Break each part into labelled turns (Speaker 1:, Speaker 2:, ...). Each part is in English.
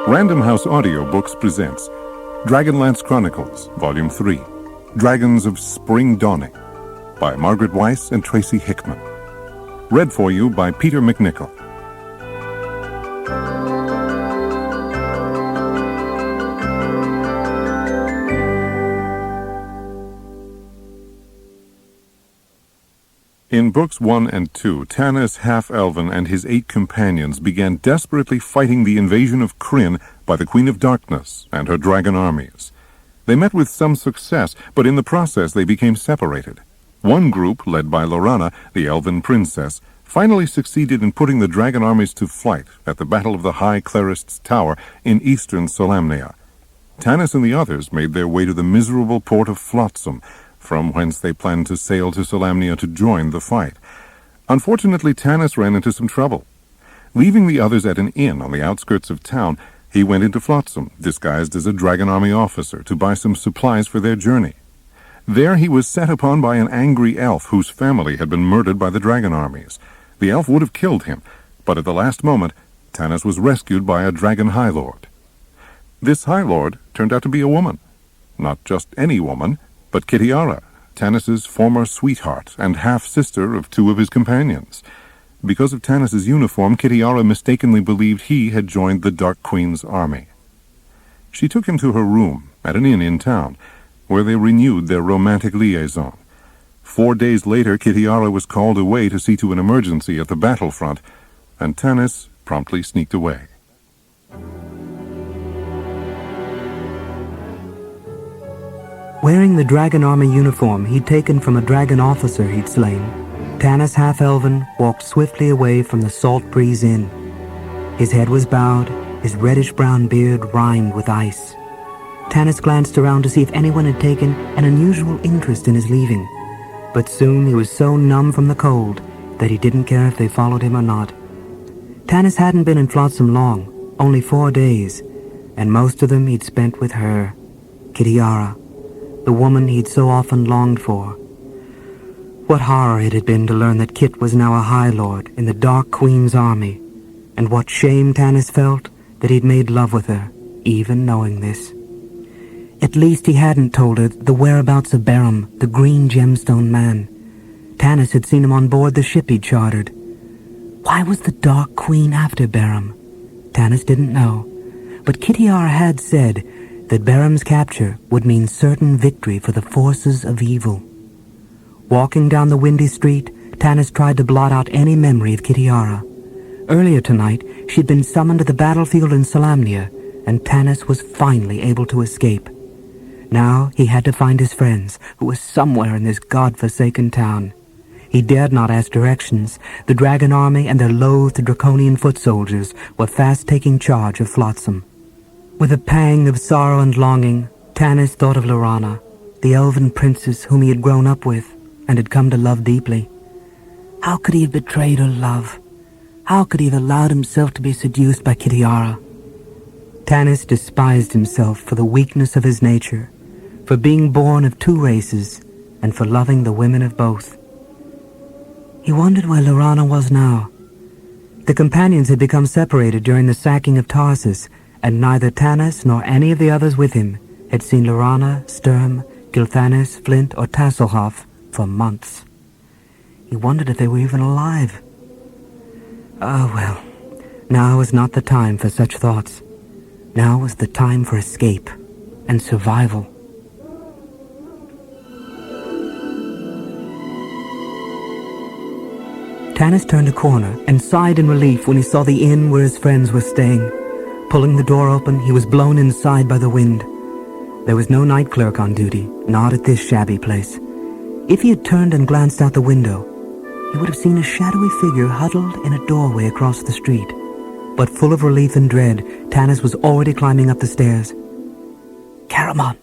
Speaker 1: Random House Audiobooks presents Dragonlance Chronicles, Volume 3, Dragons of Spring Dawning, by Margret Weis and Tracy Hickman. Read for you by Peter MacNicol. In Books 1 and 2, Tanis Half-Elven and his 8 companions began desperately fighting the invasion of Krynn by the Queen of Darkness and her dragon armies. They met with some success, but in the process they became separated. One group, led by Laurana, the elven princess, finally succeeded in putting the dragon armies to flight at the Battle of the High Clerist's Tower in eastern Solamnia. Tanis and the others made their way to the miserable port of Flotsam, from whence they planned to sail to Solamnia to join the fight. Unfortunately, Tanis ran into some trouble. Leaving the others at an inn on the outskirts of town, he went into Flotsam, disguised as a dragon army officer, to buy some supplies for their journey. There he was set upon by an angry elf whose family had been murdered by the dragon armies. The elf would have killed him, but at the last moment, Tanis was rescued by a dragon high lord. This high lord turned out to be a woman. Not just any woman, but Kitiara, Tanis's former sweetheart and half-sister of 2 of his companions. Because of Tanis's uniform, Kitiara mistakenly believed he had joined the Dark Queen's army. She took him to her room at an inn in town, where they renewed their romantic liaison. 4 days later, Kitiara was called away to see to an emergency at the battlefront, and Tanis promptly sneaked away.
Speaker 2: Wearing the dragon army uniform he'd taken from a dragon officer he'd slain, Tanis Half-Elven walked swiftly away from the Salt Breeze Inn. His head was bowed, his reddish-brown beard rimed with ice. Tanis glanced around to see if anyone had taken an unusual interest in his leaving, but soon he was so numb from the cold that he didn't care if they followed him or not. Tanis hadn't been in Flotsam long, only 4 days, and most of them he'd spent with her, Kitiara, the woman he'd so often longed for. What horror it had been to learn that Kit was now a High Lord in the Dark Queen's army, and what shame Tanis felt that he'd made love with her, even knowing this. At least he hadn't told her the whereabouts of Beram, the green gemstone man. Tanis had seen him on board the ship he'd chartered. Why was the Dark Queen after Beram? Tanis didn't know, but Kitiara had said that Beram's capture would mean certain victory for the forces of evil. Walking down the windy street, Tanis tried to blot out any memory of Kitiara. Earlier tonight, she'd been summoned to the battlefield in Solamnia, and Tanis was finally able to escape. Now he had to find his friends, who were somewhere in this god-forsaken town. He dared not ask directions. The dragon army and their loathed draconian foot soldiers were fast taking charge of Flotsam. With a pang of sorrow and longing, Tanis thought of Laurana, the elven princess whom he had grown up with and had come to love deeply. How could he have betrayed her love? How could he have allowed himself to be seduced by Kitiara? Tanis despised himself for the weakness of his nature, for being born of 2 races, and for loving the women of both. He wondered where Laurana was now. The companions had become separated during the sacking of Tarsus, and neither Tanis nor any of the others with him had seen Laurana, Sturm, Gilthanis, Flint, or Tasselhoff for months. He wondered if they were even alive. Oh well, now was not the time for such thoughts. Now was the time for escape and survival. Tanis turned a corner and sighed in relief when he saw the inn where his friends were staying. Pulling the door open, he was blown inside by the wind. There was no night clerk on duty, not at this shabby place. If he had turned and glanced out the window, he would have seen a shadowy figure huddled in a doorway across the street. But full of relief and dread, Tanis was already climbing up the stairs. "Caramon,"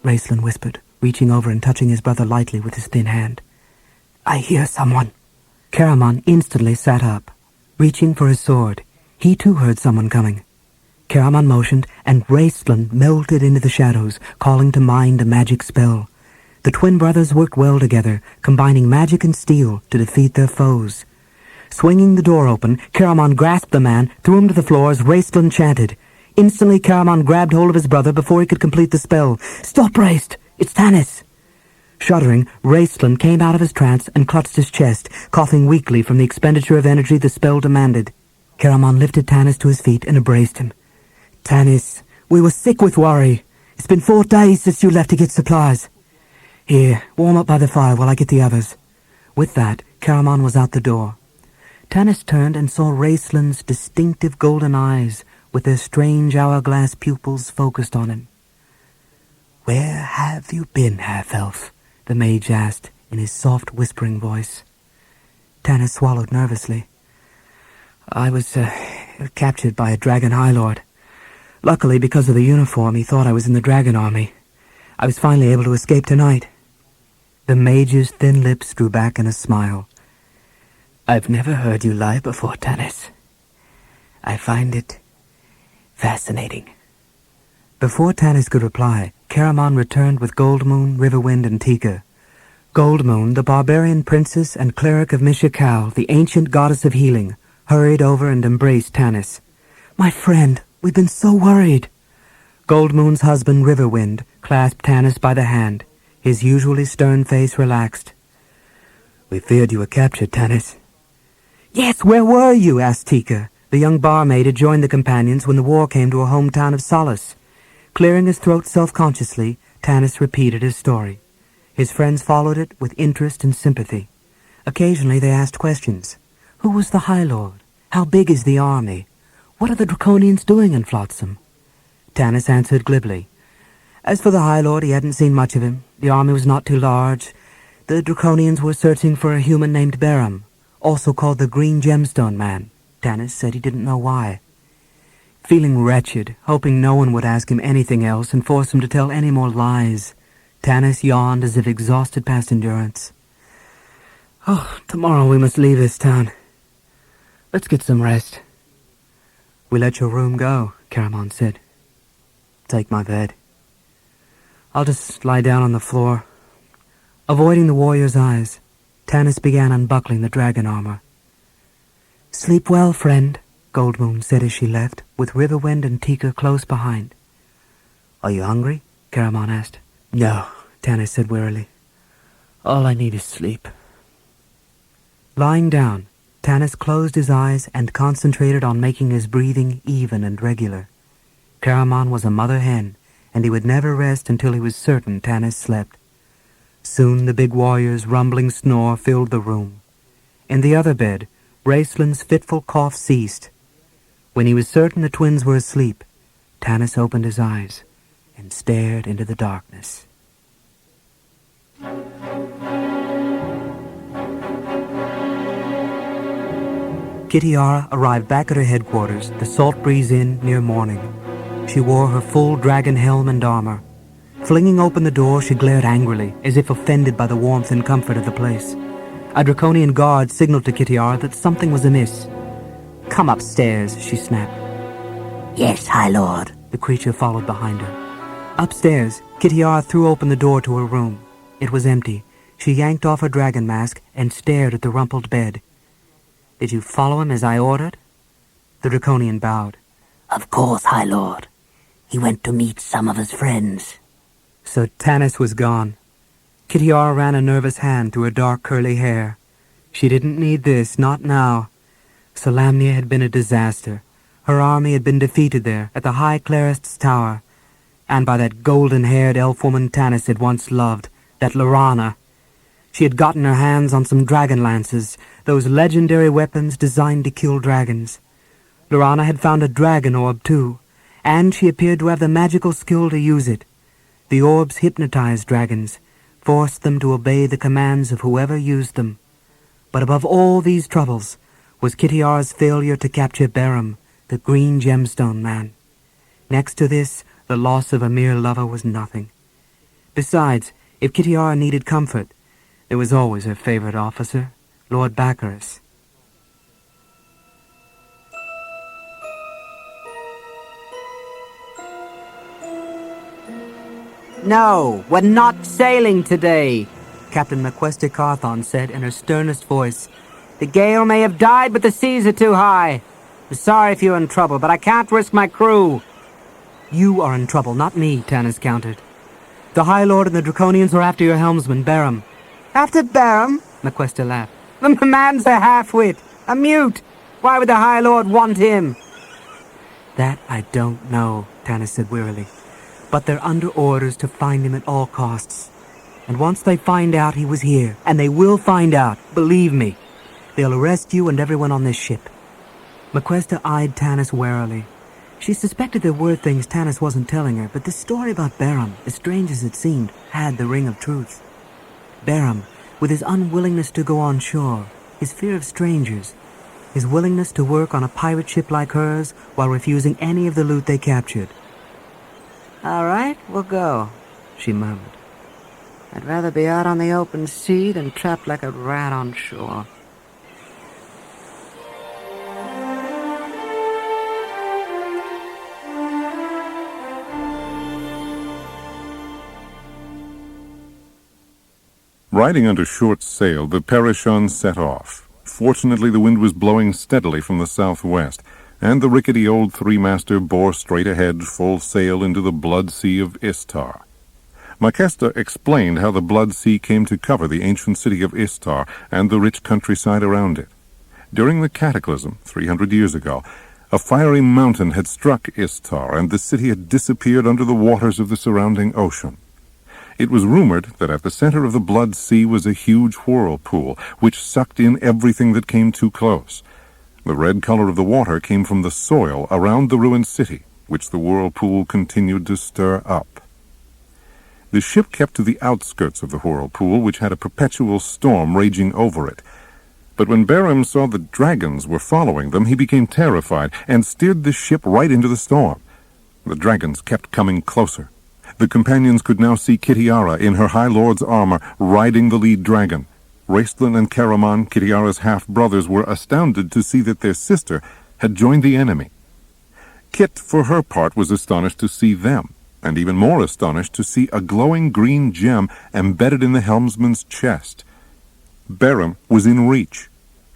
Speaker 2: Raistlin whispered, reaching over and touching his brother lightly with his thin hand. "I hear someone." Caramon instantly sat up. Reaching for his sword, he too heard someone coming. Caramon motioned, and Raistlin melted into the shadows, calling to mind a magic spell. The twin brothers worked well together, combining magic and steel to defeat their foes. Swinging the door open, Caramon grasped the man, threw him to the floor as Raistlin chanted, Instantly, Caramon grabbed hold of his brother before he could complete the spell. "Stop, Raist! It's Tanis!" Shuddering, Raistland came out of his trance and clutched his chest, coughing weakly from the expenditure of energy the spell demanded. Caramon lifted Tanis to his feet and embraced him. "Tanis, we were sick with worry. It's been 4 days since you left to get supplies. Here, warm up by the fire while I get the others." With that, Caramon was out the door. Tanis turned and saw Raistland's distinctive golden eyes with their strange hourglass pupils focused on him. "Where have you been, half-elf?" the mage asked in his soft, whispering voice. Tanis swallowed nervously. "I was captured by a dragon high lord. Luckily, because of the uniform, he thought I was in the dragon army. I was finally able to escape tonight." The mage's thin lips drew back in a smile. "I've never heard you lie before, Tanis. I find it fascinating." Before Tanis could reply, Caramon returned with Goldmoon, Riverwind, and Tika. Goldmoon, the barbarian princess and cleric of Mishakal, the ancient goddess of healing, hurried over and embraced Tanis. "My friend, we've been so worried." Goldmoon's husband, Riverwind, clasped Tanis by the hand. His usually stern face relaxed. "We feared you were captured, Tanis." "Yes, where were you?" asked Tika. The young barmaid had joined the companions when the war came to her hometown of Solace. Clearing his throat self-consciously, Tanis repeated his story. His friends followed it with interest and sympathy. Occasionally they asked questions. Who was the High Lord? How big is the army? What are the Draconians doing in Flotsam? Tanis answered glibly. As for the High Lord, he hadn't seen much of him. The army was not too large. The Draconians were searching for a human named Beram, also called the Green Gemstone Man. Tanis said he didn't know why. Feeling wretched, hoping no one would ask him anything else and force him to tell any more lies, Tanis yawned as if exhausted past endurance. "Oh, tomorrow we must leave this town. Let's get some rest." "We let your room go," Caramon said. "Take my bed. I'll just lie down on the floor." Avoiding the warrior's eyes, Tanis began unbuckling the dragon armor. "Sleep well, friend," Goldmoon said as she left, with Riverwind and Tika close behind. "Are you hungry?" Caramon asked. "No," Tanis said wearily. "All I need is sleep." Lying down, Tanis closed his eyes and concentrated on making his breathing even and regular. Caramon was a mother hen, and he would never rest until he was certain Tanis slept. Soon the big warrior's rumbling snore filled the room. In the other bed, Raistland's fitful cough ceased. When he was certain the twins were asleep, Tanis opened his eyes and stared into the darkness. Kitiara arrived back at her headquarters, the Salt Breeze Inn, near morning. She wore her full dragon helm and armor. Flinging open the door, she glared angrily, as if offended by the warmth and comfort of the place. A draconian guard signaled to Kitiara that something was amiss. "Come upstairs," she snapped. "Yes, High Lord." The creature followed behind her. Upstairs, Kitiara threw open the door to her room. It was empty. She yanked off her dragon mask and stared at the rumpled bed. "Did you follow him as I ordered?" The draconian bowed.
Speaker 3: "Of course, High Lord. He went to meet some of his friends."
Speaker 2: So Tanis was gone. Kitiara ran a nervous hand through her dark curly hair. She didn't need this, not now. Solamnia had been a disaster. Her army had been defeated there, at the High Clerist's tower, and by that golden-haired elf-woman Tanis had once loved, that Lorana. She had gotten her hands on some dragonlances, those legendary weapons designed to kill dragons. Lorana had found a dragon orb, too, and she appeared to have the magical skill to use it. The orbs hypnotized dragons, forced them to obey the commands of whoever used them. But above all these troubles was Kitiara's failure to capture Beram, the Green Gemstone Man. Next to this, the loss of a mere lover was nothing. Besides, if Kitiara needed comfort, there was always her favorite officer, Lord Baccaris. "No, we're not sailing today," Captain McQuesty Carthon said in her sternest voice. "The gale may have died, but the seas are too high. I'm sorry if you're in trouble, but I can't risk my crew." You are in trouble, not me, Tanis countered. The High Lord and the Draconians are after your helmsman, Barum. After Barum? McQuesta laughed. The man's a half-wit, a mute. Why would the High Lord want him? That I don't know, Tanis said wearily. But they're under orders to find him at all costs. And once they find out he was here, and they will find out, believe me, they'll arrest you and everyone on this ship. McQuesta eyed Tanis warily. She suspected there were things Tanis wasn't telling her, but this story about Barum, as strange as it seemed, had the ring of truth. Barum, with his unwillingness to go on shore, his fear of strangers, his willingness to work on a pirate ship like hers while refusing any of the loot they captured. "All right, we'll go," she murmured. "I'd rather be out on the open sea than trapped like a rat on shore."
Speaker 1: Riding under short sail, the Perishon set off. Fortunately, the wind was blowing steadily from the southwest, and the rickety old three-master bore straight ahead, full sail into the Blood Sea of Istar. MacQuesta explained how the Blood Sea came to cover the ancient city of Istar and the rich countryside around it. During the Cataclysm, 300 years ago, a fiery mountain had struck Istar, and the city had disappeared under the waters of the surrounding ocean. It was rumored that at the center of the Blood Sea was a huge whirlpool, which sucked in everything that came too close. The red color of the water came from the soil around the ruined city, which the whirlpool continued to stir up. The ship kept to the outskirts of the whirlpool, which had a perpetual storm raging over it. But when Barum saw the dragons were following them, he became terrified and steered the ship right into the storm. The dragons kept coming closer. The companions could now see Kitiara in her High Lord's armor, riding the lead dragon. Raistlin and Karaman, Kitiara's half-brothers, were astounded to see that their sister had joined the enemy. Kit, for her part, was astonished to see them, and even more astonished to see a glowing green gem embedded in the helmsman's chest. Barum was in reach.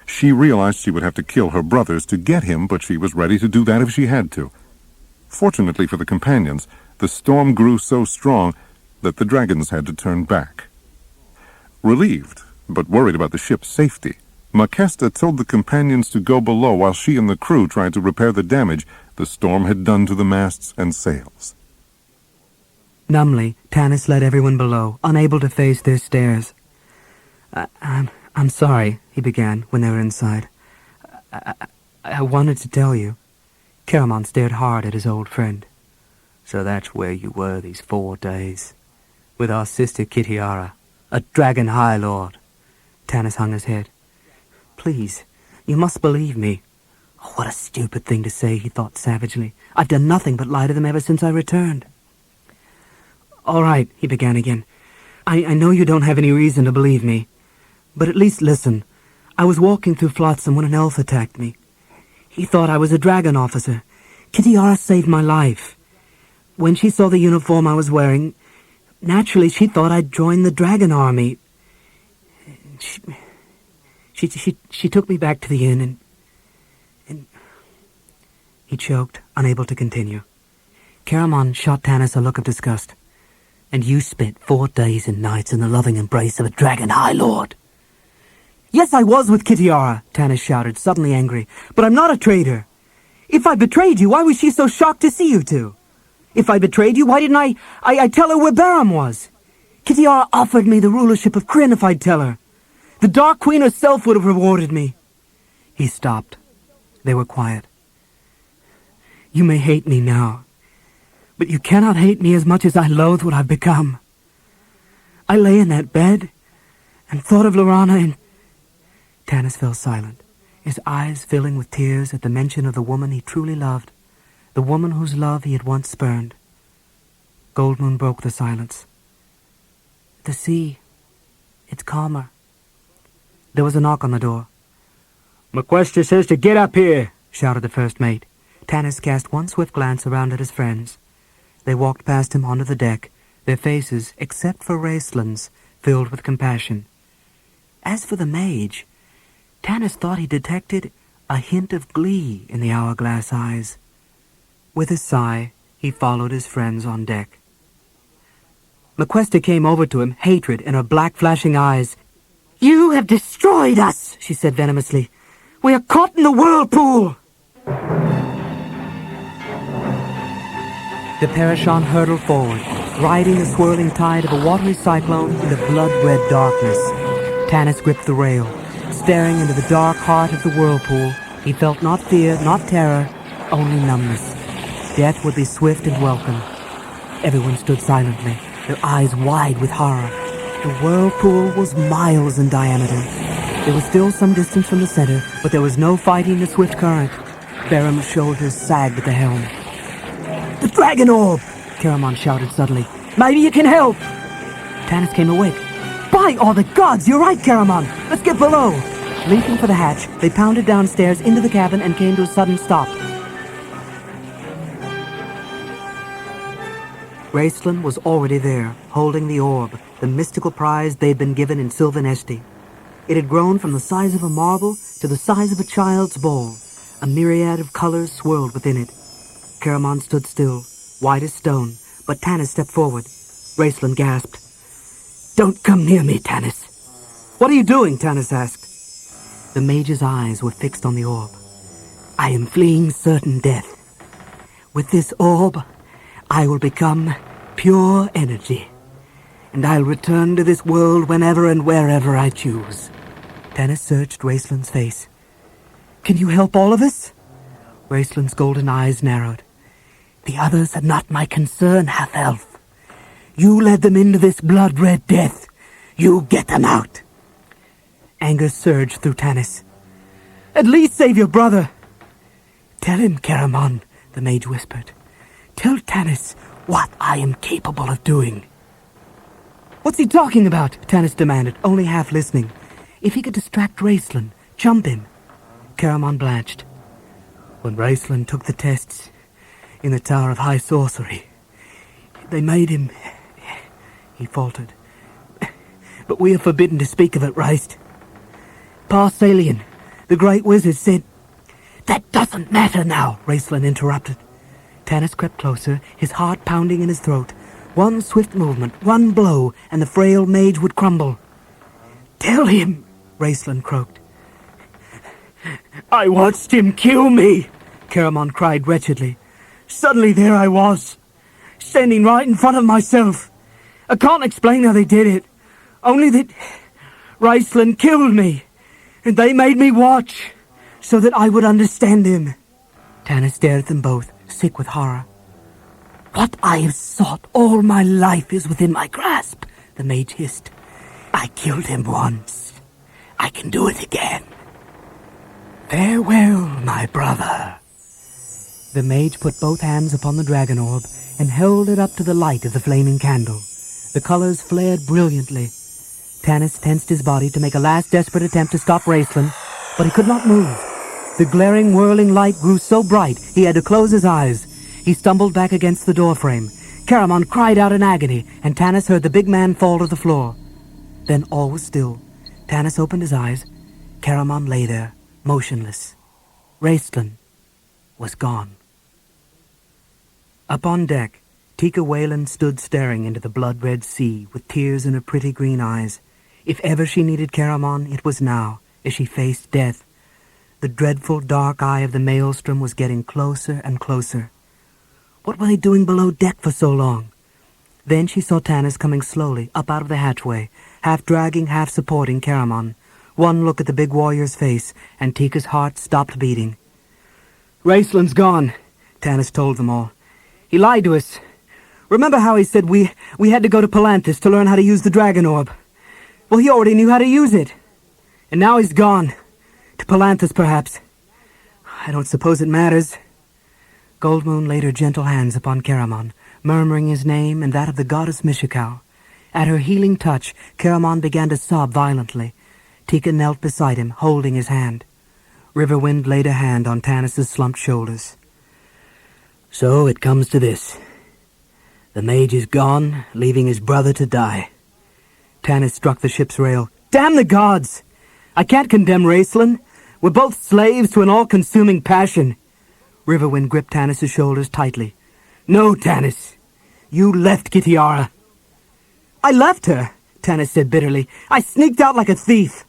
Speaker 1: She realized she would have to kill her brothers to get him, but she was ready to do that if she had to. Fortunately for the companions, the storm grew so strong that the dragons had to turn back. Relieved, but worried about the ship's safety, MacQuesta told the companions to go below while she and the crew tried to repair the damage the storm had done to the masts and sails.
Speaker 2: Numbly, Tanis led everyone below, unable to face their stares. I'm sorry, he began when they were inside. I wanted to tell you. Karaman stared hard at his old friend. So that's where you were these 4 days. With our sister Kitiara, a dragon high lord. Tanis hung his head. Please, you must believe me. Oh, what a stupid thing to say, he thought savagely. I've done nothing but lie to them ever since I returned. All right, he began again. I know you don't have any reason to believe me, but at least listen. I was walking through Flotsam when an elf attacked me. He thought I was a dragon officer. Kitiara saved my life. When she saw the uniform I was wearing, naturally she thought I'd joined the dragon army. She took me back to the inn and... He choked, unable to continue. Karaman shot Tanis a look of disgust. And you spent 4 days and nights in the loving embrace of a dragon high lord. Yes, I was with Kitiara, Tanis shouted, suddenly angry. But I'm not a traitor. If I betrayed you, why was she so shocked to see you two? If I betrayed you, why didn't I tell her where Barum was? Kitiara offered me the rulership of Kryn if I'd tell her. The Dark Queen herself would have rewarded me. He stopped. They were quiet. You may hate me now, but you cannot hate me as much as I loathe what I've become. I lay in that bed and thought of Lorana and... Tanis fell silent, his eyes filling with tears at the mention of the woman he truly loved. The woman whose love he had once spurned. Goldmoon broke the silence. The sea. It's calmer. There was a knock on the door. MacQuesta says to get up here, shouted the first mate. Tanis cast one swift glance around at his friends. They walked past him onto the deck, their faces, except for Raistlin's, filled with compassion. As for the mage, Tanis thought he detected a hint of glee in the hourglass eyes. With a sigh, He followed his friends on deck. McQuesta came over to him, hatred in her black flashing eyes.
Speaker 3: You have destroyed us,
Speaker 2: she said venomously. We are caught in the whirlpool! The Parashon hurtled forward, riding the swirling tide of a watery cyclone in the blood-red darkness. Tanis gripped the rail. Staring into the dark heart of the whirlpool, he felt not fear, not terror, only numbness. Death would be swift and welcome. Everyone stood silently, their eyes wide with horror. The whirlpool was miles in diameter. There was still some distance from the center, but there was no fighting the swift current. Barham's shoulders sagged at the helm.
Speaker 3: The dragon orb!
Speaker 2: Caramon shouted suddenly. Maybe you can help! Tanis came awake. By all the gods, you're right, Caramon! Let's get below! Leaping for the hatch, they pounded downstairs into the cabin and came to a sudden stop. Raceland was already there, holding the orb, the mystical prize they'd been given in Sylvan Esti. It had grown from the size of a marble to the size of a child's ball. A myriad of colors swirled within it. Caramon stood still, white as stone, but Tanis stepped forward. Raceland gasped.
Speaker 3: Don't come near me, Tanis.
Speaker 2: What are you doing? Tanis asked. The mage's eyes were fixed on the orb.
Speaker 3: I am fleeing certain death. With this orb, I will become pure energy, and I'll return to this world whenever and wherever I choose.
Speaker 2: Tanis searched Raceland's face. Can you help all of us? Raceland's golden eyes narrowed.
Speaker 3: The others are not my concern, half-elf. You led them into this blood-red death. You get them out.
Speaker 2: Anger surged through Tanis. At least save your brother.
Speaker 3: Tell him, Caramon, the mage whispered. Tell Tanis what I am capable of doing.
Speaker 2: What's he talking about? Tanis demanded, only half listening. If he could distract Raceland, jump him. Caramon blanched. When Raceland took the tests in the Tower of High Sorcery, they made him... He faltered. But we are forbidden to speak of it, Raist. Parsalian, the great wizard, said...
Speaker 3: That doesn't matter now,
Speaker 2: Raceland interrupted. Tanis crept closer, his heart pounding in his throat. One swift movement, one blow, and the frail mage would crumble.
Speaker 3: Tell him,
Speaker 2: Raceland croaked.
Speaker 3: I watched him kill me,
Speaker 2: Caramon cried wretchedly.
Speaker 3: Suddenly there I was, standing right in front of myself.
Speaker 2: I can't explain how they did it, only that Raceland killed me, and they made me watch, so that I would understand him. Tanis stared at them both, sick with horror.
Speaker 3: What I have sought all my life is within my grasp, the mage hissed. I killed him once. I can do it again. Farewell, my brother.
Speaker 2: The mage put both hands upon the dragon orb and held it up to the light of the flaming candle. The colors flared brilliantly. Tanis tensed his body to make a last desperate attempt to stop Raceland, but he could not move. The glaring, whirling light grew so bright he had to close his eyes. He stumbled back against the doorframe. Caramon cried out in agony, and Tanis heard the big man fall to the floor. Then all was still. Tanis opened his eyes. Caramon lay there, motionless. Raceland was gone. Up on deck, Tika Wayland stood staring into the blood-red sea with tears in her pretty green eyes. If ever she needed Caramon, it was now, as she faced death. The dreadful dark eye of the maelstrom was getting closer and closer. What were they doing below deck for so long? Then she saw Tanis coming slowly up out of the hatchway, half dragging, half supporting Caramon. One look at the big warrior's face, and Tika's heart stopped beating. Raceland's gone, Tanis told them all. He lied to us. Remember how he said we had to go to Palantis to learn how to use the dragon orb? Well, he already knew how to use it. And now he's gone. To Palantis, perhaps. I don't suppose it matters. Goldmoon laid her gentle hands upon Caramon, murmuring his name and that of the goddess Mishikau. At her healing touch, Caramon began to sob violently. Tika knelt beside him, holding his hand. Riverwind laid a hand on Tanis's slumped shoulders. So it comes to this. The mage is gone, leaving his brother to die. Tanis struck the ship's rail. Damn the gods! I can't condemn Raceland. We're both slaves to an all-consuming passion. Riverwind gripped Tanis's shoulders tightly.
Speaker 3: No, Tanis. You left Kitiara. I left her, Tanis said bitterly. I sneaked out like a thief.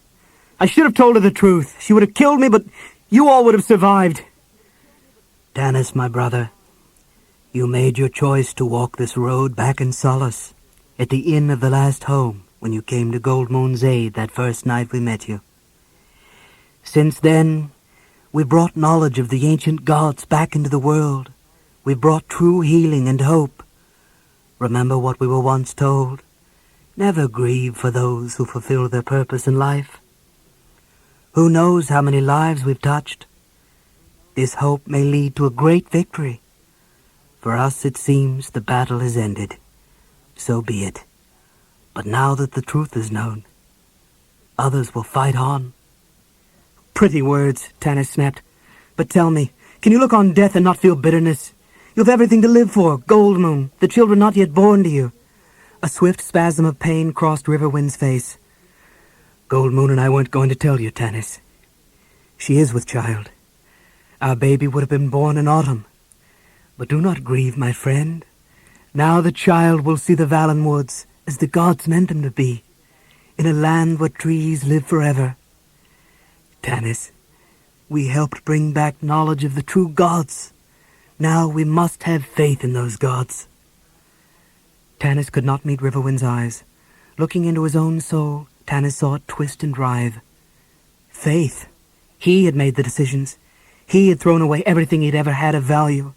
Speaker 3: I should have told her the truth. She would have killed me, but you all would have survived. Tanis, my brother, you made your choice to walk this road back in solace, at the inn of the last home, when you came to Gold Moon's aid that first night we met you. Since then, we brought knowledge of the ancient gods back into the world. We brought true healing and hope. Remember what we were once told. Never grieve for those who fulfill their purpose in life. Who knows how many lives we've touched? This hope may lead to a great victory. For us, it seems the battle has ended. So be it. But now that the truth is known, others will fight on. Pretty words, Tanis snapped. But tell me, can you look on death and not feel bitterness? You have everything to live for, Gold Moon, the children not yet born to you. A swift spasm of pain crossed Riverwind's face. Gold Moon and I weren't going to tell you, Tanis. She is with child. Our baby would have been born in autumn. But do not grieve, my friend. Now the child will see the Valen Woods as the gods meant them to be, in a land where trees live forever. Tanis, we helped bring back knowledge of the true gods. Now we must have faith in those gods. Tanis could not meet Riverwind's eyes. Looking into his own soul, Tanis saw it twist and writhe. Faith. He had made the decisions. He had thrown away everything he'd ever had of value.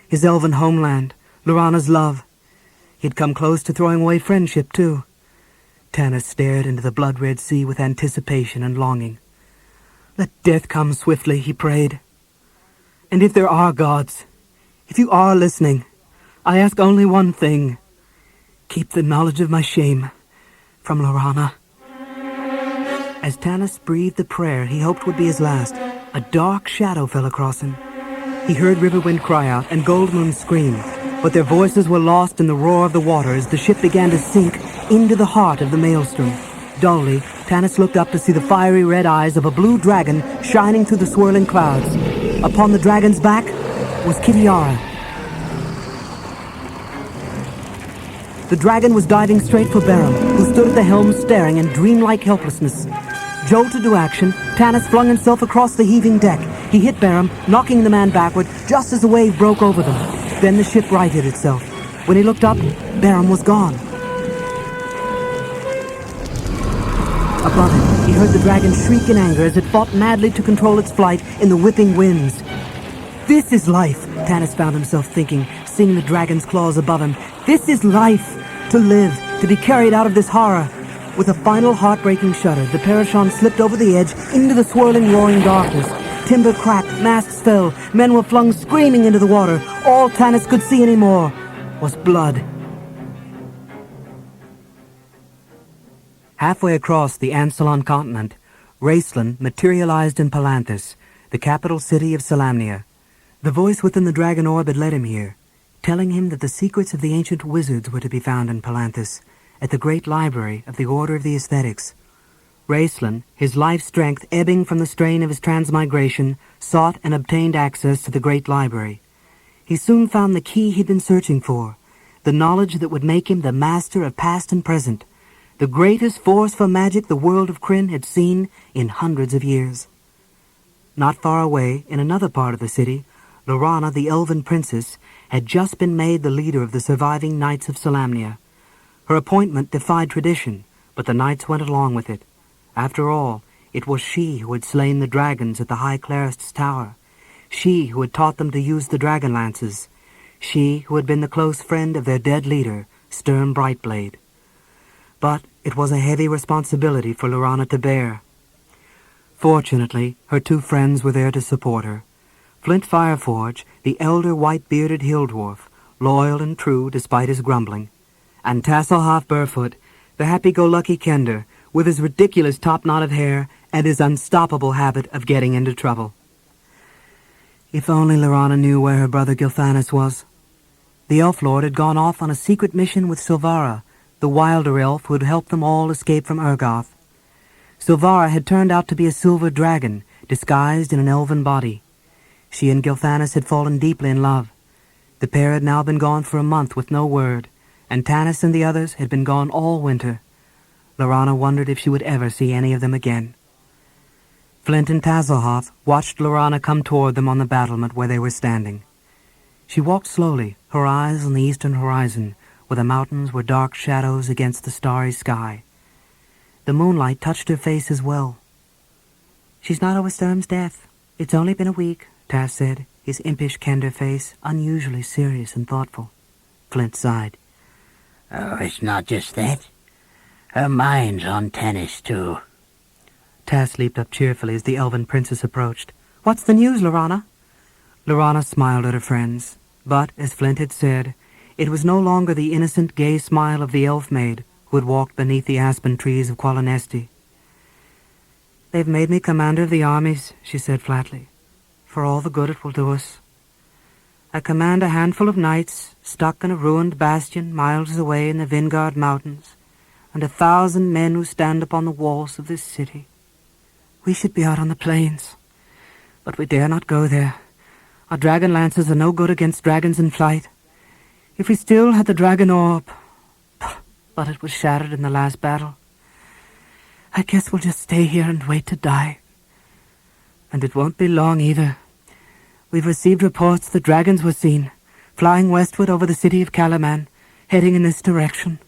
Speaker 3: His elven homeland, Lorana's love. He had come close to throwing away friendship, too. Tanis stared into the blood-red sea with anticipation and longing. Let death come swiftly, he prayed. And if there are gods, if you are listening, I ask only one thing. Keep the knowledge of my shame from Lorana. As Tanis breathed the prayer he hoped would be his last, a dark shadow fell across him. He heard Riverwind cry out and Gold Moon scream, but their voices were lost in the roar of the water as the ship began to sink into the heart of the maelstrom. Dully, Tanis looked up to see the fiery red eyes of a blue dragon shining through the swirling clouds. Upon the dragon's back was Kitiara. The dragon was diving straight for Beram, who stood at the helm staring in dreamlike helplessness. Jolted to action, Tanis flung himself across the heaving deck. He hit Beram, knocking the man backward just as the wave broke over them. Then the ship righted itself. When he looked up, Beram was gone. Above him, he heard the dragon shriek in anger as it fought madly to control its flight in the whipping winds. This is life, Tanis found himself thinking, seeing the dragon's claws above him. This is life, to live, to be carried out of this horror. With a final heartbreaking shudder, the Parashon slipped over the edge into the swirling, roaring darkness. Timber cracked, masts fell, men were flung screaming into the water. All Tanis could see anymore was blood. Halfway across the Ansalon continent, Raceland materialized in Palanthas, the capital city of Solamnia. The voice within the dragon orb had led him here, telling him that the secrets of the ancient wizards were to be found in Palanthas, at the great library of the Order of the Aesthetics. Raceland, his life strength ebbing from the strain of his transmigration, sought and obtained access to the great library. He soon found the key he'd been searching for, the knowledge that would make him the master of past and present, the greatest force for magic the world of Krynn had seen in hundreds of years. Not far away, in another part of the city, Lorana, the elven princess, had just been made the leader of the surviving Knights of Solamnia. Her appointment defied tradition, but the knights went along with it. After all, it was she who had slain the dragons at the High Clerist's tower, she who had taught them to use the Dragonlances, she who had been the close friend of their dead leader, Sturm Brightblade. But it was a heavy responsibility for Lorana to bear. Fortunately, her two friends were there to support her. Flint Fireforge, the elder white-bearded hill dwarf, loyal and true despite his grumbling, and Tasselhoff Burfoot, the happy-go-lucky Kender, with his ridiculous top-knot of hair and his unstoppable habit of getting into trouble. If only Lorana knew where her brother Gilthanas was. The Elf Lord had gone off on a secret mission with Silvara, the wilder elf who had helped them all escape from Urgoth. Silvara had turned out to be a silver dragon, disguised in an elven body. She and Gilthanas had fallen deeply in love.
Speaker 2: The pair had now been gone for a month with no word, and Tanis and the others had been gone all winter. Lorana wondered if she would ever see any of them again. Flint and Tazelhoff watched Lorana come toward them on the battlement where they were standing. She walked slowly, her eyes on the eastern horizon, where the mountains were dark shadows against the starry sky. The moonlight touched her face as well. "She's not over Sturm's death. It's only been a week," Tass said, his impish Kender face unusually serious and thoughtful. Flint sighed.
Speaker 3: "Oh, it's not just that. Her mind's on Tanis, too."
Speaker 2: Tass leaped up cheerfully as the elven princess approached. "What's the news, Lorana?" Lorana smiled at her friends, but, as Flint had said, it was no longer the innocent, gay smile of the elf maid who had walked beneath the aspen trees of Qualinesti. "They've made me commander of the armies," she said flatly, "for all the good it will do us. I command a handful of knights stuck in a ruined bastion miles away in the Vingard Mountains, and 1,000 men who stand upon the walls of this city. We should be out on the plains, but we dare not go there. Our dragon lances are no good against dragons in flight. If we still had the dragon orb, but it was shattered in the last battle. I guess we'll just stay here and wait to die. And it won't be long either. We've received reports that dragons were seen, flying westward over the city of Kalaman, heading in this direction."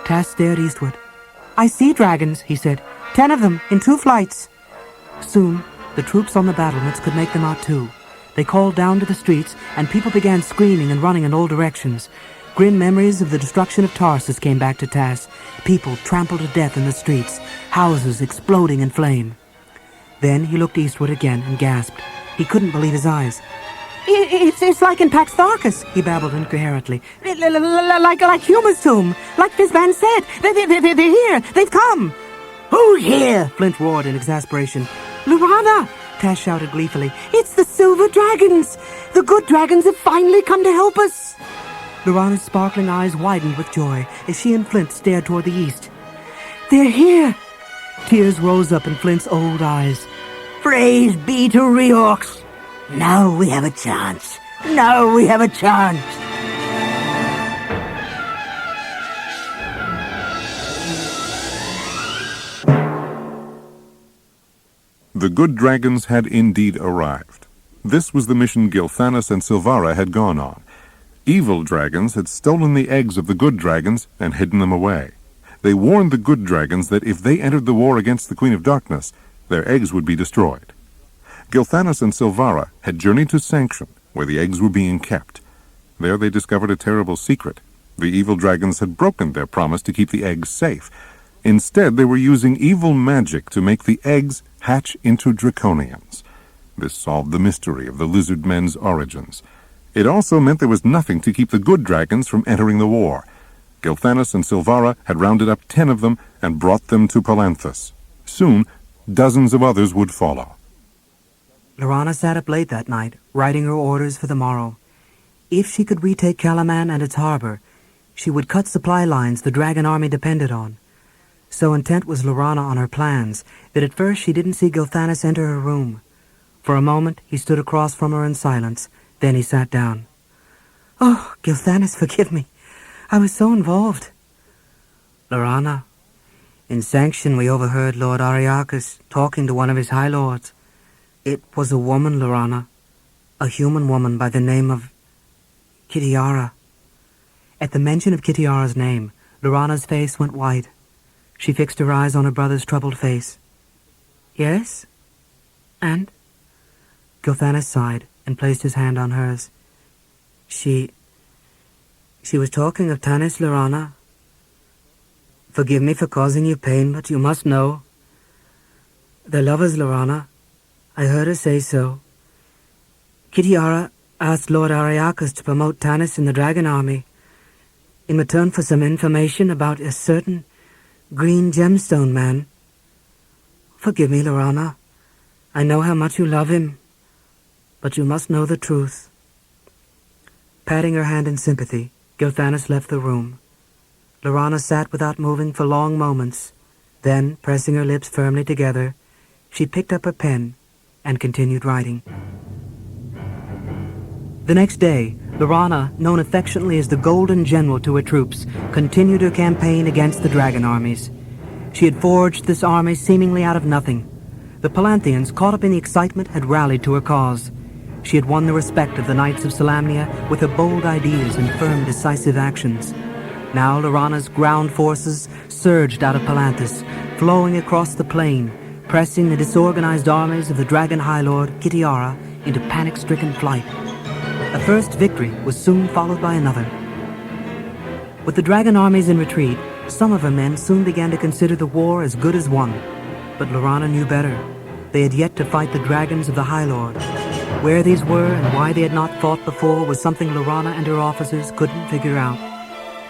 Speaker 2: Tass stared eastward. "I see dragons," he said. 10 of them, in 2 flights. Soon, the troops on the battlements could make them out too. They called down to the streets, and people began screaming and running in all directions. Grim memories of the destruction of Tarsus came back to Tass. People trampled to death in the streets, houses exploding in flame. Then he looked eastward again and gasped. He couldn't believe his eyes. It's like in Pax Tharkus," he babbled incoherently. Like Huma's tomb. Like Fizban said. They're here. They've come."
Speaker 3: "Who's here?"
Speaker 2: Flint roared in exasperation. "Lorana!" Tass shouted gleefully. "It's the Silver Dragons! The good dragons have finally come to help us!" Lorana's sparkling eyes widened with joy as she and Flint stared toward the east. "They're here!" Tears rose up in Flint's old eyes.
Speaker 3: "Praise be to Reorx! Now we have a chance. Now we have a chance."
Speaker 1: The good dragons had indeed arrived. This was the mission Gilthanas and Silvara had gone on. Evil dragons had stolen the eggs of the good dragons and hidden them away. They warned the good dragons that if they entered the war against the Queen of Darkness, their eggs would be destroyed. Gilthanas and Silvara had journeyed to Sanction, where the eggs were being kept. There they discovered a terrible secret. The evil dragons had broken their promise to keep the eggs safe. Instead, they were using evil magic to make the eggs hatch into draconians. This solved the mystery of the lizard men's origins. It also meant there was nothing to keep the good dragons from entering the war. Gilthanas and Silvara had rounded up 10 of them and brought them to Palanthus. Soon, dozens of others would follow.
Speaker 2: Lorana sat up late that night, writing her orders for the morrow. If she could retake Kalaman and its harbor, she would cut supply lines the dragon army depended on. So intent was Lorana on her plans that at first she didn't see Gilthanas enter her room. For a moment he stood across from her in silence, then he sat down. "Oh, Gilthanas, forgive me. I was so involved." "Lorana, in Sanction we overheard Lord Ariakas talking to one of his high lords. It was a woman, Lorana, a human woman by the name of Kitiara." At the mention of Kitiara's name, Lorana's face went white. She fixed her eyes on her brother's troubled face. "Yes? And?" Gilthanas sighed and placed his hand on hers. She was talking of Tanis, Lorana. Forgive me for causing you pain, but you must know. They're lovers, Lorana. I heard her say so. Kitiara asked Lord Ariakas to promote Tanis in the Dragon Army in return for some information about a certain green gemstone man. Forgive me, Lorana. I know how much you love him, but you must know the truth. Patting her hand in sympathy, Gilthanas left the room. Lorana sat without moving for long moments. Then, pressing her lips firmly together, she picked up her pen and continued writing. The next day, Laurana, known affectionately as the Golden General to her troops, continued her campaign against the dragon armies. She had forged this army seemingly out of nothing. The Palanthians, caught up in the excitement, had rallied to her cause. She had won the respect of the Knights of Solamnia with her bold ideas and firm, decisive actions. Now Laurana's ground forces surged out of Palanthas, flowing across the plain, pressing the disorganized armies of the Dragon High Lord, Kitiara, into panic-stricken flight. A first victory was soon followed by another. With the dragon armies in retreat, some of her men soon began to consider the war as good as won. But Laurana knew better. They had yet to fight the dragons of the High Lord. Where these were and why they had not fought before was something Laurana and her officers couldn't figure out.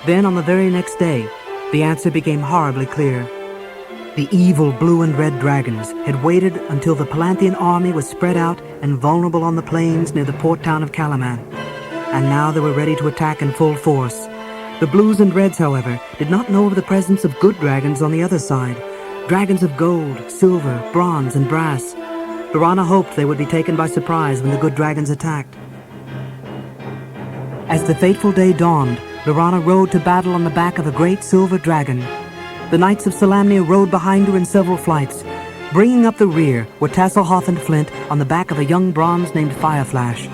Speaker 2: Then, on the very next day, the answer became horribly clear. The evil blue and red dragons had waited until the Palanthian army was spread out and vulnerable on the plains near the port town of Kalaman. And now they were ready to attack in full force. The blues and reds, however, did not know of the presence of good dragons on the other side. Dragons of gold, silver, bronze, and brass. Laurana hoped they would be taken by surprise when the good dragons attacked. As the fateful day dawned, Laurana rode to battle on the back of a great silver dragon. The Knights of Solamnia rode behind her in several flights. Bringing up the rear were Tasselhoff and Flint on the back of a young bronze named Fireflash.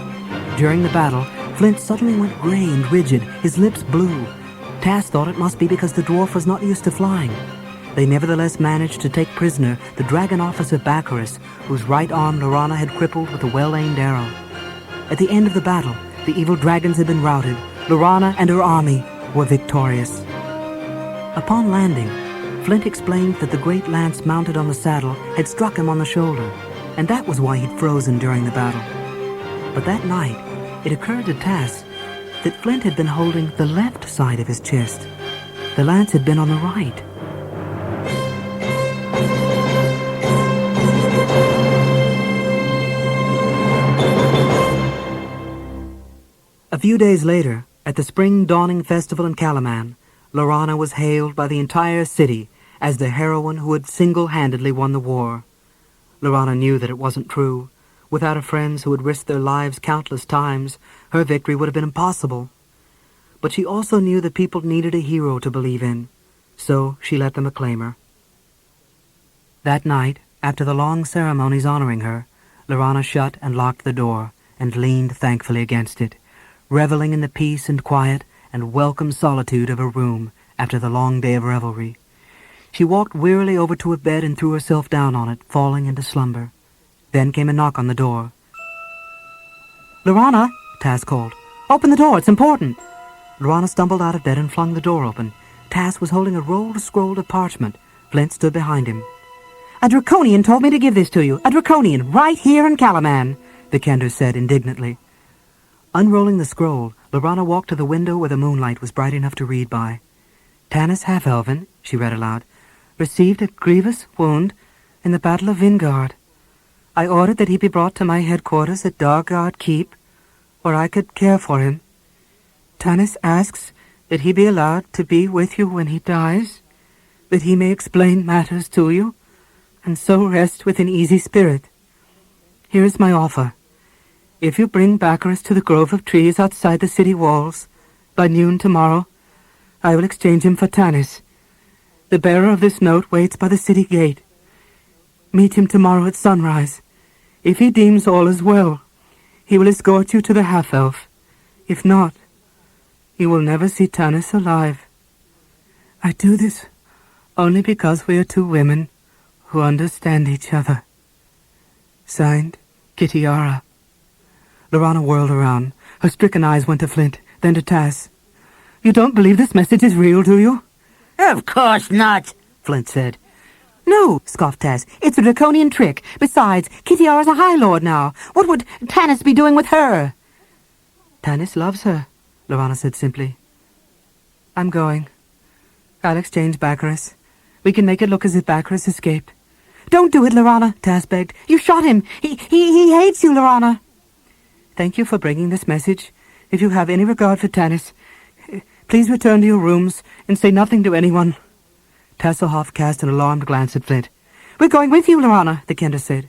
Speaker 2: During the battle, Flint suddenly went gray and rigid, his lips blue. Tass thought it must be because the dwarf was not used to flying. They nevertheless managed to take prisoner the dragon officer Baccharis, whose right arm Laurana had crippled with a well-aimed arrow. At the end of the battle, the evil dragons had been routed. Laurana and her army were victorious. Upon landing, Flint explained that the great lance mounted on the saddle had struck him on the shoulder, and that was why he'd frozen during the battle. But that night, it occurred to Tass that Flint had been holding the left side of his chest. The lance had been on the right. A few days later, at the Spring Dawning Festival in Kalaman, Laurana was hailed by the entire city as the heroine who had single-handedly won the war. Laurana knew that it wasn't true. Without her friends who had risked their lives countless times, her victory would have been impossible. But she also knew that people needed a hero to believe in, so she let them acclaim her. That night, after the long ceremonies honoring her, Laurana shut and locked the door and leaned thankfully against it, reveling in the peace and quiet and welcome solitude of her room after the long day of revelry. She walked wearily over to her bed and threw herself down on it, falling into slumber. Then came a knock on the door. "Laurana," Tass called. "Open the door, it's important." Laurana stumbled out of bed and flung the door open. Tass was holding a rolled scroll of parchment. Flint stood behind him. "A Draconian told me to give this to you. A Draconian, right here in Kalaman," the Kender said indignantly. Unrolling the scroll, Laurana walked to the window where the moonlight was bright enough to read by. "Tanis Half-Elven," she read aloud, "received a grievous wound in the Battle of Vingard. I ordered that he be brought to my headquarters at Dargard Keep, where I could care for him. Tanis asks that he be allowed to be with you when he dies, that he may explain matters to you, and so rest with an easy spirit. Here is my offer. If you bring Baccharis to the grove of trees outside the city walls, by noon tomorrow, I will exchange him for Tanis. The bearer of this note waits by the city gate. Meet him tomorrow at sunrise. If he deems all is well, he will escort you to the half-elf. If not, you will never see Tanis alive. I do this only because we are two women who understand each other. Signed, Kitiara." Laurana whirled around. Her stricken eyes went to Flint, then to Tass. "You don't believe this message is real, do you?"
Speaker 4: "Of course not,"
Speaker 2: Flint said. "No," scoffed Tass. "It's a draconian trick. Besides, Kitiara's a High Lord now. What would Tanis be doing with her?" "Tanis loves her," Laurana said simply. "I'm going. I'll exchange Baccharis. We can make it look as if Baccharis escaped." "Don't do it, Laurana," Tass begged. "You shot him. He hates you, Laurana." "Thank you for bringing this message. If you have any regard for Tanis, please return to your rooms and say nothing to anyone." Tasselhoff cast an alarmed glance at Flint. "We're going with you, Laurana," the Kender said.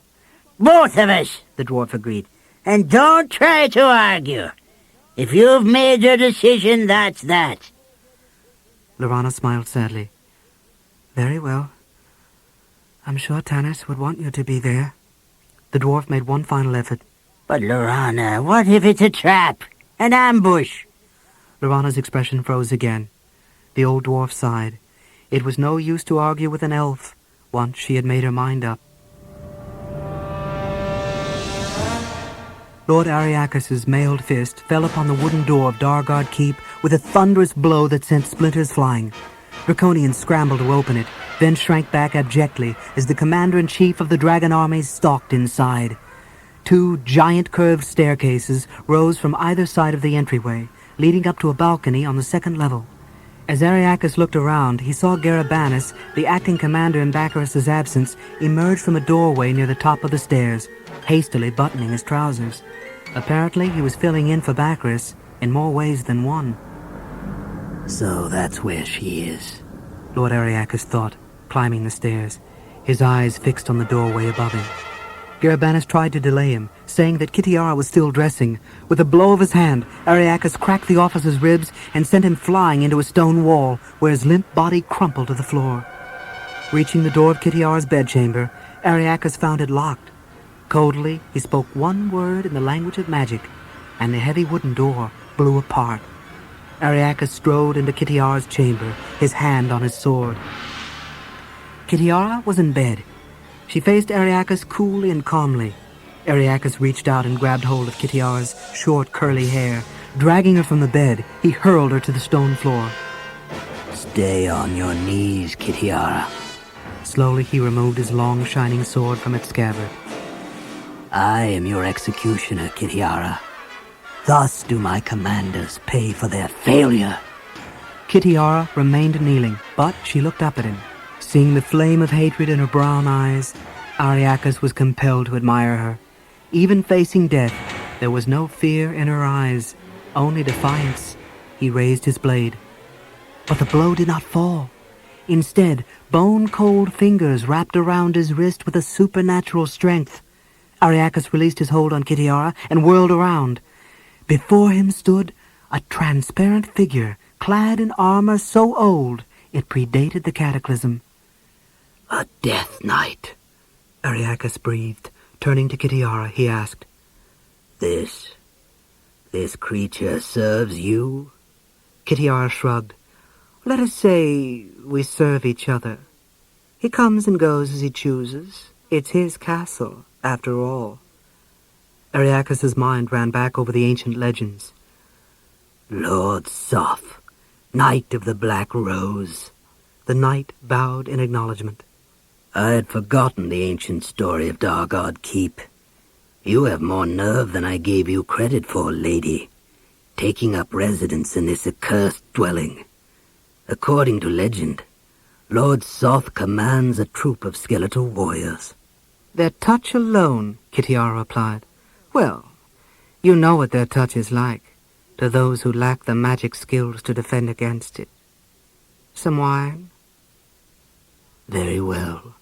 Speaker 4: "Both of us," the dwarf agreed. "And don't try to argue. If you've made your decision, that's that.
Speaker 2: Lorana smiled sadly. Very well. I'm sure Tanis would want you to be there. The dwarf made one final effort.
Speaker 4: But Lorana, what if it's a trap? An ambush?
Speaker 2: Lorana's expression froze again. The old dwarf sighed. It was no use to argue with an elf, once she had made her mind up. Lord Ariakis's mailed fist fell upon the wooden door of Dargard Keep with a thunderous blow that sent splinters flying. Draconians scrambled to open it, then shrank back abjectly as the commander-in-chief of the dragon armies stalked inside. 2 giant curved staircases rose from either side of the entryway, leading up to a balcony on the 2nd level. As Ariakis looked around, he saw Garabanis, the acting commander in Baccharis's absence, emerge from a doorway near the top of the stairs, hastily buttoning his trousers. Apparently, he was filling in for Baccharis in more ways than one.
Speaker 3: So that's where she is,
Speaker 2: Lord Ariakis thought, climbing the stairs, his eyes fixed on the doorway above him. Garabanis tried to delay him, saying that Kitiara was still dressing. With a blow of his hand, Ariakis cracked the officer's ribs and sent him flying into a stone wall, where his limp body crumpled to the floor. Reaching the door of Kitiara's bedchamber, Ariakis found it locked. Coldly, he spoke one word in the language of magic, and the heavy wooden door blew apart. Ariakis strode into Kitiara's chamber, his hand on his sword. Kitiara was in bed. She faced Ariakis coolly and calmly. Ariakis reached out and grabbed hold of Kitiara's short, curly hair. Dragging her from the bed, he hurled her to the stone floor.
Speaker 3: Stay on your knees, Kitiara.
Speaker 2: Slowly he removed his long, shining sword from its scabbard.
Speaker 3: I am your executioner, Kitiara. Thus do my commanders pay for their failure.
Speaker 2: Kitiara remained kneeling, but she looked up at him. Seeing the flame of hatred in her brown eyes, Ariakis was compelled to admire her. Even facing death, there was no fear in her eyes, only defiance. He raised his blade. But the blow did not fall. Instead, bone-cold fingers wrapped around his wrist with a supernatural strength. Ariakis released his hold on Kitiara and whirled around. Before him stood a transparent figure, clad in armor so old it predated the cataclysm.
Speaker 3: A death knight.
Speaker 2: Ariakis breathed. Turning to Kitiara, he asked,
Speaker 3: This creature serves you?
Speaker 2: Kitiara shrugged. Let us say we serve each other. He comes and goes as he chooses. It's his castle, after all. Ariakis's mind ran back over the ancient legends.
Speaker 3: Lord Soth, Knight of the Black Rose.
Speaker 2: The knight bowed in acknowledgement.
Speaker 3: I had forgotten the ancient story of Dargard Keep. You have more nerve than I gave you credit for, lady, taking up residence in this accursed dwelling. According to legend, Lord Soth commands a troop of skeletal warriors.
Speaker 2: Their touch alone, Kitiara replied. Well, you know what their touch is like, to those who lack the magic skills to defend against it. Some wine?
Speaker 3: Very well,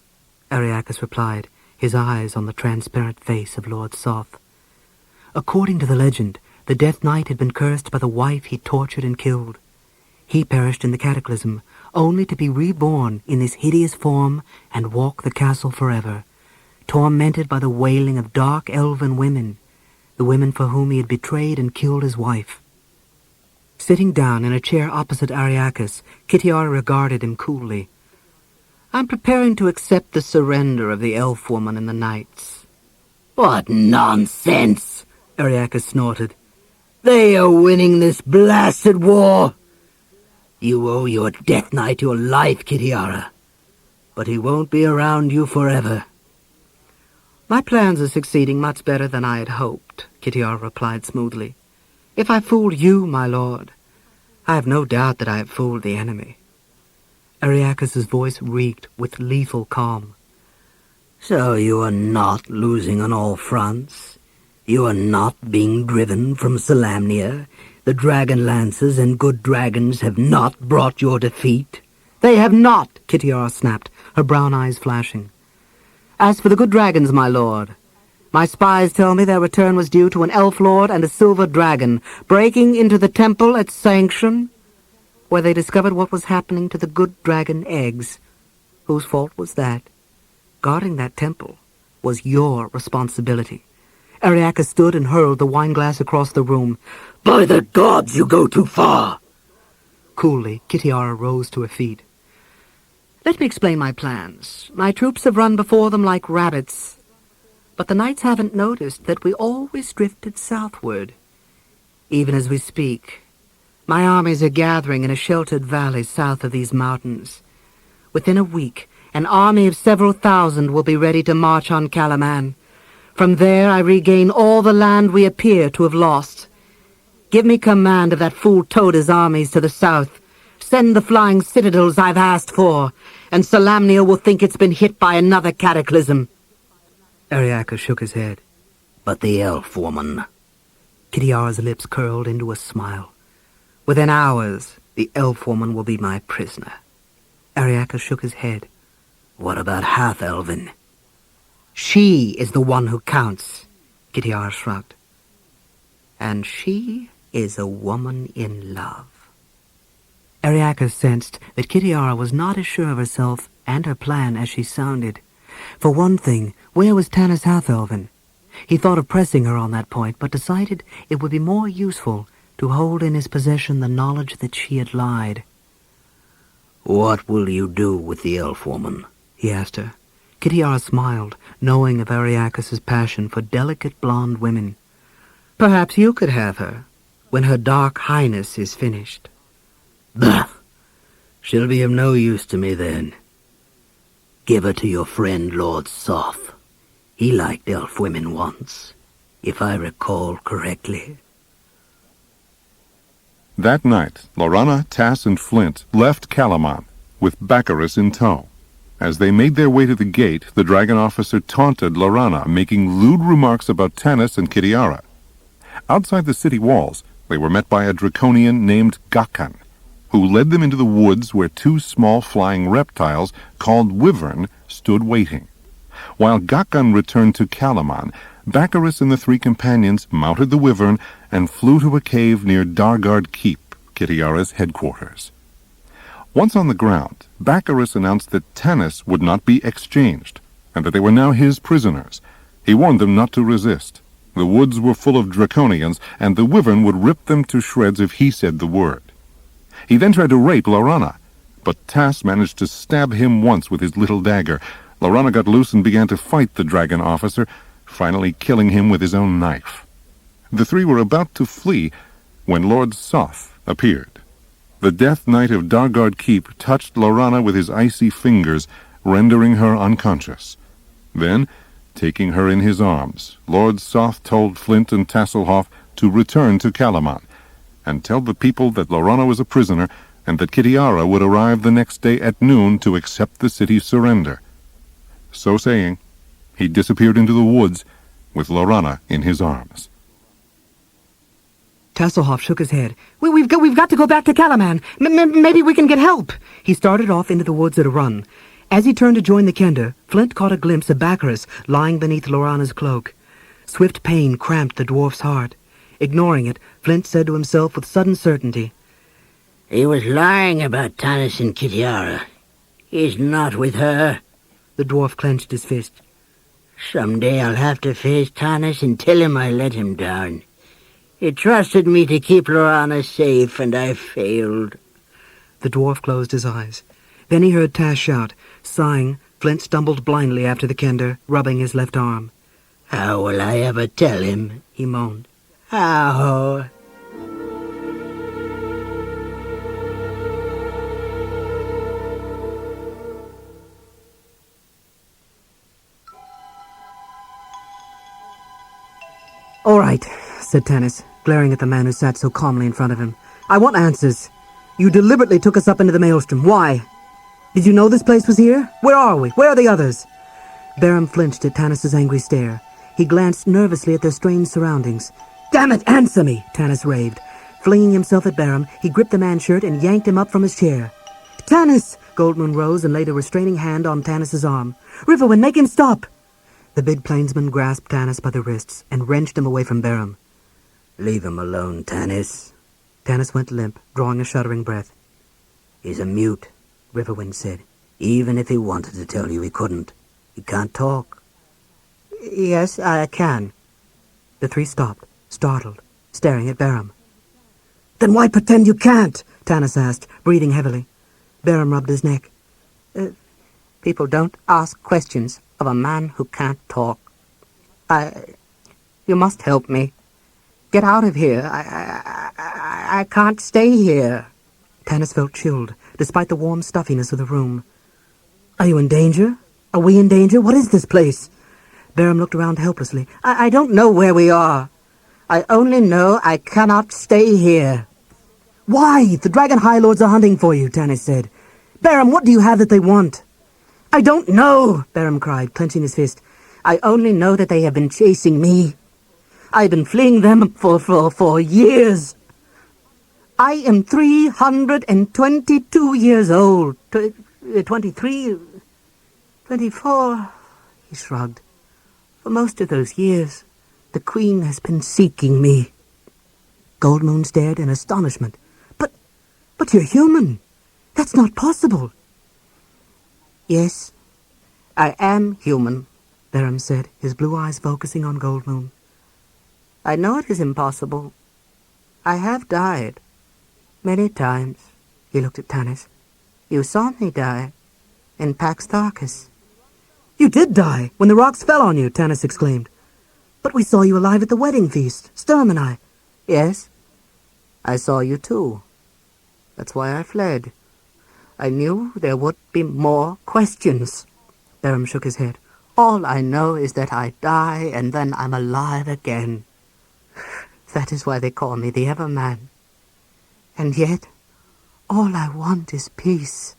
Speaker 2: Ariakis replied, his eyes on the transparent face of Lord Soth. According to the legend, the Death Knight had been cursed by the wife he tortured and killed. He perished in the cataclysm, only to be reborn in this hideous form and walk the castle forever, tormented by the wailing of dark elven women, the women for whom he had betrayed and killed his wife. Sitting down in a chair opposite Ariakis, Kitiara regarded him coolly. I'm preparing to accept the surrender of the elf woman and the knights.
Speaker 3: What nonsense!
Speaker 2: Ariakis snorted.
Speaker 3: They are winning this blasted war. You owe your Death Knight your life, Kitiara. But he won't be around you forever.
Speaker 2: My plans are succeeding much better than I had hoped, Kitiara replied smoothly. If I fooled you, my lord, I have no doubt that I have fooled the enemy. Ariakis's voice reeked with lethal calm.
Speaker 3: So you are not losing on all fronts? You are not being driven from Solamnia? The Dragonlances and good dragons have not brought your defeat?
Speaker 2: They have not, Kitiara snapped, her brown eyes flashing. As for the good dragons, my lord,
Speaker 3: My spies tell me their return was due to an elf lord and a silver dragon breaking into the temple at Sanction, where they discovered what was happening to the good dragon eggs. Whose fault was that? Guarding that temple was your responsibility. Ariaka stood and hurled the wineglass across the room.
Speaker 5: By the gods, you go too far!
Speaker 3: Coolly, Kitiara rose to her feet. Let me explain my plans. My troops have run before them like rabbits, but the knights haven't noticed that we always drifted southward. Even as we speak, my armies are gathering in a sheltered valley south of these mountains. Within a week, an army of several thousand will be ready to march on Calaman. From there I regain all the land we appear to have lost. Give me command of that fool Toda's armies to the south. Send the flying citadels I've asked for, and Solamnia will think it's been hit by another cataclysm.
Speaker 2: Ariaka shook his head.
Speaker 5: But the elf woman...
Speaker 2: Kitiara's lips curled into a smile.
Speaker 3: Within hours, the elf woman will be my prisoner.
Speaker 2: Ariaka shook his head.
Speaker 5: What about half-elven?
Speaker 3: She is the one who counts, Kitiara shrugged. And she is a woman in love.
Speaker 2: Ariaka sensed that Kitiara was not as sure of herself and her plan as she sounded. For one thing, where was Tanis half-elven? He thought of pressing her on that point, but decided it would be more useful to hold in his possession the knowledge that she had lied.
Speaker 5: What will you do with the elf woman?
Speaker 2: He asked her. Kitiara smiled, knowing of Ariakas's passion for delicate blonde women.
Speaker 3: Perhaps you could have her, when her dark highness is finished.
Speaker 5: Bah! She'll be of no use to me then. Give her to your friend Lord Soth. He liked elf women once, if I recall correctly.
Speaker 1: That night, Lorana, Tass, and Flint left Calaman, with Baccarus in tow. As they made their way to the gate, the dragon officer taunted Lorana, making lewd remarks about Tanis and Kitiara. Outside the city walls, they were met by a draconian named Gakan, who led them into the woods where two small flying reptiles called wyvern stood waiting. While Gakan returned to Calaman, Baccarus and the three companions mounted the wyvern and flew to a cave near Dargard Keep, Kitiara's headquarters. Once on the ground, Baccarus announced that Tanis would not be exchanged, and that they were now his prisoners. He warned them not to resist. The woods were full of draconians, and the wyvern would rip them to shreds if he said the word. He then tried to rape Lorana, but Tass managed to stab him once with his little dagger. Lorana got loose and began to fight the dragon officer, finally killing him with his own knife. The three were about to flee when Lord Soth appeared. The Death Knight of Dargard Keep touched Lorana with his icy fingers, rendering her unconscious. Then, taking her in his arms, Lord Soth told Flint and Tasselhoff to return to Calaman, and tell the people that Lorana was a prisoner, and that Kitiara would arrive the next day at noon to accept the city's surrender. So saying, he disappeared into the woods, with Lorana in his arms.
Speaker 3: Tasselhoff shook his head. We've got to go back to Calaman. Maybe we can get help. He started off into the woods at a run. As he turned to join the Kender, Flint caught a glimpse of Baccarus lying beneath Lorana's cloak. Swift pain cramped the dwarf's heart. Ignoring it, Flint said to himself with sudden certainty,
Speaker 4: He was lying about Tanis and Kitiara. He's not with her.
Speaker 3: The dwarf clenched his fist.
Speaker 4: Someday I'll have to face Tanis and tell him I let him down. He trusted me to keep Lorana safe, and I failed.
Speaker 3: The dwarf closed his eyes. Then he heard Tass shout. Sighing, Flint stumbled blindly after the Kender, rubbing his left arm.
Speaker 4: How will I ever tell him?
Speaker 3: He moaned.
Speaker 4: How?
Speaker 3: All right, said Tanis, glaring at the man who sat so calmly in front of him. I want answers. You deliberately took us up into the maelstrom. Why? Did you know this place was here? Where are we? Where are the others? Barum flinched at Tanis's angry stare. He glanced nervously at their strange surroundings. Damn it, answer me, Tanis raved. Flinging himself at Barum, he gripped the man's shirt and yanked him up from his chair. Tanis! Goldmoon rose and laid a restraining hand on Tanis's arm. Riverwind, make him stop!
Speaker 2: The big plainsman grasped Tanis by the wrists and wrenched him away from Beram.
Speaker 5: Leave him alone, Tanis.
Speaker 2: Tanis went limp, drawing a shuddering breath.
Speaker 5: He's a mute, Riverwind said. Even if he wanted to tell you, he couldn't. He can't talk.
Speaker 2: Yes, I can. The three stopped, startled, staring at Beram. Then why pretend you can't? Tanis asked, breathing heavily. Beram rubbed his neck. People don't ask questions of a man who can't talk. You must help me. Get out of here. I can't stay here. Tanis felt chilled, despite the warm stuffiness of the room. Are you in danger? Are we in danger? What is this place? Beram looked around helplessly. I don't know where we are. I only know I cannot stay here. Why? The Dragon High Lords are hunting for you, Tanis said. Beram, what do you have that they want? I don't know, Beram cried, clenching his fist. I only know that they have been chasing me. I've been fleeing them for years. I am 322 years old. 23, 24, he shrugged. For most of those years, the Queen has been seeking me. Goldmoon stared in astonishment. But you're human. That's not possible. Yes, I am human, Beram said, his blue eyes focusing on Goldmoon. I know it is impossible. I have died. Many times. He looked at Tanis. You saw me die. In Pax Tharkas. You did die, when the rocks fell on you, Tanis exclaimed. But we saw you alive at the wedding feast, Sturm and I. Yes, I saw you too. That's why I fled. I knew there would be more questions. Beram shook his head. All I know is that I die and then I'm alive again. That is why they call me the Everman. And yet, all I want is peace.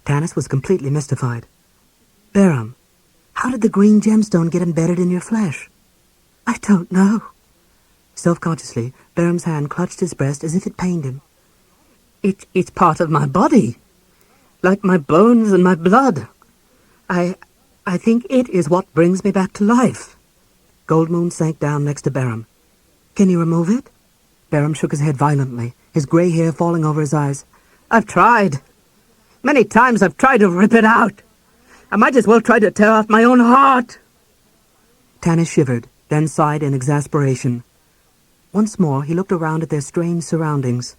Speaker 2: Tanis was completely mystified. Beram, how did the green gemstone get embedded in your flesh? I don't know. Self-consciously, Beram's hand clutched his breast as if it pained him. It's part of my body, like my bones and my blood. I think it is what brings me back to life. Goldmoon sank down next to Beram. Can you remove it? Beram shook his head violently, his grey hair falling over his eyes. I've tried. Many times I've tried to rip it out. I might as well try to tear out my own heart. Tanis shivered, then sighed in exasperation. Once more he looked around at their strange surroundings.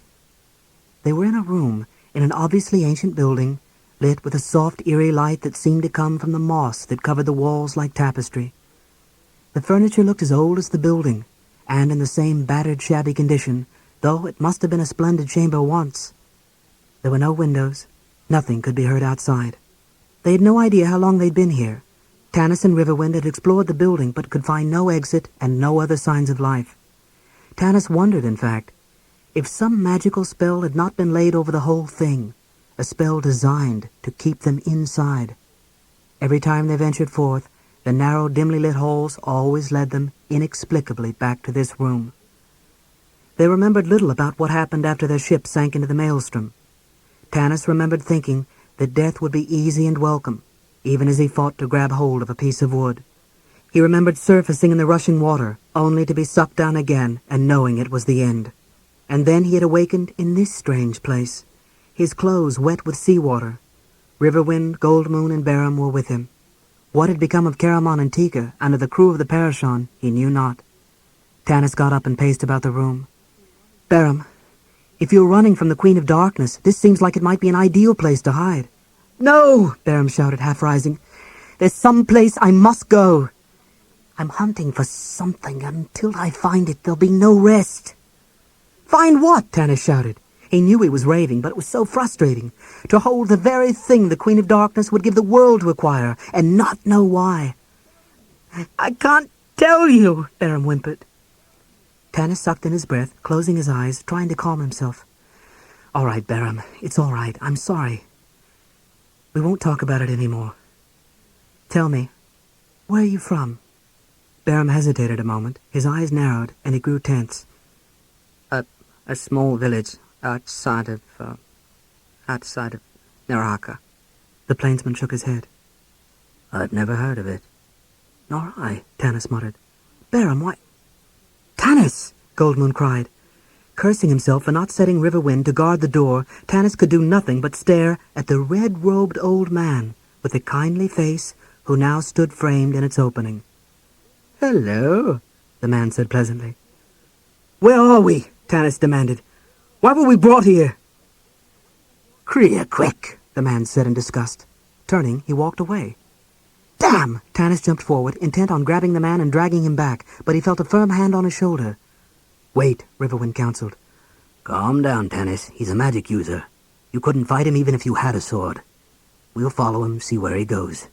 Speaker 2: They were in a room, in an obviously ancient building, lit with a soft, eerie light that seemed to come from the moss that covered the walls like tapestry. The furniture looked as old as the building, and in the same battered, shabby condition, though it must have been a splendid chamber once. There were no windows. Nothing could be heard outside. They had no idea how long they'd been here. Tanis and Riverwind had explored the building, but could find no exit and no other signs of life. Tanis wondered, in fact, if some magical spell had not been laid over the whole thing, a spell designed to keep them inside. Every time they ventured forth, the narrow, dimly lit halls always led them inexplicably back to this room. They remembered little about what happened after their ship sank into the maelstrom. Tanis remembered thinking that death would be easy and welcome, even as he fought to grab hold of a piece of wood. He remembered surfacing in the rushing water, only to be sucked down again and knowing it was the end. And then he had awakened in this strange place, his clothes wet with seawater. Riverwind, Goldmoon, and Beram were with him. What had become of Caramon and Tika and of the crew of the Parashon, he knew not. Tanis got up and paced about the room. Beram, if you're running from the Queen of Darkness, this seems like it might be an ideal place to hide. No, Beram shouted, half rising. There's some place I must go. I'm hunting for something. Until I find it, there'll be no rest. Find what? Tanis shouted. He knew he was raving, but it was so frustrating. To hold the very thing the Queen of Darkness would give the world to acquire, and not know why. I can't tell you, Beram whimpered. Tanis sucked in his breath, closing his eyes, trying to calm himself. All right, Beram, it's all right. I'm sorry. We won't talk about it anymore. Tell me, where are you from? Beram hesitated a moment, his eyes narrowed, and he grew tense. A small village outside of Naraka. The plainsman shook his head.
Speaker 5: I've never heard of it.
Speaker 2: Nor I, Tanis muttered. Barum, why... Tanis! Goldmoon cried. Cursing himself for not setting Riverwind to guard the door, Tanis could do nothing but stare at the red-robed old man with the kindly face who now stood framed in its opening.
Speaker 3: Hello,
Speaker 2: the man said pleasantly.
Speaker 3: Where are we? Tanis demanded. Why were we brought here?
Speaker 4: Clear quick,
Speaker 2: the man said in disgust. Turning, he walked away.
Speaker 3: Damn!
Speaker 2: Tanis jumped forward, intent on grabbing the man and dragging him back, but he felt a firm hand on his shoulder.
Speaker 5: Wait, Riverwind counseled. Calm down, Tanis. He's a magic user. You couldn't fight him even if you had a sword. We'll follow him, see where he goes.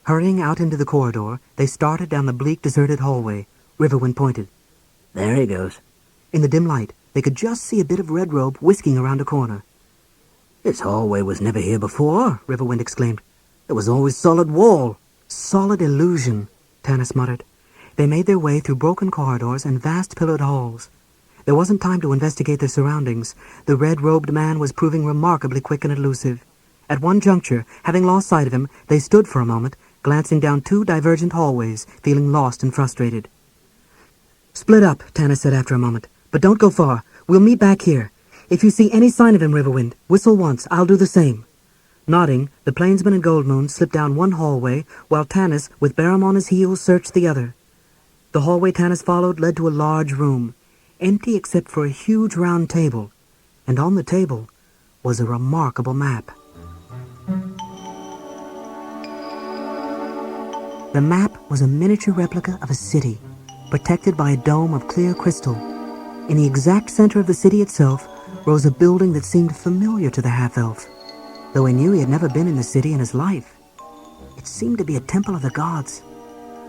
Speaker 2: Hurrying out into the corridor, they started down the bleak, deserted hallway. Riverwind pointed.
Speaker 5: There he goes.
Speaker 2: In the dim light, they could just see a bit of red robe whisking around a corner.
Speaker 5: This hallway was never here before, Riverwind exclaimed. There was always solid wall.
Speaker 2: Solid illusion, Tanis muttered. They made their way through broken corridors and vast pillared halls. There wasn't time to investigate their surroundings. The red-robed man was proving remarkably quick and elusive. At one juncture, having lost sight of him, they stood for a moment, glancing down two divergent hallways, feeling lost and frustrated. "Split up," Tanis said after a moment. "But don't go far. We'll meet back here. If you see any sign of him, Riverwind, whistle once. I'll do the same." Nodding, the plainsman and Goldmoon slipped down one hallway, while Tanis, with Barum on his heels, searched the other. The hallway Tanis followed led to a large room, empty except for a huge round table, and on the table was a remarkable map. The map was a miniature replica of a city, protected by a dome of clear crystal. In the exact center of the city itself rose a building that seemed familiar to the half-elf, though he knew he had never been in the city in his life. It seemed to be a temple of the gods.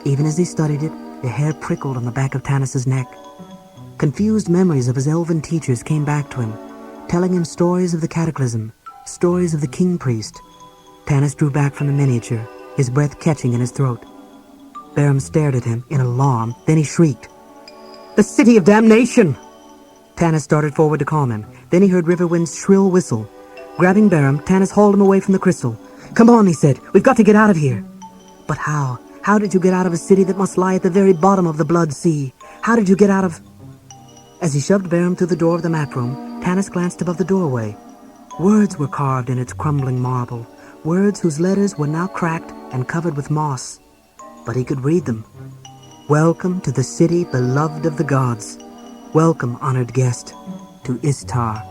Speaker 2: Even as he studied it, the hair prickled on the back of Tanis's neck. Confused memories of his elven teachers came back to him, telling him stories of the cataclysm, stories of the king-priest. Tanis drew back from the miniature, his breath catching in his throat. Barum stared at him in alarm, then he shrieked, "The City of Damnation!" Tanis started forward to calm him. Then he heard Riverwind's shrill whistle. Grabbing Barum, Tanis hauled him away from the crystal. "Come on," he said. "We've got to get out of here." "But how? How did you get out of a city that must lie at the very bottom of the Blood Sea? How did you get out of—" As he shoved Barum through the door of the map room, Tanis glanced above the doorway. Words were carved in its crumbling marble, words whose letters were now cracked and covered with moss. But he could read them. "Welcome to the city beloved of the gods. Welcome, honored guest, to Istar."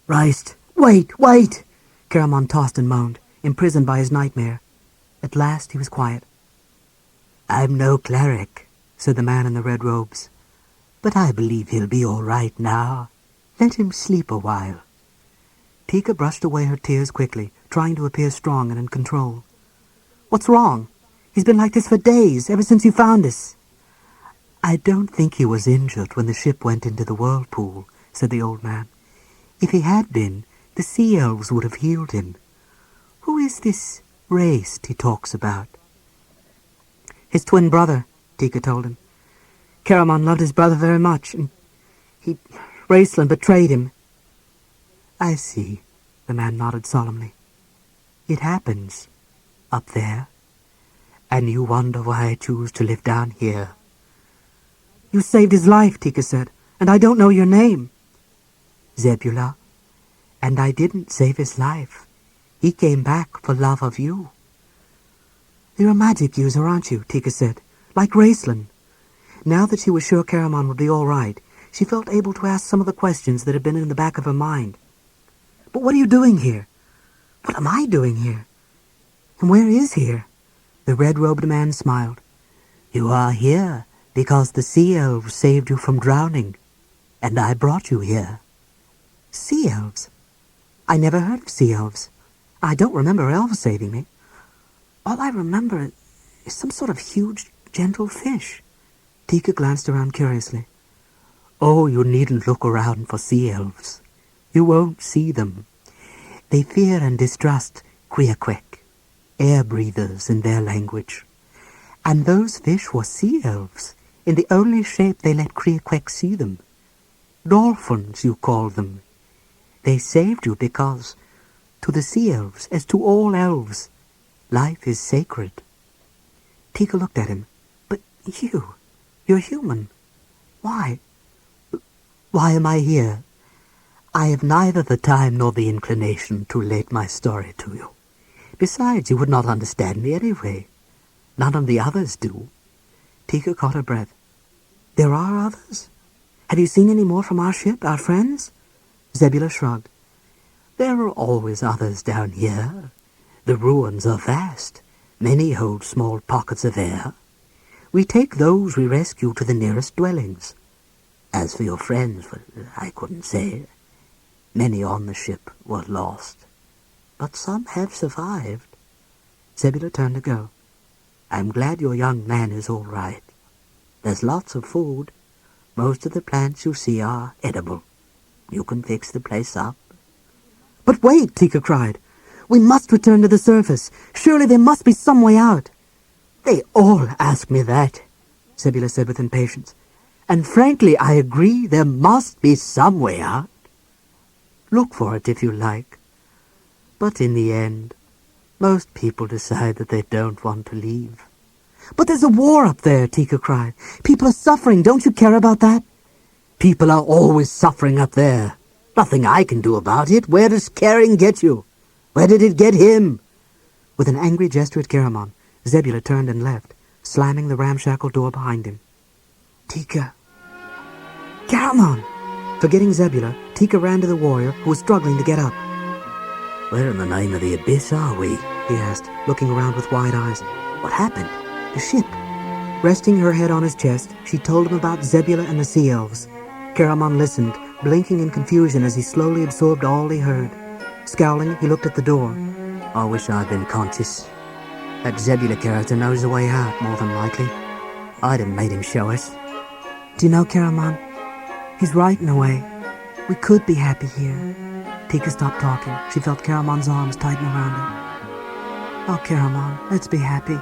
Speaker 2: "Christ, wait! Caramon tossed and moaned, imprisoned by his nightmare. At last he was quiet. "I'm no cleric," said the man in the red robes, "but I believe he'll be all right now. Let him sleep a while." Tika brushed away her tears quickly, trying to appear strong and in control. "What's wrong? He's been like this for days, ever since you found us." "I don't think he was injured when the ship went into the whirlpool," said the old man. "If he had been, the sea elves would have healed him. Who is this race he talks about?" "His twin brother," Tika told him. "Caramon loved his brother very much, and Raceland betrayed him." "I see," the man nodded solemnly. "It happens, up there, and you wonder why I choose to live down here." "You saved his life," Tika said, "and I don't know your name." "Zebula, and I didn't save his life. He came back for love of you." "You're a magic user, aren't you?" Tika said. "Like Raceland." Now that she was sure Caramon would be all right, she felt able to ask some of the questions that had been in the back of her mind. "But what are you doing here? What am I doing here? And where is here?" The red-robed man smiled. "You are here because the sea elves saved you from drowning, and I brought you here." "Sea elves? I never heard of sea elves. I don't remember elves saving me. All I remember is some sort of huge, gentle fish." Tika glanced around curiously. "Oh, you needn't look around for sea elves. You won't see them. They fear and distrust Quiaquec, air breathers in their language. And those fish were sea elves, in the only shape they let Creaqueck see them. Dolphins, you call them. They saved you because, to the sea elves, as to all elves, life is sacred. Tika looked at him. But you're human. Why? Why am I here? I have neither the time nor the inclination to relate my story to you. Besides, you would not understand me anyway. None of the others do. Tika caught her breath. There are others? Have you seen any more from our ship, our friends? Zebula shrugged. There are always others down here. The ruins are vast. Many hold small pockets of air. We take those we rescue to the nearest dwellings. As for your friends, well, I couldn't say. Many on the ship were lost, but some have survived. Zebula turned to go. I'm glad your young man is all right. There's lots of food. Most of the plants you see are edible. You can fix the place up. But wait, Tika cried. We must return to the surface. Surely there must be some way out. They all ask me that, Zebula said with impatience. And frankly, I agree there must be some way out. Look for it if you like. But in the end, most people decide that they don't want to leave. But there's a war up there, Tika cried. People are suffering. Don't you care about that? People are always suffering up there. Nothing I can do about it. Where does caring get you? Where did it get him? With an angry gesture at Caramon, Zebula turned and left, slamming the ramshackle door behind him. Tika! Caramon! Forgetting Zebula, Tika ran to the warrior, who was struggling to get up.
Speaker 5: Where in the name of the abyss are we?
Speaker 2: He asked, looking around with wide eyes. What happened? The ship. Resting her head on his chest, she told him about Zebula and the sea elves. Caramon listened, blinking in confusion as he slowly absorbed all he heard. Scowling, he looked at the door.
Speaker 5: I wish I'd been conscious. That Zebula character knows the way out, more than likely. I'd have made him show us.
Speaker 2: Do you know, Caramon? He's right in a way. We could be happy here. Tika stopped talking. She felt Caramon's arms tighten around her. Oh, Caramon, let's be happy.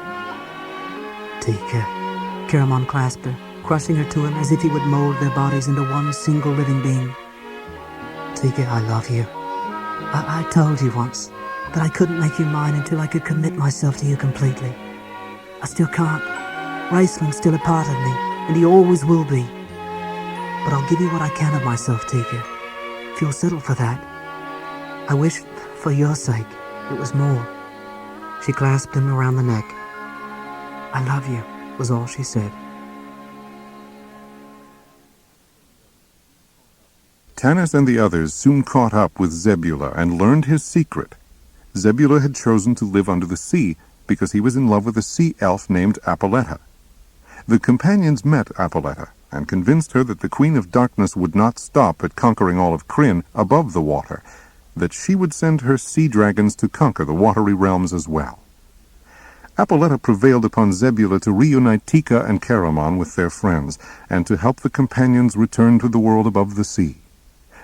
Speaker 5: Tika.
Speaker 2: Caramon clasped her, crushing her to him as if he would mold their bodies into one single living being. Tika, I love you. I told you once that I couldn't make you mine until I could commit myself to you completely. I still can't. Raceland's still a part of me, and he always will be. But I'll give you what I can of myself, Tika. If you'll settle for that. I wish, for your sake, it was more. She clasped him around the neck. I love you, was all she said.
Speaker 1: Tanis and the others soon caught up with Zebula and learned his secret. Zebula had chosen to live under the sea because he was in love with a sea elf named Apolletta. The companions met Apolletta and convinced her that the Queen of Darkness would not stop at conquering all of Krynn above the water, that she would send her sea dragons to conquer the watery realms as well. Apolletta prevailed upon Zebula to reunite Tika and Caramon with their friends, and to help the companions return to the world above the sea.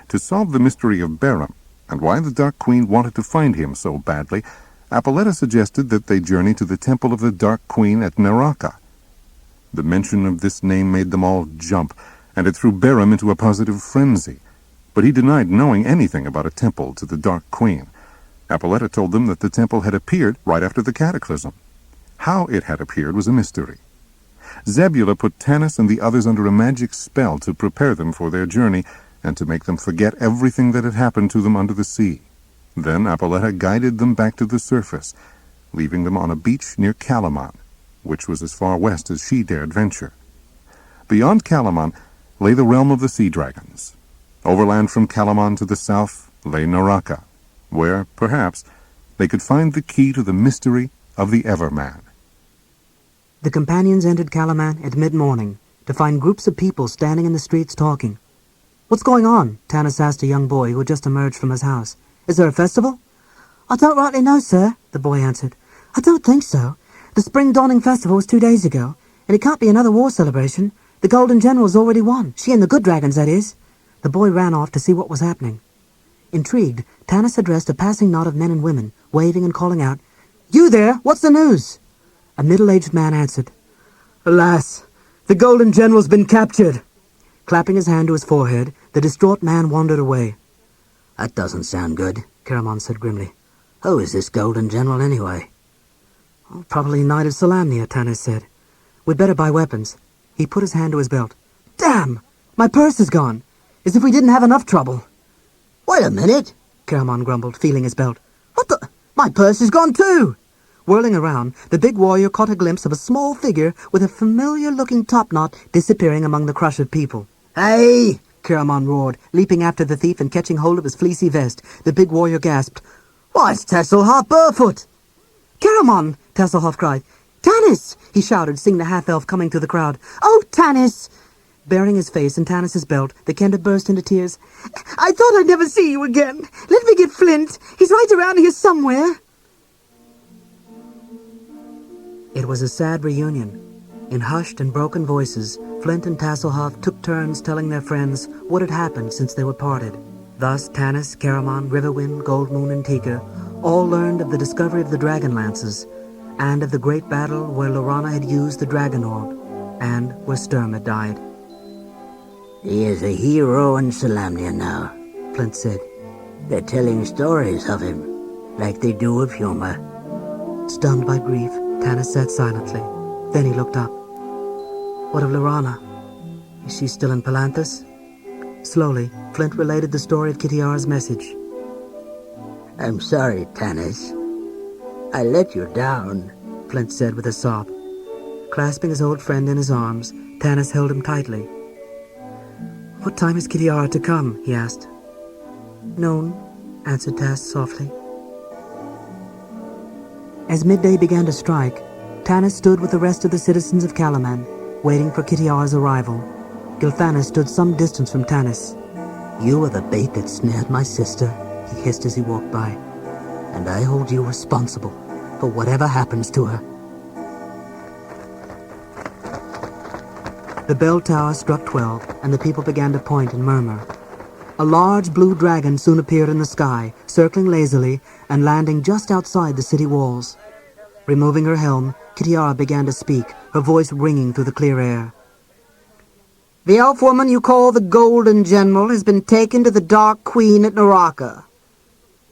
Speaker 1: To solve the mystery of Beram, and why the Dark Queen wanted to find him so badly, Apolletta suggested that they journey to the temple of the Dark Queen at Naraka. The mention of this name made them all jump, and it threw Beram into a positive frenzy. But he denied knowing anything about a temple to the Dark Queen. Apolletta told them that the temple had appeared right after the cataclysm. How it had appeared was a mystery. Zebula put Tanis and the others under a magic spell to prepare them for their journey, and to make them forget everything that had happened to them under the sea. Then Apolletta guided them back to the surface, leaving them on a beach near Calamon, which was as far west as she dared venture. Beyond Calamon lay the realm of the sea dragons. Overland from Calamon to the south lay Naraka, where, perhaps, they could find the key to the mystery of the Everman.
Speaker 2: The companions entered Calamon at mid-morning to find groups of people standing in the streets talking. What's going on? Tanis asked a young boy who had just emerged from his house. Is there a festival? I don't rightly know, sir, the boy answered. I don't think so. The Spring Dawning Festival was 2 days ago, and it can't be another war celebration. The Golden General's already won. She and the Good Dragons, that is. The boy ran off to see what was happening. Intrigued, Tanis addressed a passing knot of men and women, waving and calling out, You there! What's the news? A middle-aged man answered, Alas,
Speaker 3: The Golden General's been captured. Clapping his hand to his forehead, the distraught man wandered away.
Speaker 5: That doesn't sound good, Caramon said grimly. Who is this Golden General anyway?
Speaker 3: Oh, probably Knight of Solamnia, Tanis said. We'd better buy weapons. He put his hand to his belt. Damn! My purse is gone. As if we didn't have enough trouble.
Speaker 5: Wait a minute,
Speaker 3: Caramon grumbled, feeling his belt. What the? My purse is gone too! Whirling around, the big warrior caught a glimpse of a small figure with a familiar-looking topknot disappearing among the crush of people.
Speaker 5: Hey!
Speaker 3: Caramon roared, leaping after the thief and catching hold of his fleecy vest. The big warrior gasped.
Speaker 5: Why, it's Tasselhoff Barefoot!
Speaker 3: Caramon! Tasselhoff cried. Tanis! He shouted, seeing the half-elf coming through the crowd. Oh, Tanis! Burying his face in Tanis's belt, the Kender burst into tears. I thought I'd never see you again. Let me get Flint. He's right around here somewhere. It was a sad reunion. In hushed and broken voices, Flint and Tasselhoff took turns telling their friends what had happened since they were parted. Thus Tanis, Caramon, Riverwind, Goldmoon, and Tika all learned of the discovery of the Dragonlances, and of the great battle where Lorana had used the Dragon Orb, and where Sturm had died.
Speaker 4: He is a hero in Solamnia now,
Speaker 3: Flint said.
Speaker 4: They're telling stories of him, like they do of Humor.
Speaker 3: Stunned by grief, Tanis sat silently. Then he looked up. What of Lorana? Is she still in Palanthas? Slowly, Flint related the story of Kitiara's message.
Speaker 4: I'm sorry, Tanis. I let you down,
Speaker 3: Flint said with a sob. Clasping his old friend in his arms, Tanis held him tightly. What time is Kitiara to come? He asked. Noon, answered Tas softly. As midday began to strike, Tanis stood with the rest of the citizens of Calaman, waiting for Kitiara's arrival. Gilthanas stood some distance from Tanis.
Speaker 5: You are the bait that snared my sister, he hissed as he walked by, and I hold you responsible for whatever happens to her.
Speaker 3: The bell tower struck 12, and the people began to point and murmur. A large blue dragon soon appeared in the sky, circling lazily and landing just outside the city walls. Removing her helm, Kitiara began to speak, her voice ringing through the clear air. The elf woman you call the Golden General has been taken to the Dark Queen at Naraka.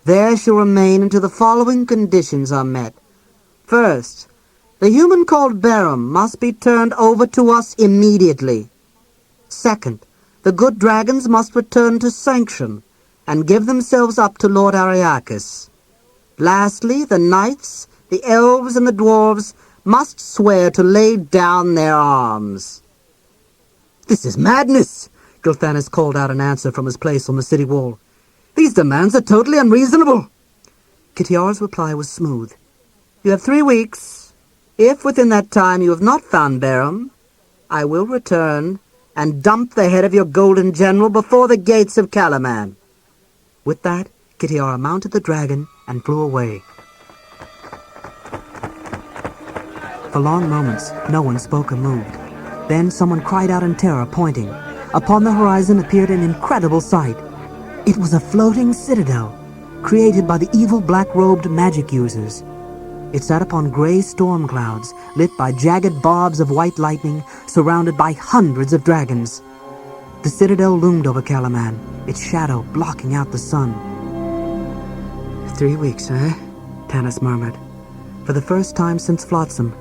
Speaker 3: There she'll remain until the following conditions are met. First, the human called Barum must be turned over to us immediately. Second, the good dragons must return to Sanction and give themselves up to Lord Ariakis. Lastly, the knights, the elves, and the dwarves must swear to lay down their arms. This is madness, Gilthanas called out in answer from his place on the city wall. These demands are totally unreasonable. Kitiara's reply was smooth. You have 3 weeks. If within that time you have not found Barum, I will return and dump the head of your Golden General before the gates of Calaman. With that, Kitiara mounted the dragon and flew away. For long moments, no one spoke or moved. Then someone cried out in terror, pointing. Upon the horizon appeared an incredible sight. It was a floating citadel, created by the evil black-robed magic users. It sat upon gray storm clouds, lit by jagged barbs of white lightning, surrounded by hundreds of dragons. The citadel loomed over Calaman, its shadow blocking out the sun. 3 weeks, eh? Tanis murmured. For the first time since Flotsam,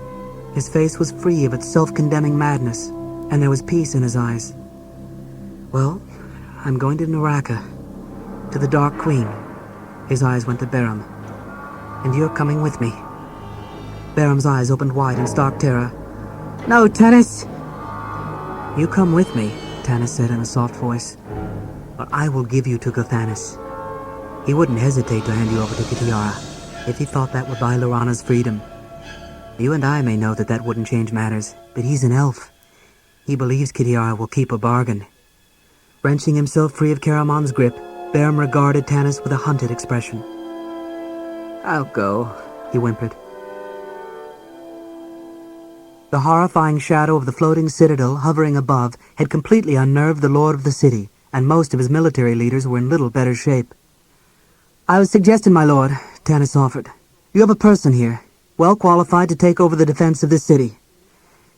Speaker 3: his face was free of its self-condemning madness, and there was peace in his eyes. Well, I'm going to Naraka, to the Dark Queen. His eyes went to Barum. And you're coming with me. Barum's eyes opened wide in stark terror. No, Tanis! You come with me, Tanis said in a soft voice, or I will give you to Gilthanas. He wouldn't hesitate to hand you over to Kitiara, if he thought that would buy Lorana's freedom. You and I may know that that wouldn't change matters, but he's an elf. He believes Kitiara will keep a bargain. Wrenching himself free of Caramon's grip, Barum regarded Tanis with a hunted expression. I'll go, he whimpered. The horrifying shadow of the floating citadel hovering above had completely unnerved the lord of the city, and most of his military leaders were in little better shape. I was suggesting, my lord, Tanis offered. You have a person here, well qualified to take over the defense of this city.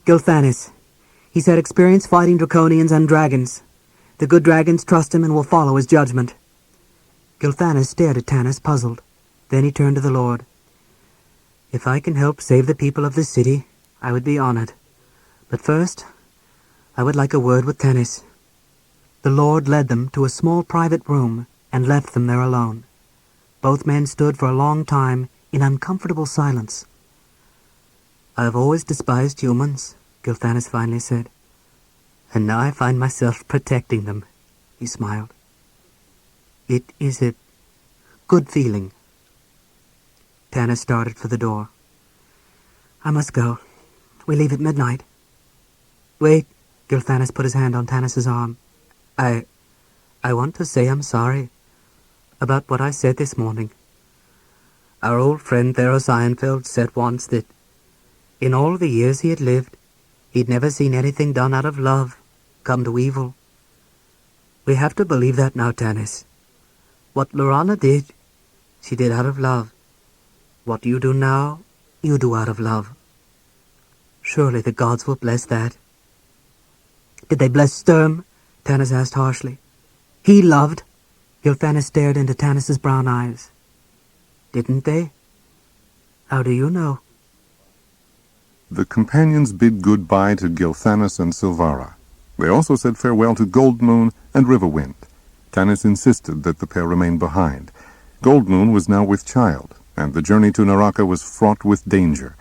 Speaker 3: Gilthanas.
Speaker 2: He's had experience fighting draconians and dragons. The good dragons trust him and will follow his judgment. Gilthanas stared at Tanis, puzzled. Then he turned to the Lord. If I can help save the people of this city, I would be honored. But first, I would like a word with Tanis. The Lord led them to a small private room and left them there alone. Both men stood for a long time in uncomfortable silence. I have always despised humans, Gilthanas finally said. And now I find myself protecting them, he smiled. It is a good feeling. Tanis started for the door. I must go. We leave at midnight. Wait, Gilthanas put his hand on Tanis's arm. I want to say I'm sorry about what I said this morning. Our old friend Theros Ironfeld said once that in all the years he had lived, he'd never seen anything done out of love come to evil. We have to believe that now, Tanis. What Lorana did, she did out of love. What you do now, you do out of love. Surely the gods will bless that. Did they bless Sturm? Tanis asked harshly. He loved. Gilthanas stared into Tanis's brown eyes. Didn't they? How do you know?
Speaker 1: The companions bid goodbye to Gilthanas and Silvara. They also said farewell to Goldmoon and Riverwind. Tanis insisted that the pair remain behind. Goldmoon was now with child, and the journey to Naraka was fraught with danger.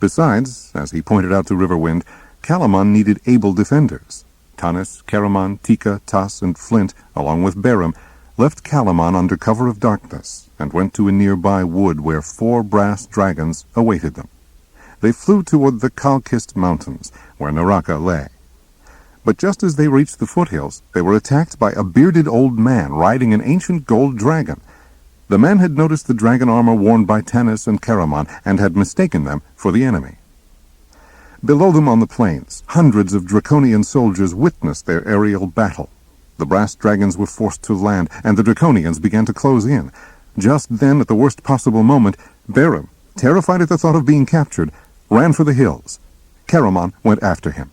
Speaker 1: Besides, as he pointed out to Riverwind, Calamon needed able defenders. Tanis, Caramon, Tika, Tas, and Flint, along with Beram, left Calamon under cover of darkness and went to a nearby wood where 4 brass dragons awaited them. They flew toward the Kalkist Mountains, where Naraka lay. But just as they reached the foothills, they were attacked by a bearded old man riding an ancient gold dragon. The man had noticed the dragon armor worn by Tanis and Caramon and had mistaken them for the enemy. Below them on the plains, hundreds of draconian soldiers witnessed their aerial battle. The brass dragons were forced to land, and the draconians began to close in. Just then, at the worst possible moment, Beram, terrified at the thought of being captured, ran for the hills. Caramon went after him.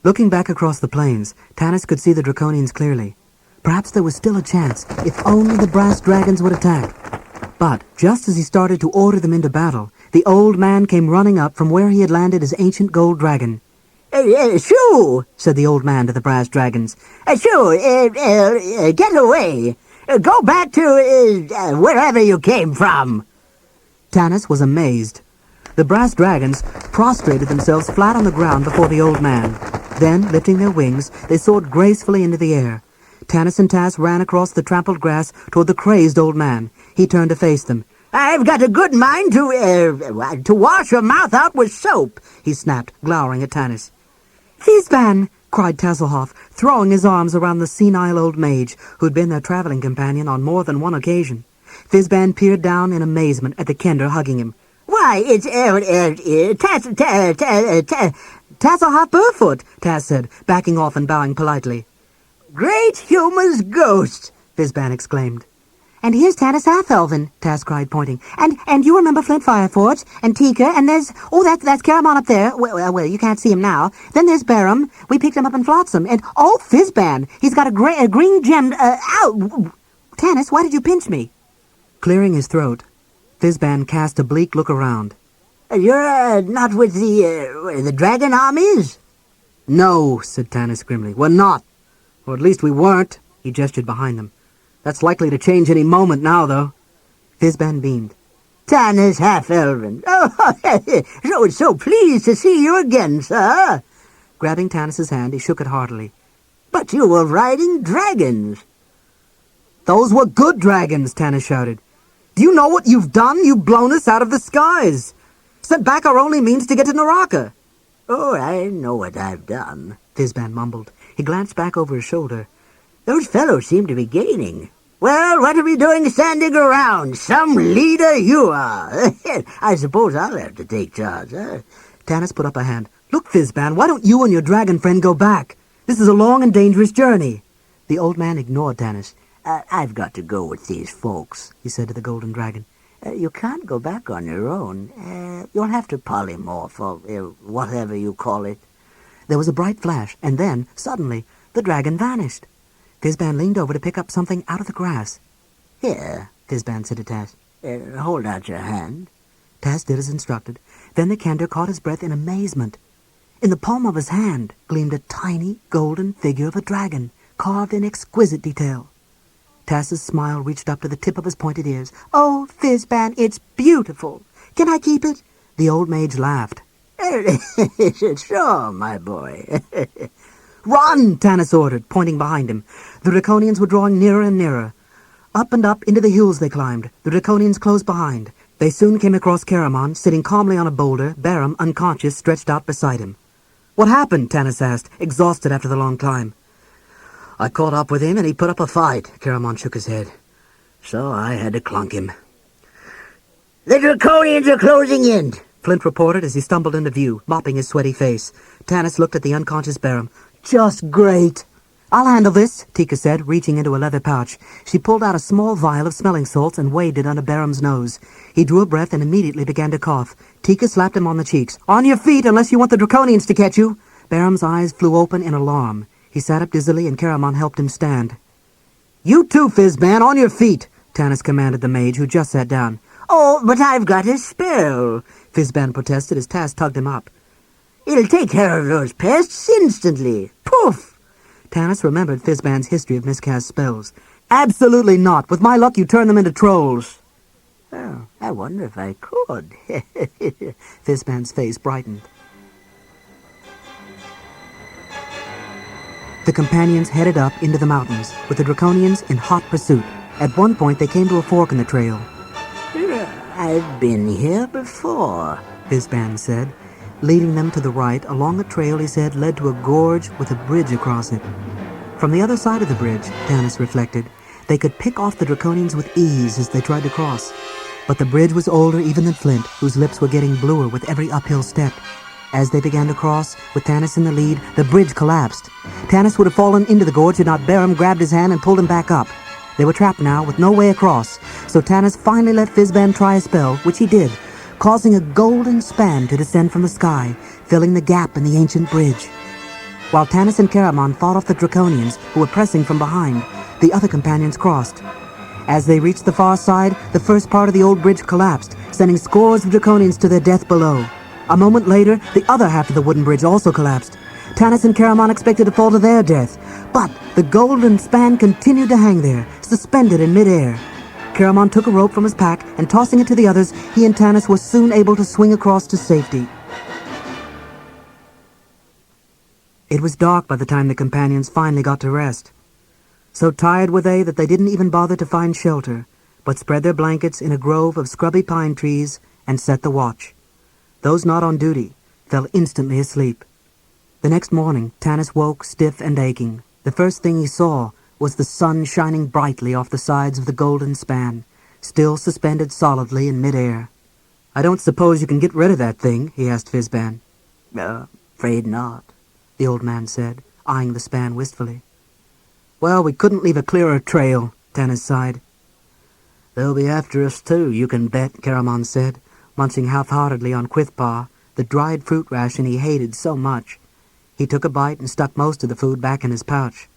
Speaker 2: Looking back across the plains, Tanis could see the draconians clearly. Perhaps there was still a chance, if only the brass dragons would attack. But, just as he started to order them into battle, the old man came running up from where he had landed his ancient gold dragon.
Speaker 4: Shoo,
Speaker 2: said the old man to the brass dragons.
Speaker 4: Shoo, get away. Go back to wherever you came from.
Speaker 2: Tanis was amazed. The brass dragons prostrated themselves flat on the ground before the old man. Then, lifting their wings, they soared gracefully into the air. Tanis and Tas ran across the trampled grass toward the crazed old man. He turned to face them.
Speaker 4: I've got a good mind to wash your mouth out with soap,
Speaker 2: he snapped, glowering at Tanis. Fizban, cried Tasselhoff, throwing his arms around the senile old mage, who'd been their traveling companion on more than one occasion. Fizban peered down in amazement at the Kender hugging him.
Speaker 4: Why, it's
Speaker 2: Tasselhoff Burfoot, Tas said, backing off and bowing politely.
Speaker 4: Great human's ghost,
Speaker 2: Fizban exclaimed. And here's Tanis Half-Elven, Tas cried, pointing. And you remember Flint Fireforge, and Tika, and there's... Oh, that's Caramon up there. Well, you can't see him now. Then there's Beram. We picked him up in Flotsam. And, oh, Fizban, he's got a green gemmed... Ow! Tanis, why did you pinch me? Clearing his throat, Fizban cast a bleak look around.
Speaker 4: You're not with the dragon armies?
Speaker 2: No, said Tanis grimly. We're not. Or at least we weren't. He gestured behind them. That's likely to change any moment now, though. Fizban beamed.
Speaker 4: Tanis Half-Elven. Oh, so pleased to see you again, sir.
Speaker 2: Grabbing Tanis's hand, he shook it heartily.
Speaker 4: But you were riding dragons.
Speaker 2: Those were good dragons, Tanis shouted. Do you know what you've done? You've blown us out of the skies. Sent back our only means to get to Naraka.
Speaker 4: Oh, I know what I've done,
Speaker 2: Fizban mumbled. He glanced back over his shoulder.
Speaker 4: Those fellows seem to be gaining. Well, what are we doing standing around? Some leader you are. I suppose I'll have to take charge, huh?
Speaker 2: Tanis put up a hand. Look, Fizban, why don't you and your dragon friend go back? This is a long and dangerous journey. The old man ignored Tanis.
Speaker 4: I've got to go with these folks,
Speaker 2: he said to the golden dragon.
Speaker 4: You can't go back on your own. You'll have to polymorph, or whatever you call it.
Speaker 3: There was a bright flash, and then, suddenly, the dragon vanished. Fizban leaned over to pick up something out of the grass.
Speaker 4: Here,
Speaker 3: Fizban said to Taz.
Speaker 4: Hold out your hand.
Speaker 3: Taz did as instructed. Then the Kender caught his breath in amazement. In the palm of his hand gleamed a tiny, golden figure of a dragon, carved in exquisite detail. Taz's smile reached up to the tip of his pointed ears. "Oh, Fizban, it's beautiful. Can I keep it?" The old mage laughed.
Speaker 4: Sure, my boy.
Speaker 3: "Run!" Tanis ordered, pointing behind him. The Draconians were drawing nearer and nearer. Up and up into the hills they climbed, the Draconians close behind. They soon came across Caramon, sitting calmly on a boulder, Barum, unconscious, stretched out beside him. "What happened?" Tanis asked, exhausted after the long climb.
Speaker 5: "I caught up with him and he put up a fight." Caramon shook his head. "So I had to clunk him."
Speaker 4: The Draconians are closing in.
Speaker 3: Flint reported as he stumbled into view, mopping his sweaty face. Tanis looked at the unconscious Barum. "Just great." "I'll handle this," Tika said, reaching into a leather pouch. She pulled out a small vial of smelling salts and waved it under Barum's nose. He drew a breath and immediately began to cough. Tika slapped him on the cheeks. "On your feet, unless you want the Draconians to catch you." Barum's eyes flew open in alarm. He sat up dizzily and Caramon helped him stand. "You too, Fizban, on your feet," Tanis commanded the mage, who just sat down.
Speaker 4: "Oh, but I've got a spell,"
Speaker 3: Fizban protested as Taz tugged him up.
Speaker 4: "It'll take care of those pests instantly. Poof!"
Speaker 3: Tanis remembered Fizban's history of miscast spells. "Absolutely not. With my luck, you turn them into trolls."
Speaker 4: Oh, I wonder if I could.
Speaker 3: Fizban's face brightened. The companions headed up into the mountains, with the Draconians in hot pursuit. At one point, they came to a fork in the trail.
Speaker 4: I've been here before,
Speaker 3: Fizban said, leading them to the right along a trail he said led to a gorge with a bridge across it. From the other side of the bridge, Tanis reflected, they could pick off the Draconians with ease as they tried to cross. But the bridge was older even than Flint, whose lips were getting bluer with every uphill step. As they began to cross, with Tanis in the lead, the bridge collapsed. Tanis would have fallen into the gorge had not Barum grabbed his hand and pulled him back up. They were trapped now, with no way across, so Tanis finally let Fizban try a spell, which he did, causing a golden span to descend from the sky, filling the gap in the ancient bridge. While Tanis and Caramon fought off the Draconians, who were pressing from behind, the other companions crossed. As they reached the far side, the first part of the old bridge collapsed, sending scores of Draconians to their death below. A moment later, the other half of the wooden bridge also collapsed. Tanis and Caramon expected to fall to their death, but the golden span continued to hang there, suspended in midair. Caramon took a rope from his pack, and tossing it to the others, he and Tanis were soon able to swing across to safety. It was dark by the time the companions finally got to rest. So tired were they that they didn't even bother to find shelter, but spread their blankets in a grove of scrubby pine trees and set the watch. Those not on duty fell instantly asleep. The next morning, Tanis woke stiff and aching. The first thing he saw was the sun shining brightly off the sides of the golden span, still suspended solidly in midair. "I don't suppose you can get rid of that thing?" he asked Fizban.
Speaker 4: Afraid not,
Speaker 3: the old man said, eyeing the span wistfully. "Well, we couldn't leave a clearer trail," Tanis sighed.
Speaker 5: "They'll be after us too, you can bet," Caramon said, munching half-heartedly on quithpaw, the dried fruit ration he hated so much. He took a bite and stuck most of the food back in his pouch.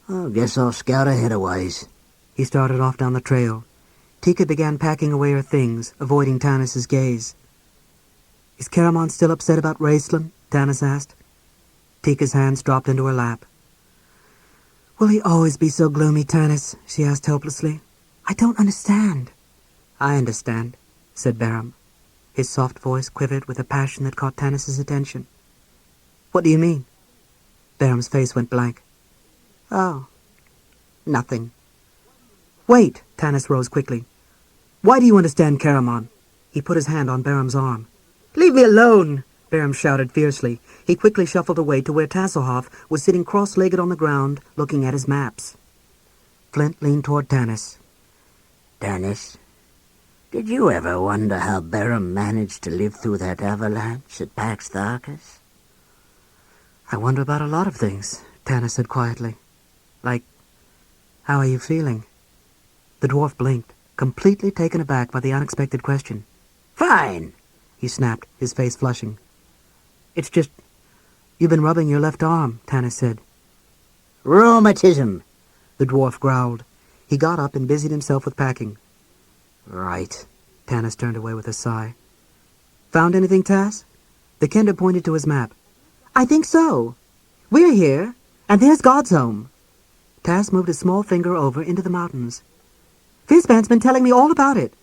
Speaker 5: Guess I'll scout ahead a ways."
Speaker 3: He started off down the trail. Tika began packing away her things, avoiding Tanis's gaze. "Is Caramon still upset about Raceland?" Tanis asked. Tika's hands dropped into her lap. "Will he always be so gloomy, Tanis?" she asked helplessly. "I don't understand." "I understand," said Barum. His soft voice quivered with a passion that caught Tanis's attention. "What do you mean?" Barum's face went blank. "Oh, nothing." "Wait!" Tanis rose quickly. "Why do you understand Caramon?" He put his hand on Barum's arm. "Leave me alone!" Barum shouted fiercely. He quickly shuffled away to where Tasselhoff was sitting cross-legged on the ground, looking at his maps. Flint leaned toward Tanis.
Speaker 4: Tanis, did you ever wonder how Barum managed to live through that avalanche at Pax Tharkas?
Speaker 3: "I wonder about a lot of things," Tanis said quietly. "Like, how are you feeling?" The dwarf blinked, completely taken aback by the unexpected question.
Speaker 4: "Fine,"
Speaker 3: he snapped, his face flushing. "It's just,
Speaker 2: You've been rubbing your left arm, Tanis said.
Speaker 4: Rheumatism,
Speaker 2: the dwarf growled. He got up and busied himself with packing.
Speaker 5: Right.
Speaker 2: Tanis turned away with a sigh. Found anything, Tas? The Kender pointed to his map. I think so. We're here, and there's God's home. Tas moved a small finger over into the mountains. Fizban's been telling me all about it.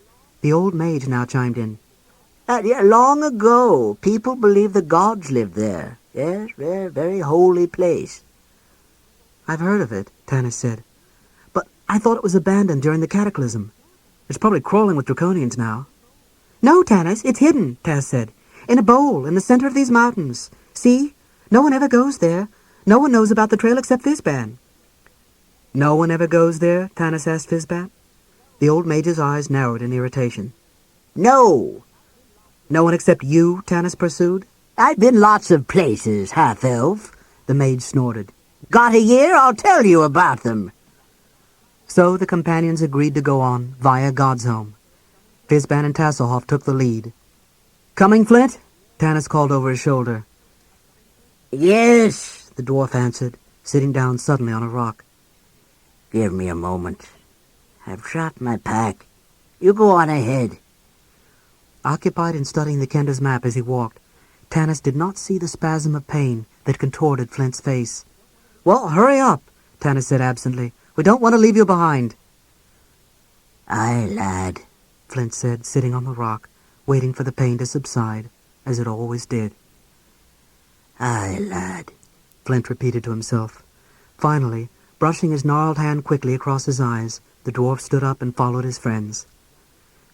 Speaker 2: The old mage now chimed in.
Speaker 4: Yeah, long ago, people believed the gods lived there. Yes, very holy place.
Speaker 2: I've heard of it, Tanis said. But I thought it was abandoned during the cataclysm. It's probably crawling with draconians now. No, Tanis, it's hidden, Tas said. In a bowl in the center of these mountains. See? No one ever goes there. No one knows about the trail except Fizban. No one ever goes there? Tanis asked Fizban. The old mage's eyes narrowed in irritation.
Speaker 4: No.
Speaker 2: No one except you? Tanis pursued.
Speaker 4: I've been lots of places, half-elf,
Speaker 2: the mage snorted.
Speaker 4: Got a year? I'll tell you about them.
Speaker 2: So the companions agreed to go on via God's home. Fizban and Tasselhoff took the lead. Coming, Flint? Tanis called over his shoulder.
Speaker 4: Yes,
Speaker 2: the dwarf answered, sitting down suddenly on a rock.
Speaker 4: Give me a moment. I've dropped my pack. You go on ahead.
Speaker 2: Occupied in studying the Kender's map as he walked, Tanis did not see the spasm of pain that contorted Flint's face. Well, hurry up, Tanis said absently. We don't want to leave you behind.
Speaker 4: Aye, lad,
Speaker 2: Flint said, sitting on the rock, waiting for the pain to subside, as it always did.
Speaker 4: Aye, lad,
Speaker 2: Flint repeated to himself. Finally, brushing his gnarled hand quickly across his eyes, the dwarf stood up and followed his friends.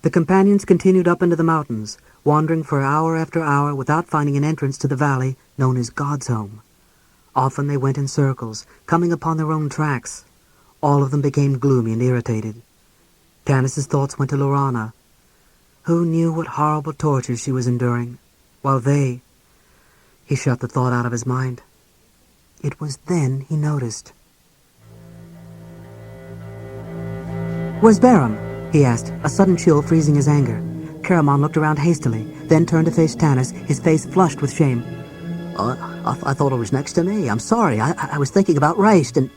Speaker 2: The companions continued up into the mountains, wandering for hour after hour without finding an entrance to the valley known as God's home. Often they went in circles, coming upon their own tracks. All of them became gloomy and irritated. Tanis's thoughts went to Lorana. Who knew what horrible tortures she was enduring, while they... He shut the thought out of his mind. It was then he noticed. Where's Barum? He asked, a sudden chill freezing his anger. Caramon looked around hastily, then turned to face Tanis, his face flushed with shame.
Speaker 4: I thought it was next to me. I'm sorry. I was thinking about Reist and...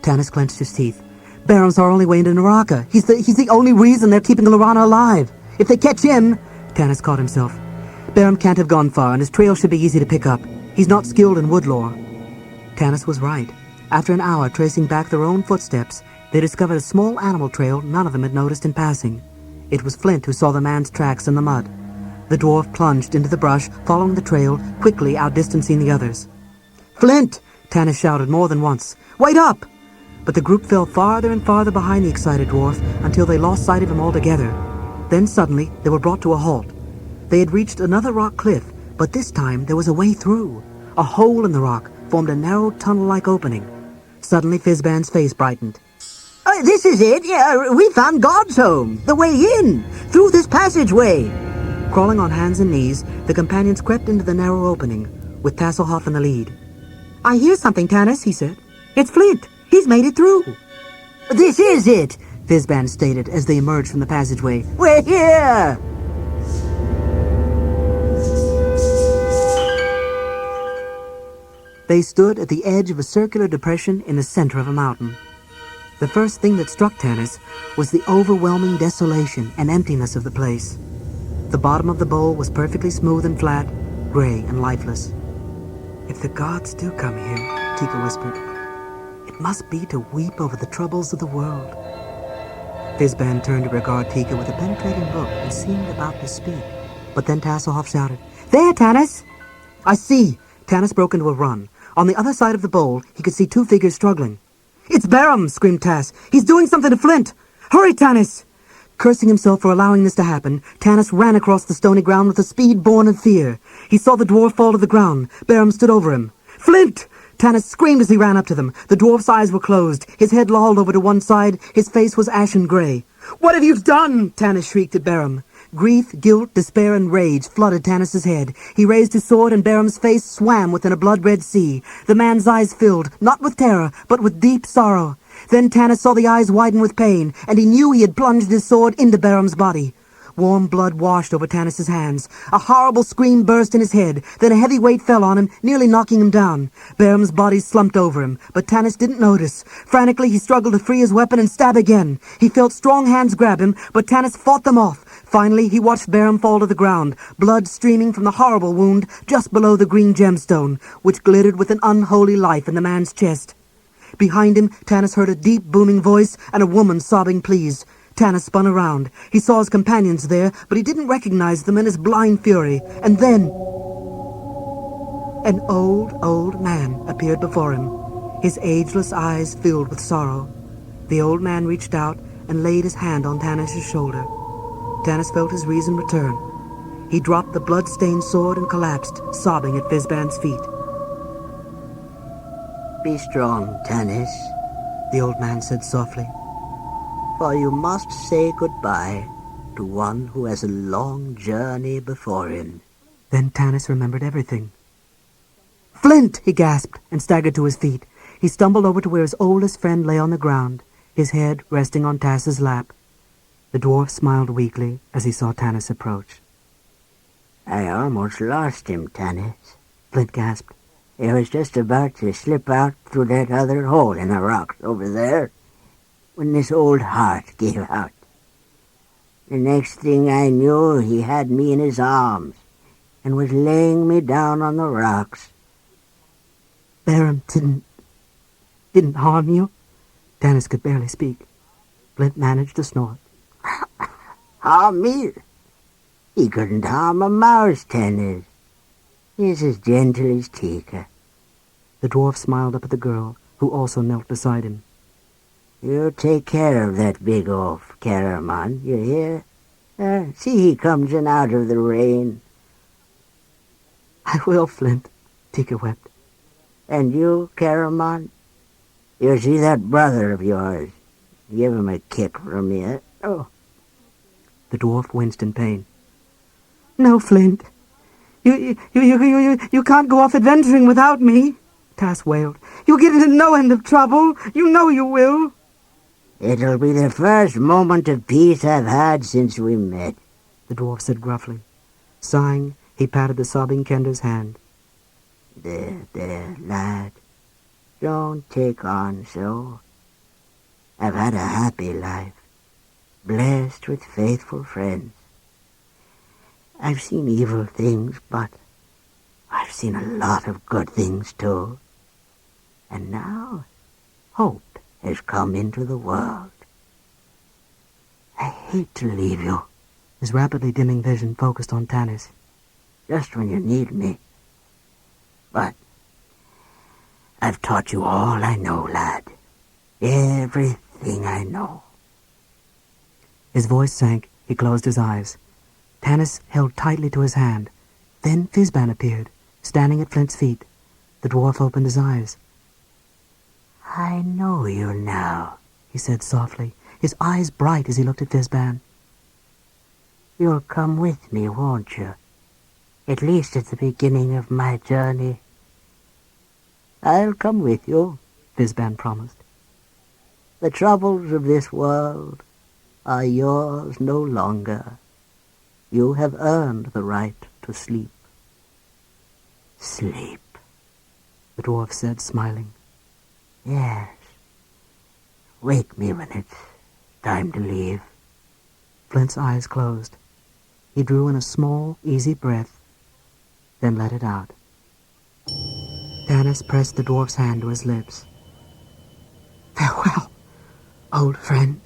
Speaker 2: Tanis clenched his teeth. Barum's our only way into Naraka. He's the only reason they're keeping Lorana alive. If they catch him... Tanis caught himself. Barum can't have gone far, and his trail should be easy to pick up. He's not skilled in wood lore. Tanis was right. After an hour tracing back their own footsteps, they discovered a small animal trail none of them had noticed in passing. It was Flint who saw the man's tracks in the mud. The dwarf plunged into the brush, following the trail, quickly outdistancing the others. Flint! Tanis shouted more than once. Wait up! But the group fell farther and farther behind the excited dwarf until they lost sight of him altogether. Then suddenly they were brought to a halt. They had reached another rock cliff, but this time there was a way through. A hole in the rock formed a narrow tunnel-like opening. Suddenly Fizban's face brightened.
Speaker 4: This is it. Yeah, we found God's home. The way in. Through this passageway.
Speaker 2: Crawling on hands and knees, the companions crept into the narrow opening, with Tasselhoff in the lead. I hear something, Tanis, he said. It's Flint. He's made it through.
Speaker 4: This is it,
Speaker 2: Fizban stated as they emerged from the passageway.
Speaker 4: We're here.
Speaker 2: They stood at the edge of a circular depression in the center of a mountain. The first thing that struck Tanis was the overwhelming desolation and emptiness of the place. The bottom of the bowl was perfectly smooth and flat, gray and lifeless. If the gods do come here, Tika whispered, it must be to weep over the troubles of the world. Fizban turned to regard Tika with a penetrating look and seemed about to speak. But then Tasselhoff shouted, There, Tanis! I see! Tanis broke into a run. On the other side of the bowl, he could see two figures struggling. It's Barum! Screamed Tas. He's doing something to Flint! Hurry, Tanis! Cursing himself for allowing this to happen, Tanis ran across the stony ground with a speed born of fear. He saw the dwarf fall to the ground. Barum stood over him. Flint! Tanis screamed as he ran up to them. The dwarf's eyes were closed. His head lolled over to one side. His face was ashen gray. What have you done? Tanis shrieked at Barum. Grief, guilt, despair, and rage flooded Tanis's head. He raised his sword, and Barum's face swam within a blood-red sea. The man's eyes filled, not with terror, but with deep sorrow. Then Tanis saw the eyes widen with pain, and he knew he had plunged his sword into Barum's body.
Speaker 3: Warm blood washed over Tanis's hands. A horrible scream burst in his head. Then a heavy weight fell on him, nearly knocking him down. Baram's body slumped over him, but Tanis didn't notice. Frantically, he struggled to free his weapon and stab again. He felt strong hands grab him, but Tanis fought them off. Finally, he watched Baram fall to the ground, blood streaming from the horrible wound just below the green gemstone, which glittered with an unholy life in the man's chest. Behind him, Tanis heard a deep, booming voice and a woman sobbing pleas. Tanis spun around. He saw his companions there, but he didn't recognize them in his blind fury. And then an old man appeared before him, his ageless eyes filled with sorrow. The old man reached out and laid his hand on Tanis's shoulder. Tanis felt his reason return. He dropped the blood-stained sword and collapsed, sobbing at Fizban's feet.
Speaker 4: Be strong, Tanis,
Speaker 3: The old man said softly.
Speaker 4: for you must say goodbye to one who has a long journey before him.
Speaker 3: Then Tanis remembered everything. "Flint!" he gasped, and staggered to his feet. He stumbled over to where his oldest friend lay on the ground, his head resting on Tass's lap. The dwarf smiled weakly as he saw Tanis approach.
Speaker 4: I almost lost him, Tanis, Flint gasped. He was just about to slip out through that other hole in the rocks over there when this old heart gave out. The next thing I knew, he had me in his arms and was laying me down on the rocks.
Speaker 3: Baram didn't harm you? Tanis could barely speak. Flint managed to snort.
Speaker 4: Harm me? He couldn't harm a mouse, Tanis. He's as gentle as Tika.
Speaker 3: The dwarf smiled up at the girl, who also knelt beside him.
Speaker 4: You take care of that big oaf, Caramon, you hear? See he comes in out of the rain.
Speaker 3: I will, Flint, Tika wept.
Speaker 4: And you, Caramon? You see that brother of yours? Give him a kick from me. Oh.
Speaker 3: The dwarf winced in pain. No, Flint. You can't go off adventuring without me, Tass wailed. You'll get into no end of trouble. You know you will.
Speaker 4: It'll be the first moment of peace I've had since we met,
Speaker 3: the dwarf said gruffly. Sighing, he patted the sobbing Kender's hand.
Speaker 4: There, lad. Don't take on so. I've had a happy life, blessed with faithful friends. I've seen evil things, but I've seen a lot of good things too. And now, hope has come into the world. I hate to leave you.
Speaker 3: His rapidly dimming vision focused on Tanis.
Speaker 4: Just when you need me. But I've taught you all I know, lad. Everything I know.
Speaker 3: His voice sank. He closed his eyes. Tanis held tightly to his hand. Then Fizban appeared, standing at Flint's feet. The dwarf opened his eyes.
Speaker 4: I know you now,
Speaker 3: he said softly, his eyes bright as he looked at Fizban.
Speaker 4: You'll come with me, won't you? At least at the beginning of my journey. I'll come with you,
Speaker 3: Fizban promised.
Speaker 4: The troubles of this world are yours no longer. You have earned the right to sleep. Sleep,
Speaker 3: the dwarf said, smiling.
Speaker 4: Yes. Wake me when it's time to leave.
Speaker 3: Flint's eyes closed. He drew in a small, easy breath, then let it out. Tanis pressed the dwarf's hand to his lips. Farewell, old friend,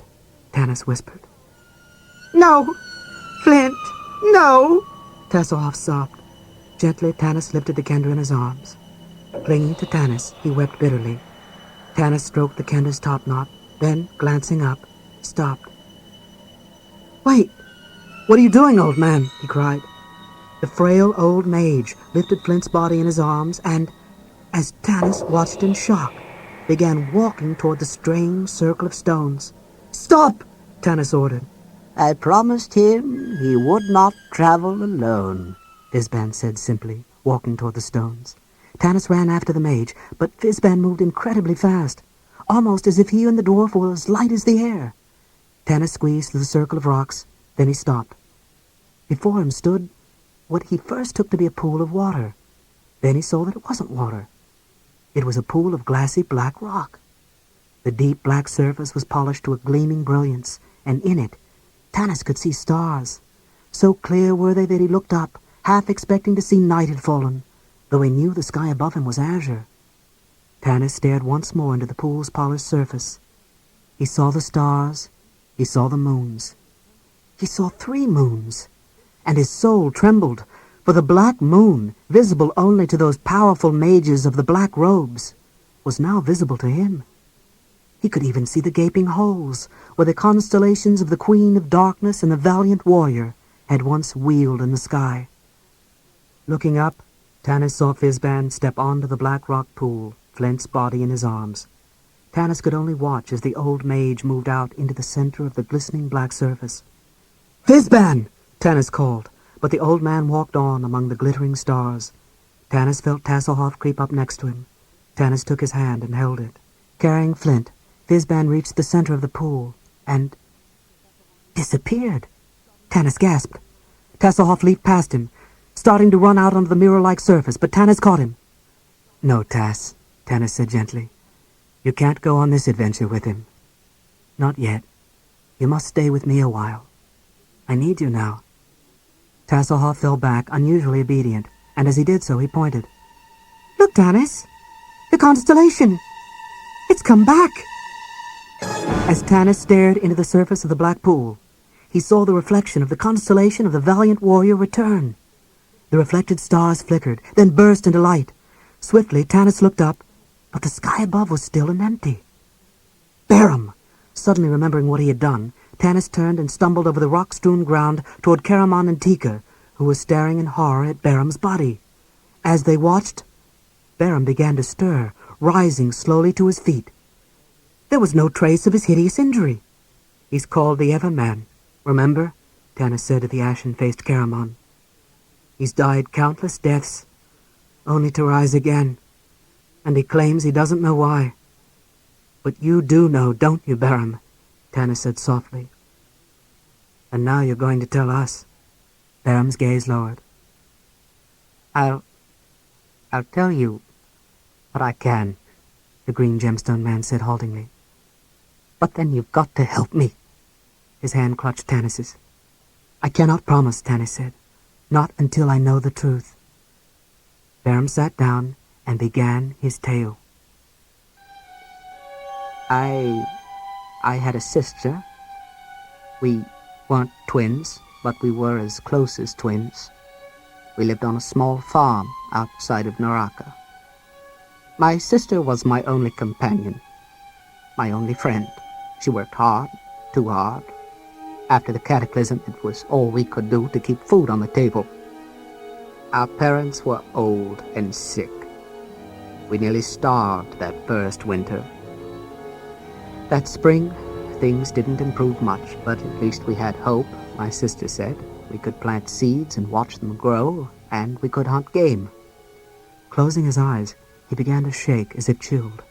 Speaker 3: Tanis whispered. No, Flint, no! Tasselhoff sobbed. Gently, Tanis lifted the Kender in his arms. Clinging to Tanis, he wept bitterly. Tanis stroked the Kender's topknot, then, glancing up, stopped. Wait! What are you doing, old man? He cried. The frail old mage lifted Flint's body in his arms and, as Tanis watched in shock, began walking toward the strange circle of stones. Stop! Tanis ordered.
Speaker 4: I promised him he would not travel alone,
Speaker 3: Fizban said simply, walking toward the stones. Tanis ran after the mage, but Fizban moved incredibly fast, almost as if he and the dwarf were as light as the air. Tanis squeezed through the circle of rocks, then he stopped. Before him stood what he first took to be a pool of water. Then he saw that it wasn't water. It was a pool of glassy black rock. The deep black surface was polished to a gleaming brilliance, and in it Tanis could see stars. So clear were they that he looked up, half expecting to see night had fallen, though he knew the sky above him was azure. Tanis stared once more into the pool's polished surface. He saw the stars, he saw the moons. He saw 3 moons, and his soul trembled, for the black moon, visible only to those powerful mages of the black robes, was now visible to him. He could even see the gaping holes where the constellations of the Queen of Darkness and the valiant warrior had once wheeled in the sky. Looking up, Tanis saw Fizban step onto the black rock pool, Flint's body in his arms. Tanis could only watch as the old mage moved out into the center of the glistening black surface. "Fizban!" Tanis called, but the old man walked on among the glittering stars. Tanis felt Tasselhoff creep up next to him. Tanis took his hand and held it. Carrying Flint, Fizban reached the center of the pool and disappeared. Tanis gasped. Tasselhoff leaped past him, starting to run out onto the mirror-like surface, but Tanis caught him. "No, Tass," Tanis said gently. "You can't go on this adventure with him. Not yet. You must stay with me a while. I need you now." Tasselhoff fell back, unusually obedient, and as he did so, he pointed. "Look, Tanis! The constellation! It's come back!" As Tanis stared into the surface of the black pool, he saw the reflection of the constellation of the valiant warrior return. The reflected stars flickered, then burst into light. Swiftly, Tanis looked up, but the sky above was still and empty. Barum! Suddenly remembering what he had done, Tanis turned and stumbled over the rock-strewn ground toward Caramon and Tika, who was staring in horror at Barum's body. As they watched, Barum began to stir, rising slowly to his feet. There was no trace of his hideous injury. "He's called the Everman, remember?" Tanis said to the ashen-faced Caramon. "He's died countless deaths, only to rise again, and he claims he doesn't know why. But you do know, don't you, Barum?" Tanis said softly. "And now you're going to tell us." Barum's gaze lowered. I'll tell you what I can," the green gemstone man said haltingly. "But then you've got to help me." His hand clutched Tanis's. "I cannot promise," Tanis said. "Not until I know the truth." Barum sat down and began his tale. I had a sister. We weren't twins, but we were as close as twins. We lived on a small farm outside of Naraka. My sister was my only companion, my only friend. She worked hard, too hard. After the cataclysm, it was all we could do to keep food on the table. Our parents were old and sick. We nearly starved that first winter. That spring, things didn't improve much, but at least we had hope, my sister said. We could plant seeds and watch them grow, and we could hunt game. Closing his eyes, he began to shake as if chilled.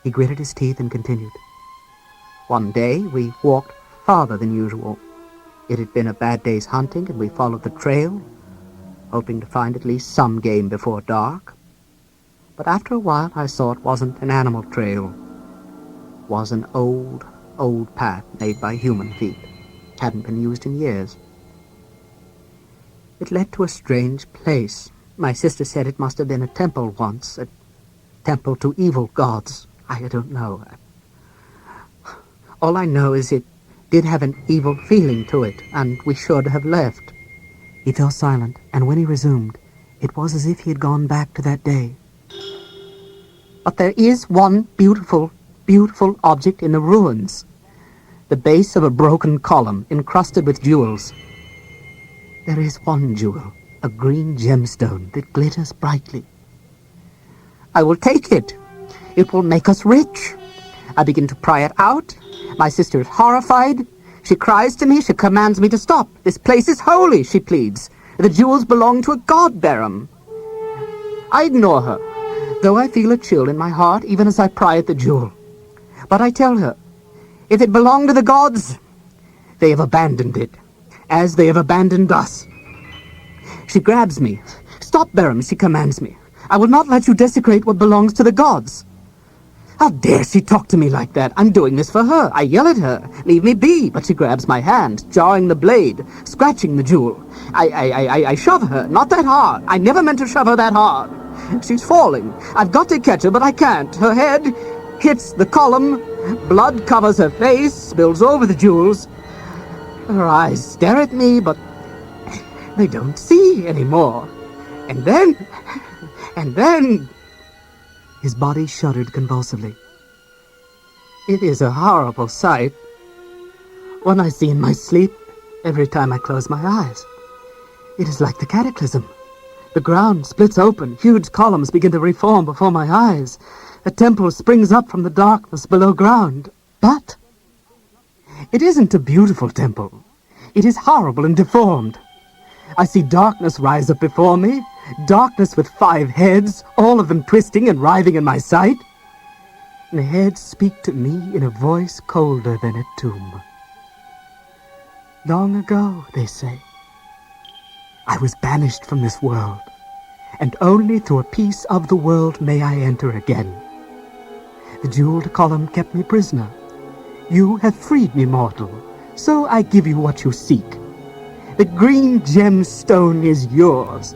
Speaker 3: He gritted his teeth and continued. One day, we walked farther than usual. It had been a bad day's hunting, and we followed the trail, hoping to find at least some game before dark. But after a while, I saw it wasn't an animal trail. It was an old path made by human feet. Hadn't been used in years. It led to a strange place. My sister said it must have been a temple once, a temple to evil gods. I don't know. All I know is it did have an evil feeling to it, and we should have left. He fell silent, and when he resumed, it was as if he had gone back to that day. But there is one beautiful object in the ruins. The base of a broken column, encrusted with jewels. There is one jewel, a green gemstone that glitters brightly. I will take it. It will make us rich. I begin to pry it out. My sister is horrified. She cries to me. She commands me to stop. This place is holy, she pleads. The jewels belong to a god, Barum. I ignore her, though I feel a chill in my heart even as I pry at the jewel. But I tell her, if it belonged to the gods, they have abandoned it, as they have abandoned us. She grabs me. "Stop, Barum," she commands me. "I will not let you desecrate what belongs to the gods." How dare she talk to me like that? I'm doing this for her. I yell at her, "Leave me be," but she grabs my hand, jarring the blade, scratching the jewel. I shove her, not that hard. I never meant to shove her that hard. She's falling. I've got to catch her, but I can't. Her head hits the column, blood covers her face, spills over the jewels. Her eyes stare at me, but they don't see anymore. And then... His body shuddered convulsively. It is a horrible sight, one I see in my sleep every time I close my eyes. It is like the cataclysm. The ground splits open, huge columns begin to reform before my eyes. A temple springs up from the darkness below ground. But it isn't a beautiful temple. It is horrible and deformed. I see darkness rise up before me, darkness with 5 heads, all of them twisting and writhing in my sight. And the heads speak to me in a voice colder than a tomb. Long ago, they say, I was banished from this world, and only through a piece of the world may I enter again. The jeweled column kept me prisoner. You have freed me, mortal, so I give you what you seek. The green gemstone is yours.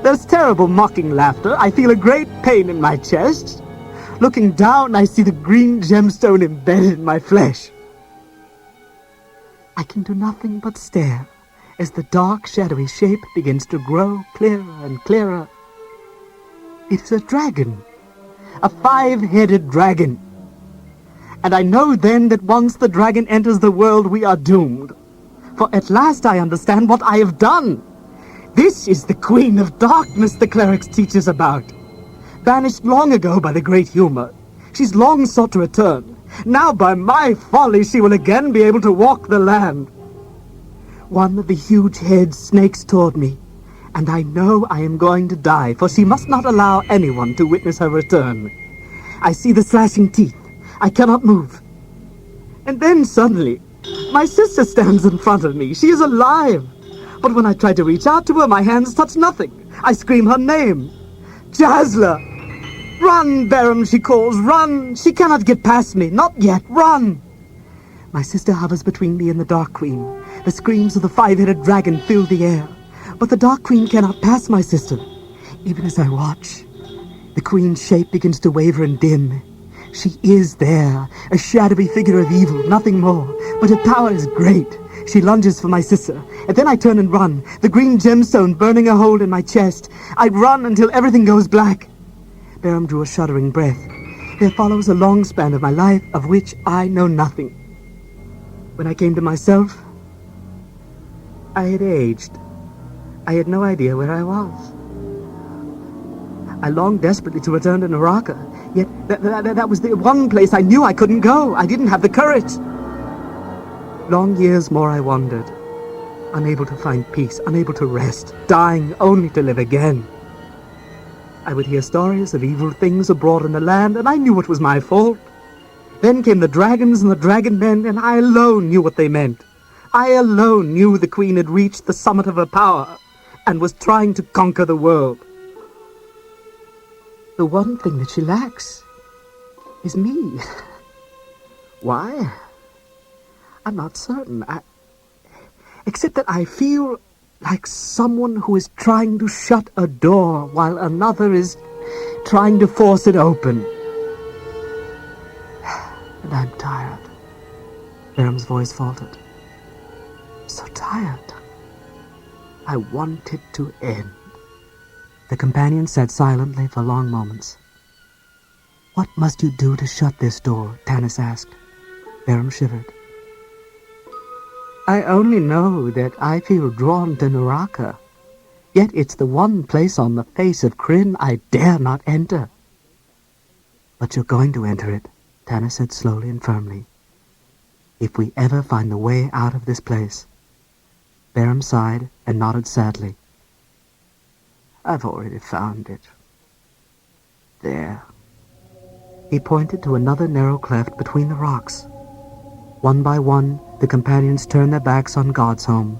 Speaker 3: There's terrible mocking laughter. I feel a great pain in my chest. Looking down, I see the green gemstone embedded in my flesh. I can do nothing but stare as the dark, shadowy shape begins to grow clearer and clearer. It is a dragon, a 5-headed dragon. And I know then that once the dragon enters the world, we are doomed. For at last I understand what I have done. This is the Queen of Darkness the clerics teach us about. Banished long ago by the great humor, she's long sought to return. Now by my folly she will again be able to walk the land. One of the huge heads snakes toward me, and I know I am going to die, for she must not allow anyone to witness her return. I see the slashing teeth. I cannot move. And then suddenly, my sister stands in front of me. She is alive. But when I try to reach out to her, my hands touch nothing. I scream her name. Jasla! Run, Barum, she calls. Run! She cannot get past me. Not yet. Run! My sister hovers between me and the Dark Queen. The screams of the 5-headed dragon fill the air. But the Dark Queen cannot pass my sister. Even as I watch, the Queen's shape begins to waver and dim. She is there, a shadowy figure of evil, nothing more. But her power is great. She lunges for my sister, and then I turn and run, the green gemstone burning a hole in my chest. I run until everything goes black. Barum drew a shuddering breath. There follows a long span of my life of which I know nothing. When I came to myself, I had aged. I had no idea where I was. I longed desperately to return to Naraka, yet that was the one place I knew I couldn't go. I didn't have the courage. Long years more I wandered, unable to find peace, unable to rest, dying only to live again. I would hear stories of evil things abroad in the land, and I knew it was my fault. Then came the dragons and the dragon men, and I alone knew what they meant. I alone knew the Queen had reached the summit of her power, and was trying to conquer the world. The one thing that she lacks is me. Why? I'm not certain. Except that I feel like someone who is trying to shut a door while another is trying to force it open. And I'm tired. Barum's voice faltered. So tired. I want it to end. The companion sat silently for long moments. What must you do to shut this door? Tanis asked. Barum shivered. I only know that I feel drawn to Naraka, yet it's the one place on the face of Kryn I dare not enter. But you're going to enter it, Tanis said slowly and firmly. If we ever find the way out of this place. Barum sighed and nodded sadly. I've already found it. There. He pointed to another narrow cleft between the rocks. One by one, the companions turned their backs on God's home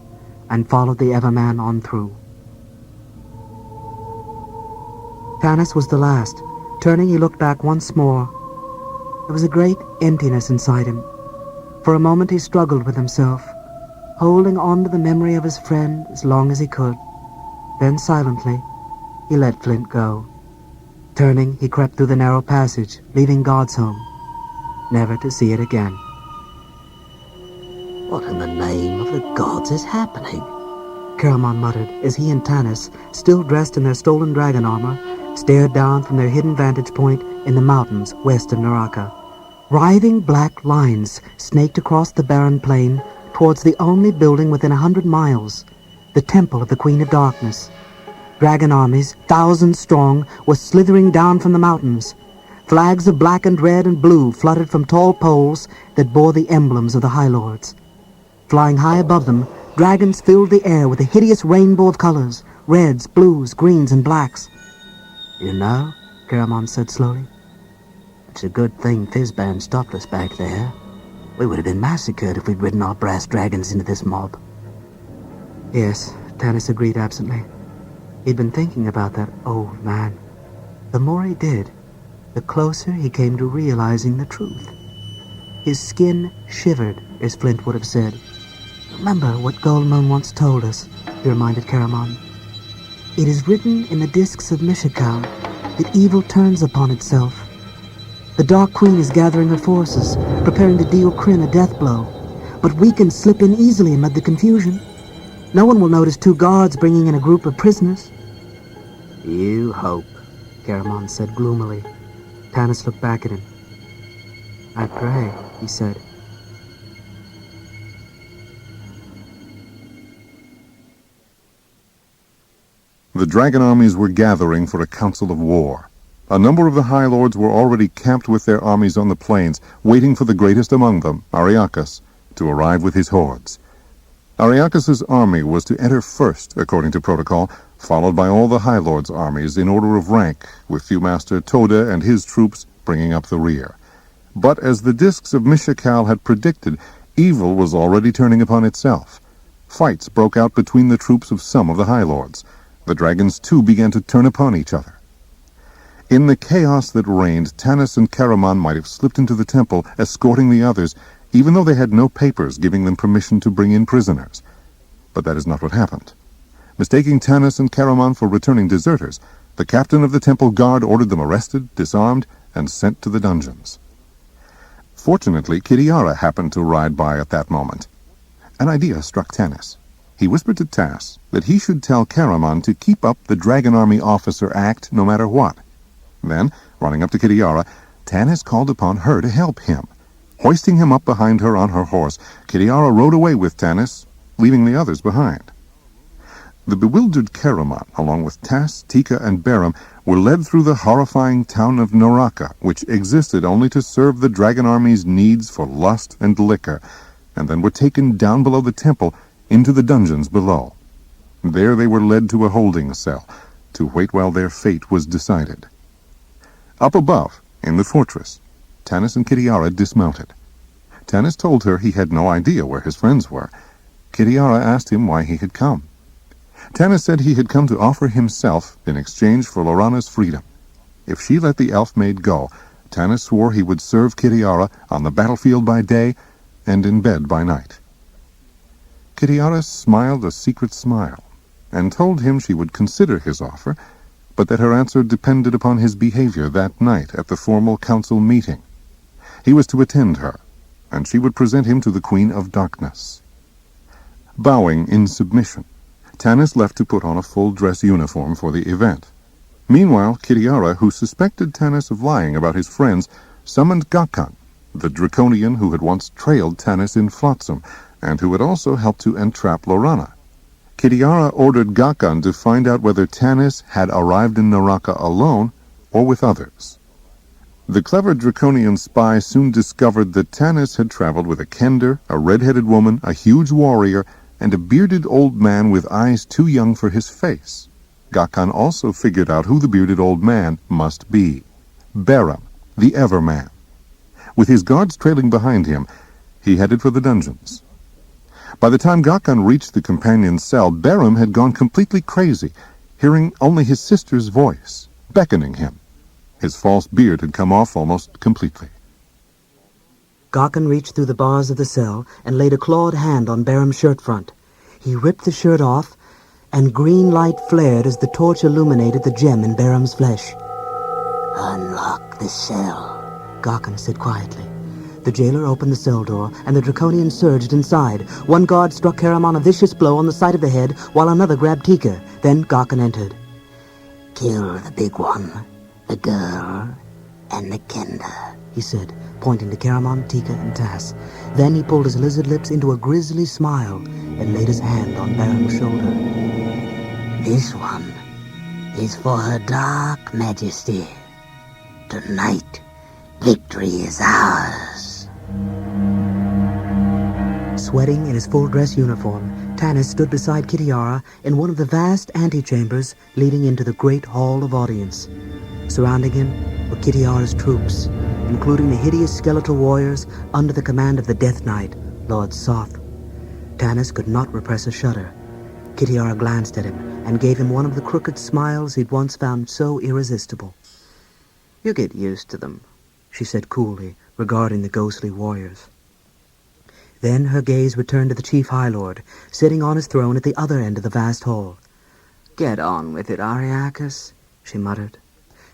Speaker 3: and followed the Everman on through.
Speaker 2: Tanis was the last. Turning, he looked back once more. There was a great emptiness inside him. For a moment he struggled with himself, holding on to the memory of his friend as long as he could. Then silently, he let Flint go. Turning, he crept through the narrow passage, leaving God's home, never to see it again.
Speaker 5: What in the name of the gods is happening?
Speaker 2: Caramon muttered as he and Tanis, still dressed in their stolen dragon armor, stared down from their hidden vantage point in the mountains west of Naraka. Writhing black lines snaked across the barren plain towards the only building within 100 miles, the Temple of the Queen of Darkness. Dragon armies, thousands strong, were slithering down from the mountains. Flags of black and red and blue fluttered from tall poles that bore the emblems of the High Lords. Flying high above them, dragons filled the air with a hideous rainbow of colors, reds, blues, greens, and blacks.
Speaker 5: You know, Caramon said slowly, it's a good thing Fizban stopped us back there. We would have been massacred if we'd ridden our brass dragons into this mob.
Speaker 2: Yes, Tanis agreed absently. He'd been thinking about that old man. The more he did, the closer he came to realizing the truth. His skin shivered, as Flint would have said. Remember what Goldmoon once told us, he reminded Caramon. It is written in the discs of Mishakal that evil turns upon itself. The Dark Queen is gathering her forces, preparing to deal Kryn a death blow. But we can slip in easily amid the confusion. No one will notice 2 guards bringing in a group of prisoners.
Speaker 5: You hope,
Speaker 2: Caramon said gloomily. Tanis looked back at him. I pray, he said.
Speaker 1: The dragon armies were gathering for a council of war. A number of the High Lords were already camped with their armies on the plains, waiting for the greatest among them, Ariakas, to arrive with his hordes. Ariakas's army was to enter first, according to protocol, followed by all the High Lords' armies in order of rank, with Viewmaster Toda and his troops bringing up the rear. But as the discs of Mishakal had predicted, evil was already turning upon itself. Fights broke out between the troops of some of the High Lords. The dragons, too, began to turn upon each other. In the chaos that reigned, Tanis and Caramon might have slipped into the temple, escorting the others, even though they had no papers giving them permission to bring in prisoners. But that is not what happened. Mistaking Tanis and Caramon for returning deserters, the captain of the temple guard ordered them arrested, disarmed, and sent to the dungeons. Fortunately, Kitiara happened to ride by at that moment. An idea struck Tanis. He whispered to Tas that he should tell Caramon to keep up the Dragon Army Officer Act no matter what. Then, running up to Kitiara, Tanis called upon her to help him. Hoisting him up behind her on her horse, Kitiara rode away with Tanis, leaving the others behind. The bewildered Caramon, along with Tas, Tika, and Beram, were led through the horrifying town of Naraka, which existed only to serve the Dragon Army's needs for lust and liquor, and then were taken down below the temple into the dungeons below. There they were led to a holding cell, to wait while their fate was decided. Up above, in the fortress, Tanis and Kitiara dismounted. Tanis told her he had no idea where his friends were. Kitiara asked him why he had come. Tanis said he had come to offer himself in exchange for Lorana's freedom. If she let the elf-maid go, Tanis swore he would serve Kitiara on the battlefield by day and in bed by night. Kitiara smiled a secret smile, and told him she would consider his offer, but that her answer depended upon his behavior that night at the formal council meeting. He was to attend her, and she would present him to the Queen of Darkness. Bowing in submission, Tanis left to put on a full-dress uniform for the event. Meanwhile, Kitiara, who suspected Tanis of lying about his friends, summoned Gakkan, the draconian who had once trailed Tanis in Flotsam, and who had also helped to entrap Lorana. Kitiara ordered Gakkan to find out whether Tanis had arrived in Naraka alone or with others. The clever draconian spy soon discovered that Tanis had traveled with a kender, a red-headed woman, a huge warrior, and a bearded old man with eyes too young for his face. Gakkan also figured out who the bearded old man must be. Beram, the Everman. With his guards trailing behind him, he headed for the dungeons. By the time Gakkan reached the companion's cell, Beram had gone completely crazy, hearing only his sister's voice, beckoning him. His false beard had come off almost completely.
Speaker 2: Garken reached through the bars of the cell and laid a clawed hand on Barham's shirt front. He ripped the shirt off, and green light flared as the torch illuminated the gem in Barham's flesh.
Speaker 4: Unlock the cell,
Speaker 2: Garken said quietly. The jailer opened the cell door, and the Draconian surged inside. One guard struck Caramon a vicious blow on the side of the head, while another grabbed Tika. Then Garken entered.
Speaker 4: Kill the big one, the girl, and the Kenda,
Speaker 2: he said, pointing to Caramon, Tika, and Tass. Then he pulled his lizard lips into a grisly smile and laid his hand on Baron's shoulder.
Speaker 4: This one is for her dark majesty. Tonight, victory is ours.
Speaker 2: Sweating in his full-dress uniform, Tanis stood beside Kitiara in one of the vast antechambers leading into the great hall of audience. Surrounding him were Kitiara's troops, including the hideous skeletal warriors under the command of the Death Knight, Lord Soth. Tanis could not repress a shudder. Kitiara glanced at him and gave him one of the crooked smiles he'd once found so irresistible. "You get used to them," she said coolly, regarding the ghostly warriors. Then her gaze returned to the Chief High Lord, sitting on his throne at the other end of the vast hall. "Get on with it, Ariakis," she muttered.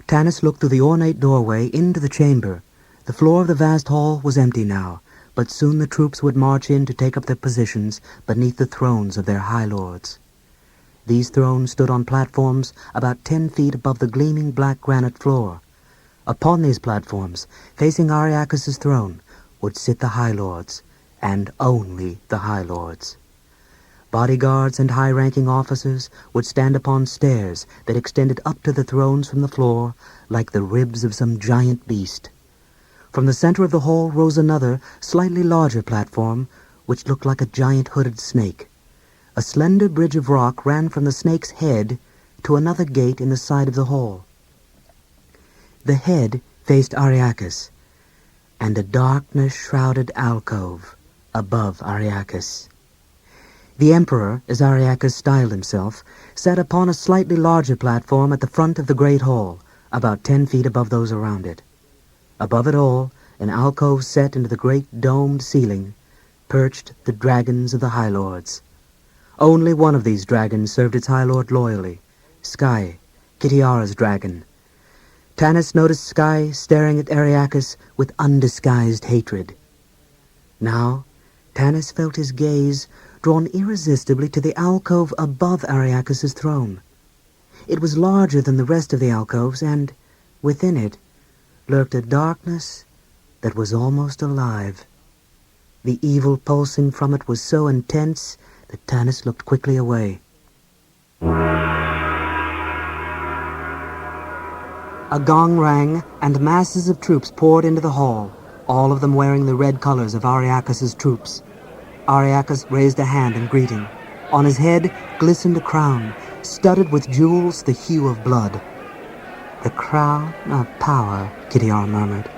Speaker 2: Tanis looked through the ornate doorway into the chamber. The floor of the vast hall was empty now, but soon the troops would march in to take up their positions beneath the thrones of their High Lords. These thrones stood on platforms about 10 feet above the gleaming black granite floor. Upon these platforms, facing Ariakis' throne, would sit the High Lords, and only the High Lords. Bodyguards and high-ranking officers would stand upon stairs that extended up to the thrones from the floor like the ribs of some giant beast. From the center of the hall rose another, slightly larger platform, which looked like a giant hooded snake. A slender bridge of rock ran from the snake's head to another gate in the side of the hall. The head faced Ariakis, and a darkness-shrouded alcove above Ariakis. The Emperor, as Ariakis styled himself, sat upon a slightly larger platform at the front of the great hall, about 10 feet above those around it. Above it all, an alcove set into the great domed ceiling, perched the dragons of the High Lords. Only one of these dragons served its High Lord loyally, Sky, Kitiara's dragon. Tanis noticed Sky staring at Ariakis with undisguised hatred. Now, Tanis felt his gaze drawn irresistibly to the alcove above Ariakis' throne. It was larger than the rest of the alcoves, and within it lurked a darkness that was almost alive. The evil pulsing from it was so intense that Tanis looked quickly away. A gong rang, and masses of troops poured into the hall, all of them wearing the red colors of Ariakis' troops. Ariakis raised a hand in greeting. On his head glistened a crown, studded with jewels the hue of blood. "The crown of power," Kitiara murmured,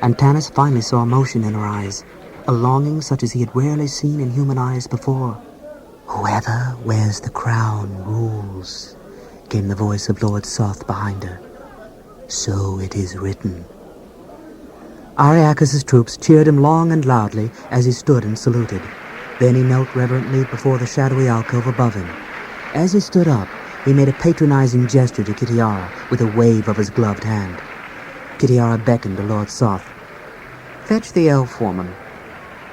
Speaker 2: and Tanis finally saw emotion in her eyes, a longing such as he had rarely seen in human eyes before. "Whoever wears the crown rules," came the voice of Lord Soth behind her. "So it is written." Ariakis' troops cheered him long and loudly as he stood and saluted. Then he knelt reverently before the shadowy alcove above him. As he stood up, he made a patronizing gesture to Kitiara with a wave of his gloved hand. Kitiara beckoned to Lord Soth. "Fetch the elf woman."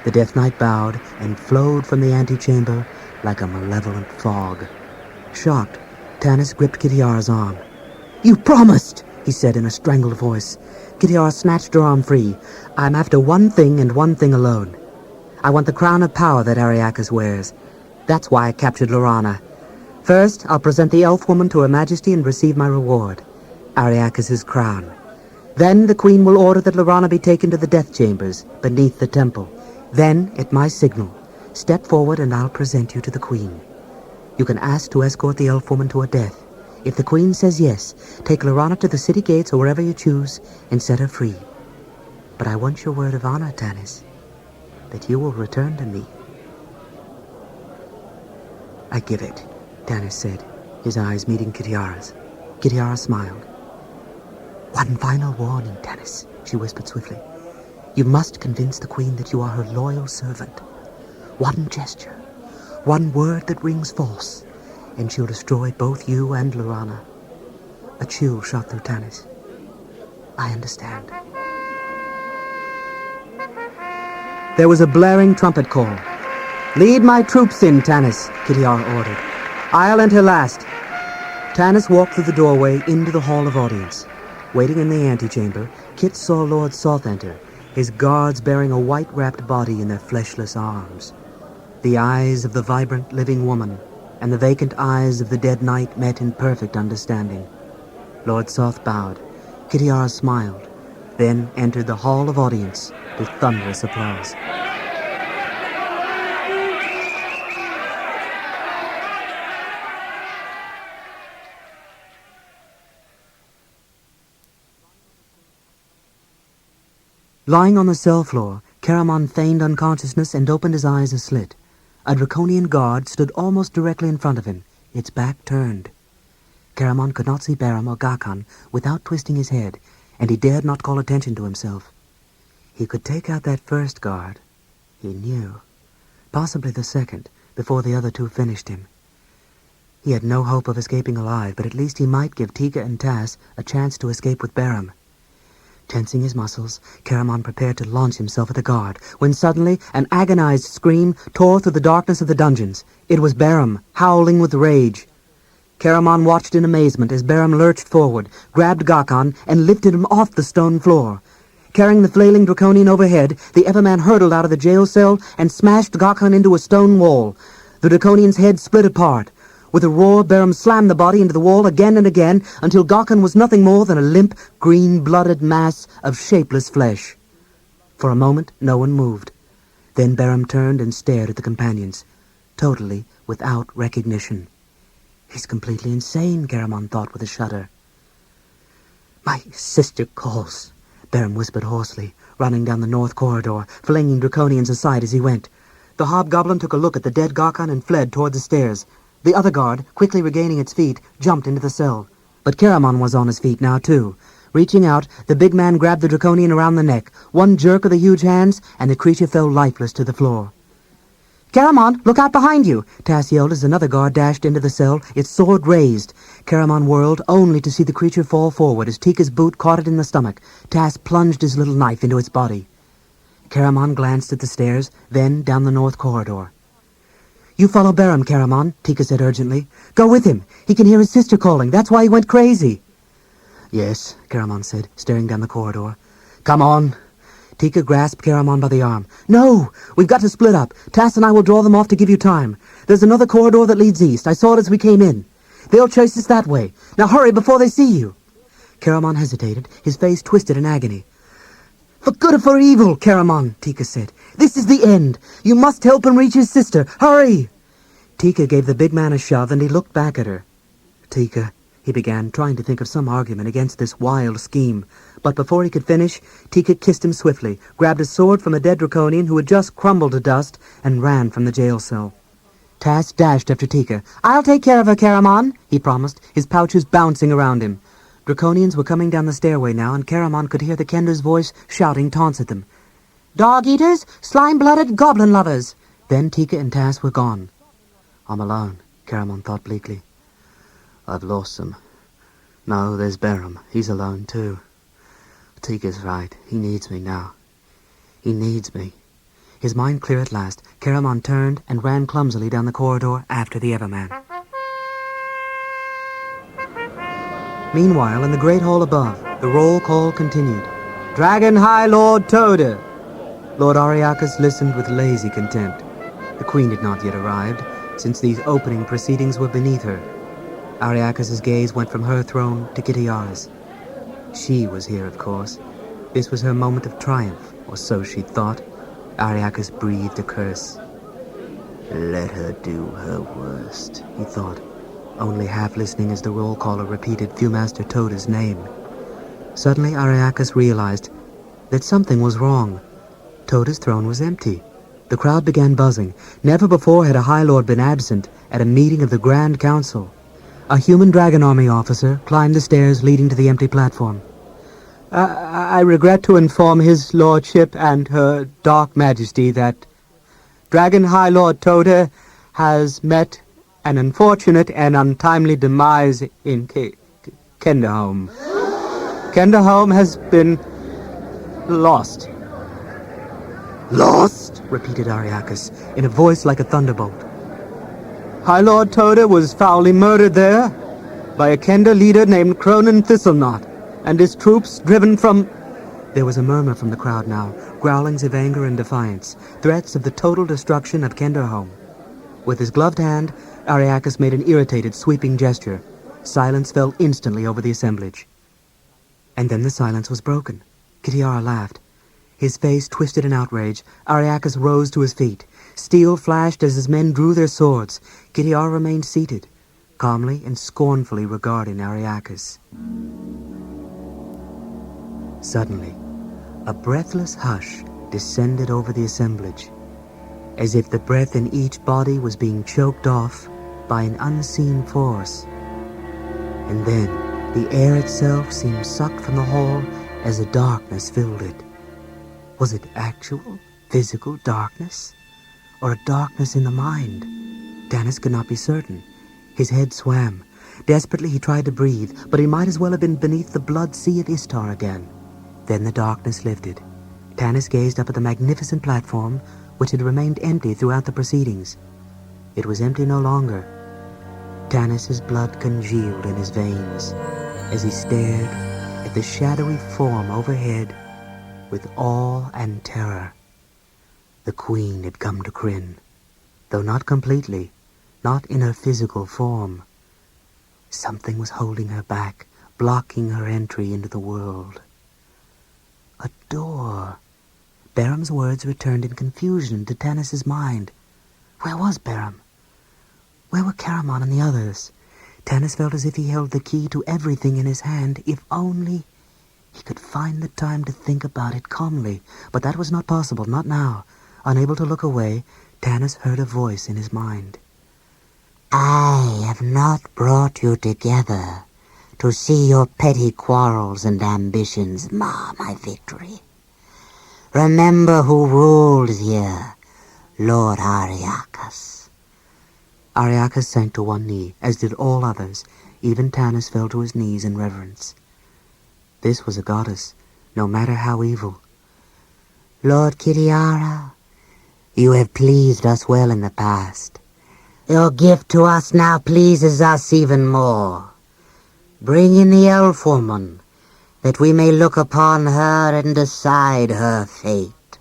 Speaker 2: The Death Knight bowed and flowed from the antechamber like a malevolent fog. Shocked, Tanis gripped Kitiara's arm. "You promised!" he said in a strangled voice. Kitiara snatched her arm free. "I'm after one thing and one thing alone. I want the crown of power that Ariakis wears. That's why I captured Lorana. First, I'll present the elf woman to Her Majesty and receive my reward, Ariakis' crown. Then the Queen will order that Lorana be taken to the death chambers beneath the temple. Then, at my signal, step forward and I'll present you to the Queen. You can ask to escort the elf woman to her death. If the Queen says yes, take Lorana to the city gates or wherever you choose and set her free. But I want your word of honor, Tanis, that you will return to me." "I give it," Tanis said, his eyes meeting Kitiara's. Kitiara smiled.
Speaker 3: One final warning, Tanis, she whispered swiftly. You must convince the Queen that you are her loyal servant. One gesture, one word that rings false, and she'll destroy both you and Lorana. A chill shot through Tanis. I understand. There was a blaring trumpet call. Lead my troops in, Tanis, Kitiar ordered. I'll enter last. Tanis walked through the doorway into the Hall of Audience. Waiting in the antechamber, Kit saw Lord Soth enter, his guards bearing a white-wrapped body in their fleshless arms. The eyes of the vibrant living woman and the vacant eyes of the dead knight met in perfect understanding. Lord Soth bowed. Kitiar smiled, then entered the Hall of Audience with thunderous applause. Lying on the cell floor, Caramon feigned unconsciousness and opened his eyes a slit. A draconian guard stood almost directly in front of him, its back turned. Caramon could not see Baram or Gakan without twisting his head, and he dared not call attention to himself. He could take out that first guard. He knew. Possibly the second, before the other two finished him. He had no hope of escaping alive, but at least he might give Tika and Tass a chance to escape with Baram. Tensing his muscles, Caramon prepared to launch himself at the guard, when suddenly an agonized scream tore through the darkness of the dungeons. It was Baram, howling with rage. Caramon watched in amazement as Baram lurched forward, grabbed Gakan, and lifted him off the stone floor. Carrying the flailing draconian overhead, the Everman hurtled out of the jail cell and smashed Gakan into a stone wall. The draconian's head split apart. With a roar, Baram slammed the body into the wall again and again until Gakan was nothing more than a limp, green-blooded mass of shapeless flesh. For a moment, no one moved. Then Baram turned and stared at the companions, totally without recognition. He's completely insane, Caramon thought with a shudder. My sister calls, Baram whispered hoarsely, running down the north corridor, flinging draconians aside as he went. The hobgoblin took a look at the dead Gakan and fled toward the stairs. The other guard, quickly regaining its feet, jumped into the cell. But Caramon was on his feet now, too. Reaching out, the big man grabbed the draconian around the neck. One jerk of the huge hands, and the creature fell lifeless to the floor. Caramon, look out behind you! Tass yelled as another guard dashed into the cell, its sword raised. Caramon whirled, only to see the creature fall forward as Tika's boot caught it in the stomach. Tass plunged his little knife into its body. Caramon glanced at the stairs, then down the north corridor. You follow Baram, Caramon, Tika said urgently. Go with him. He can hear his sister calling. That's why he went crazy. Yes, Caramon said, staring down the corridor. Come on. Tika grasped Caramon by the arm. No! We've got to split up. Tass and I will draw them off to give you time. There's another corridor that leads east. I saw it as we came in. They'll chase us that way. Now hurry before they see you. Caramon hesitated, his face twisted in agony. For good or for evil, Caramon, Tika said. This is the end. You must help him reach his sister. Hurry! Tika gave the big man a shove, and he looked back at her. Tika, he began, trying to think of some argument against this wild scheme. But before he could finish, Tika kissed him swiftly, grabbed a sword from a dead draconian who had just crumbled to dust, and ran from the jail cell. Tass dashed after Tika. I'll take care of her, Caramon, he promised, his pouches bouncing around him. Draconians were coming down the stairway now, and Caramon could hear the Kender's voice shouting taunts at them. Dog-eaters, slime-blooded goblin lovers! Then Tika and Tass were gone. I'm alone, Caramon thought bleakly. I've lost them. No, there's Baram. He's alone too. Tika's right. He needs me now. He needs me. His mind clear at last, Caramon turned and ran clumsily down the corridor after the Everman. Meanwhile, in the great hall above, the roll call continued. Dragon High Lord Toda! Lord Ariakas listened with lazy contempt. The Queen had not yet arrived, since these opening proceedings were beneath her. Ariakas's gaze went from her throne to Kitiara's. She was here, of course. This was her moment of triumph, or so she thought. Ariakas breathed a curse. Let her do her worst, he thought, only half listening as the roll caller repeated Viewmaster Toda's name. Suddenly Ariakas realized that something was wrong. Toda's throne was empty. The crowd began buzzing. Never before had a High Lord been absent at a meeting of the Grand Council. A human Dragon Army officer climbed the stairs leading to the empty platform. I regret to inform his lordship and her dark majesty that Dragon High Lord Toda has met an unfortunate and untimely demise in Kenderholm. Kenderholm has been lost.
Speaker 2: Lost? Repeated Ariakas, in a voice like a thunderbolt.
Speaker 3: High Lord Toda was foully murdered there by a Kender leader named Cronin Thistlenot, and his troops driven from...
Speaker 2: There was a murmur from the crowd now, growlings of anger and defiance, threats of the total destruction of Kenderholm. With his gloved hand, Ariakas made an irritated, sweeping gesture. Silence fell instantly over the assemblage. And then the silence was broken. Kitiara laughed. His face twisted in outrage. Ariakas rose to his feet. Steel flashed as his men drew their swords. Kitiara remained seated, calmly and scornfully regarding Ariakas. Suddenly, a breathless hush descended over the assemblage, as if the breath in each body was being choked off by an unseen force. And then the air itself seemed sucked from the hall as a darkness filled it. Was it actual, physical darkness? Or a darkness in the mind? Tanis could not be certain. His head swam. Desperately he tried to breathe, but he might as well have been beneath the blood sea of Istar again. Then the darkness lifted. Tanis gazed up at the magnificent platform, which had remained empty throughout the proceedings. It was empty no longer. Tanis's blood congealed in his veins as he stared at the shadowy form overhead with awe and terror. The queen had come to Krynn, though not completely, not in her physical form. Something was holding her back, blocking her entry into the world. A door. Beram's words returned in confusion to Tanis's mind. Where was Beram? Where were Caramon and the others? Tanis felt as if he held the key to everything in his hand, if only he could find the time to think about it calmly. But that was not possible, not now. Unable to look away, Tanis heard a voice in his mind.
Speaker 4: I have not brought you together to see your petty quarrels and ambitions mar my victory. Remember who rules here, Lord Ariakas.
Speaker 2: Ariakas sank to one knee, as did all others. Even Tanis fell to his knees in reverence. This was a goddess, no matter how evil.
Speaker 4: Lord Kitiara, you have pleased us well in the past. Your gift to us now pleases us even more. Bring in the elf woman, that we may look upon her and decide her fate.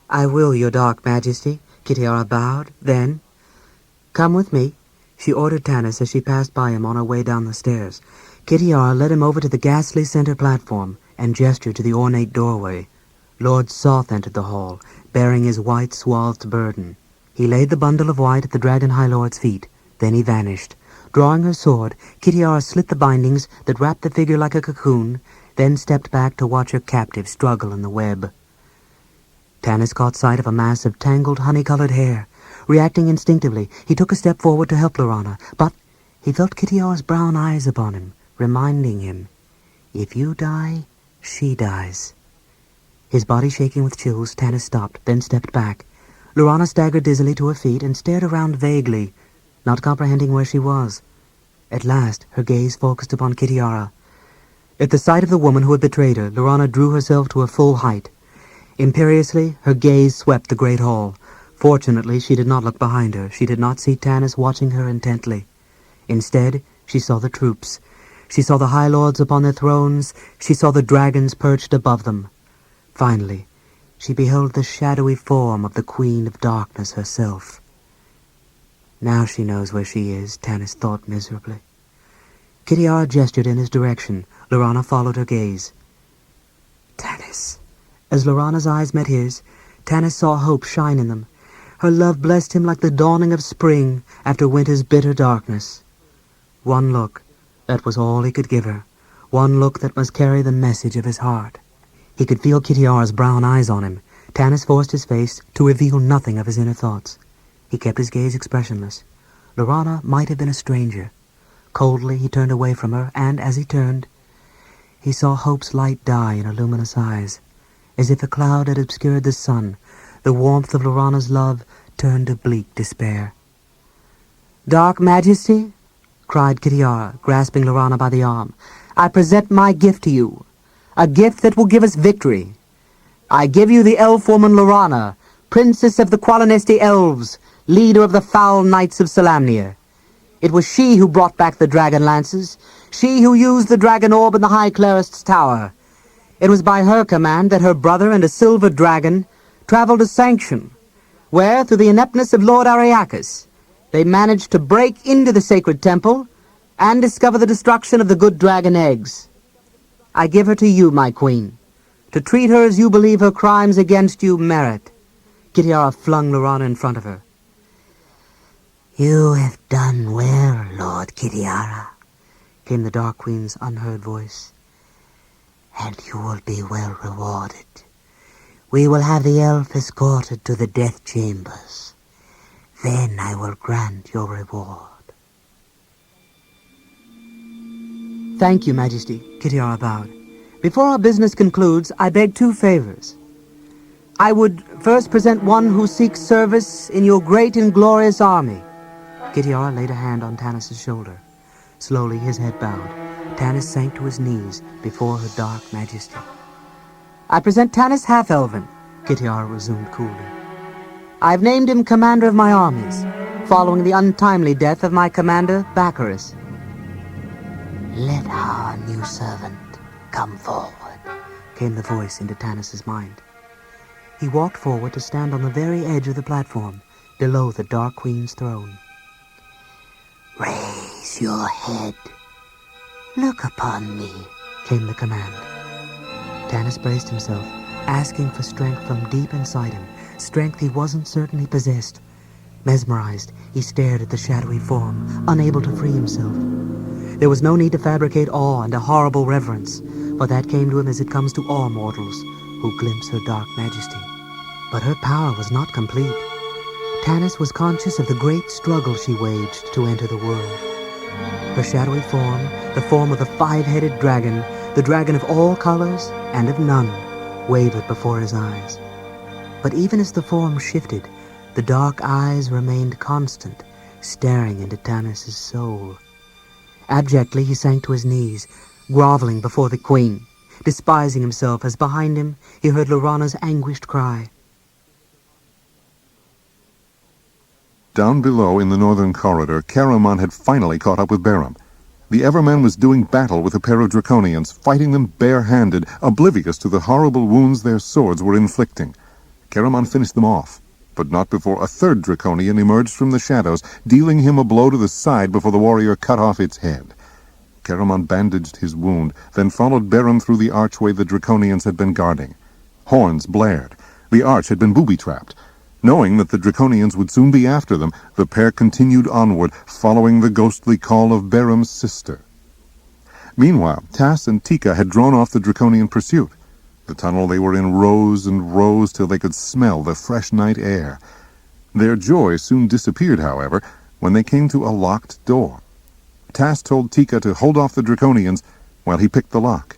Speaker 2: I will, your dark majesty, Kitiara bowed. Then, come with me, she ordered Tanis as she passed by him on her way down the stairs. Kitiara led him over to the ghastly center platform and gestured to the ornate doorway. Lord Soth entered the hall, bearing his white swathed burden. He laid the bundle of white at the Dragon High Lord's feet. Then he vanished. Drawing her sword, Kitiara slit the bindings that wrapped the figure like a cocoon, then stepped back to watch her captive struggle in the web. Tanis caught sight of a mass of tangled, honey-colored hair. Reacting instinctively, he took a step forward to help Lorana, but he felt Kitiara's brown eyes upon him, reminding him, if you die, she dies. His body shaking with chills, Tanis stopped, then stepped back. Lorana staggered dizzily to her feet and stared around vaguely, not comprehending where she was. At last, her gaze focused upon Kitiara. At the sight of the woman who had betrayed her, Lorana drew herself to her full height. Imperiously, her gaze swept the great hall. Fortunately, she did not look behind her. She did not see Tanis watching her intently. Instead, she saw the troops. She saw the High Lords upon their thrones. She saw the dragons perched above them. Finally, she beheld the shadowy form of the Queen of Darkness herself. Now she knows where she is, Tanis thought miserably. Kitiara gestured in his direction. Lorana followed her gaze. Tanis. As Lorana's eyes met his, Tanis saw hope shine in them. Her love blessed him like the dawning of spring after winter's bitter darkness. One look, that was all he could give her. One look that must carry the message of his heart. He could feel Kitiara's brown eyes on him. Tanis forced his face to reveal nothing of his inner thoughts. He kept his gaze expressionless. Lorana might have been a stranger. Coldly he turned away from her, and as he turned, He saw hope's light die in her luminous eyes. As if a cloud had obscured the sun, the warmth of Lorana's love turned to bleak despair. "Dark Majesty," cried Kitiara, grasping Lorana by the arm, "I present my gift to you, a gift that will give us victory. I give you the elf woman Lorana, princess of the Qualinesti elves, leader of the foul knights of Solamnia. It was she who brought back the Dragonlances, she who used the dragon orb in the High Clerist's tower. It was by her command that her brother and a silver dragon traveled to Sanction, where, through the ineptness of Lord Ariakis, they managed to break into the sacred temple and discover the destruction of the good dragon eggs. I give her to you, my queen, to treat her as you believe her crimes against you merit." Kitiara flung Lorana in front of her.
Speaker 4: "You have done well, Lord Kitiara," came the Dark Queen's unheard voice, "and you will be well rewarded. We will have the elf escorted to the death chambers. Then I will grant your reward."
Speaker 2: "Thank you, Majesty," Kitiara bowed. "Before our business concludes, I beg 2 favors. I would first present one who seeks service in your great and glorious army." Kitiara laid a hand on Tanis's shoulder. Slowly his head bowed. Tanis sank to his knees before her Dark Majesty. "I present Tanis Half-Elven," Kitiara resumed coolly. "I've named him commander of my armies, following the untimely death of my commander, Baccharis."
Speaker 4: "Let our new servant come forward,"
Speaker 2: came the voice into Tanis's mind. He walked forward to stand on the very edge of the platform, below the Dark Queen's throne.
Speaker 4: "Raise your head. Look upon me,"
Speaker 2: came the command. Tanis braced himself, asking for strength from deep inside him, strength he wasn't certain he possessed. Mesmerized, he stared at the shadowy form, unable to free himself. There was no need to fabricate awe and a horrible reverence, for that came to him as it comes to all mortals who glimpse her Dark Majesty. But her power was not complete. Tanis was conscious of the great struggle she waged to enter the world. Her shadowy form, the form of the 5-headed dragon, the dragon of all colors and of none, wavered before his eyes. But even as the form shifted, the dark eyes remained constant, staring into Tanis's soul. Abjectly he sank to his knees, groveling before the queen, despising himself as behind him he heard Lorana's anguished cry.
Speaker 1: Down below in the northern corridor, Caramon had finally caught up with Beram. The Everman was doing battle with a pair of Draconians, fighting them bare-handed, oblivious to the horrible wounds their swords were inflicting. Caramon finished them off, but not before a third Draconian emerged from the shadows, dealing him a blow to the side before the warrior cut off its head. Caramon bandaged his wound, then followed Beram through the archway the Draconians had been guarding. Horns blared. The arch had been booby-trapped. Knowing that the Draconians would soon be after them, the pair continued onward, following the ghostly call of Beram's sister. Meanwhile, Tass and Tika had drawn off the Draconian pursuit. The tunnel they were in rose and rose till they could smell the fresh night air. Their joy soon disappeared, however, when they came to a locked door. Tass told Tika to hold off the Draconians while he picked the lock.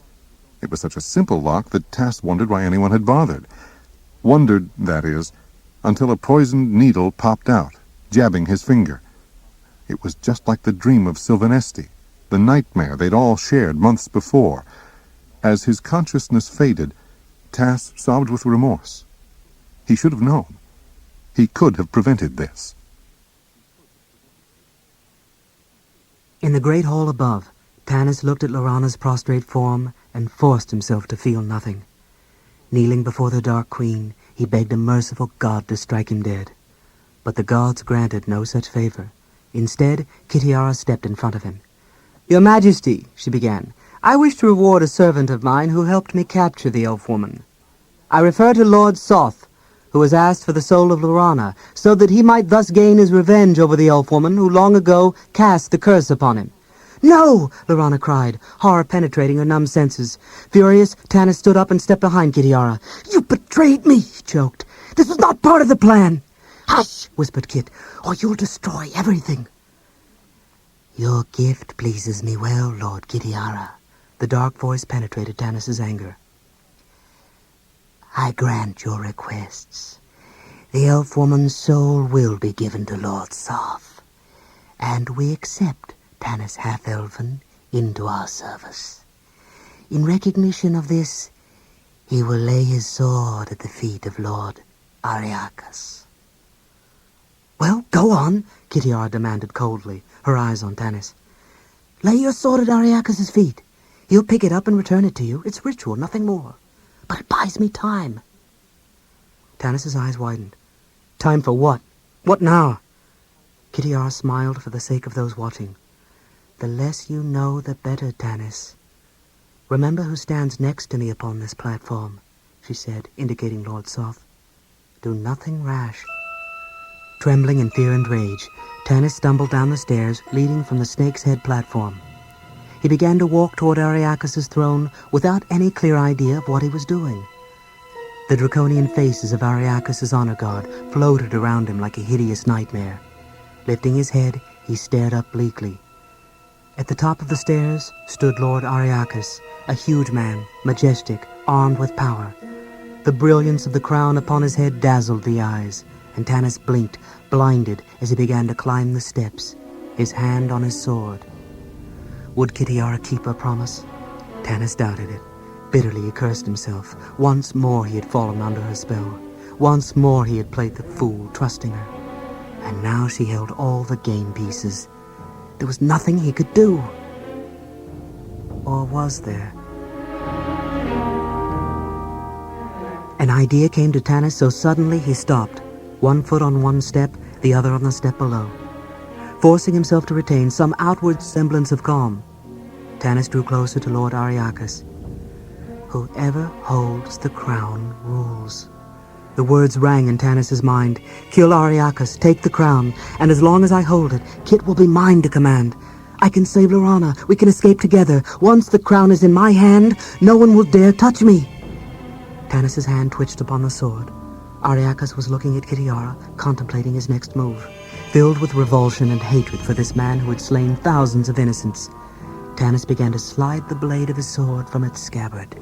Speaker 1: It was such a simple lock that Tass wondered why anyone had bothered. Wondered, that is, until a poisoned needle popped out, jabbing his finger. It was just like the dream of Sylvanesti, the nightmare they'd all shared months before. As his consciousness faded, Tass sobbed with remorse. He should have known. He could have prevented this.
Speaker 2: In the great hall above, Tanis looked at Lorana's prostrate form and forced himself to feel nothing. Kneeling before the Dark Queen, he begged a merciful god to strike him dead. But the gods granted no such favor. Instead, Kitiara stepped in front of him. "Your Majesty," she began, "I wish to reward a servant of mine who helped me capture the elf woman. I refer to Lord Soth, who has asked for the soul of Lorana, so that he might thus gain his revenge over the elf woman who long ago cast the curse upon him." "No!" Lorana cried, horror penetrating her numb senses. Furious, Tanis stood up and stepped behind Kitiara. "You betrayed me!" he choked. "This was not part of the plan!" "Hush!" whispered Kit, "or you'll destroy everything."
Speaker 4: "Your gift pleases me well, Lord Kitiara,"
Speaker 2: The dark voice penetrated Tanis's anger.
Speaker 4: I grant your requests. The elf woman's soul will be given to Lord Soth, and we accept Tanis Half-Elven into our service. In recognition of this, he will lay his sword at the feet of Lord Ariakas.
Speaker 2: Well, go on, Kitiara demanded coldly, her eyes on Tanis. Lay your sword at Ariakas' feet. He'll pick it up and return it to you. It's ritual, nothing more. But it buys me time. Tanis's eyes widened. Time for what? What now? Kitiara smiled for the sake of those watching. The less you know, the better, Tanis. Remember who stands next to me upon this platform, she said, indicating Lord Soth. Do nothing rash. Trembling in fear and rage, Tanis stumbled down the stairs leading from the Snake's Head platform. He began to walk toward Ariakas' throne without any clear idea of what he was doing. The draconian faces of Ariakas' honor guard floated around him like a hideous nightmare. Lifting his head, he stared up bleakly. At the top of the stairs stood Lord Ariakas, a huge man, majestic, armed with power. The brilliance of the crown upon his head dazzled the eyes, and Tanis blinked, blinded, as he began to climb the steps, his hand on his sword. Would Kitiara keep her promise? Tanis doubted it. Bitterly he cursed himself. Once more he had fallen under her spell. Once more he had played the fool, trusting her. And now she held all the game pieces. There was nothing he could do. Or was there? An idea came to Tanis so suddenly he stopped, one foot on one step, the other on the step below. Forcing himself to retain some outward semblance of calm, Tanis drew closer to Lord Ariakas. Whoever holds the crown rules. The words rang in Tanis's mind. Kill Ariakas, take the crown, and as long as I hold it, Kit will be mine to command. I can save Lorana, we can escape together. Once the crown is in my hand, no one will dare touch me. Tanis's hand twitched upon the sword. Ariakas was looking at Kitiara, contemplating his next move, filled with revulsion and hatred for this man who had slain thousands of innocents. Tanis began to slide the blade of his sword from its scabbard.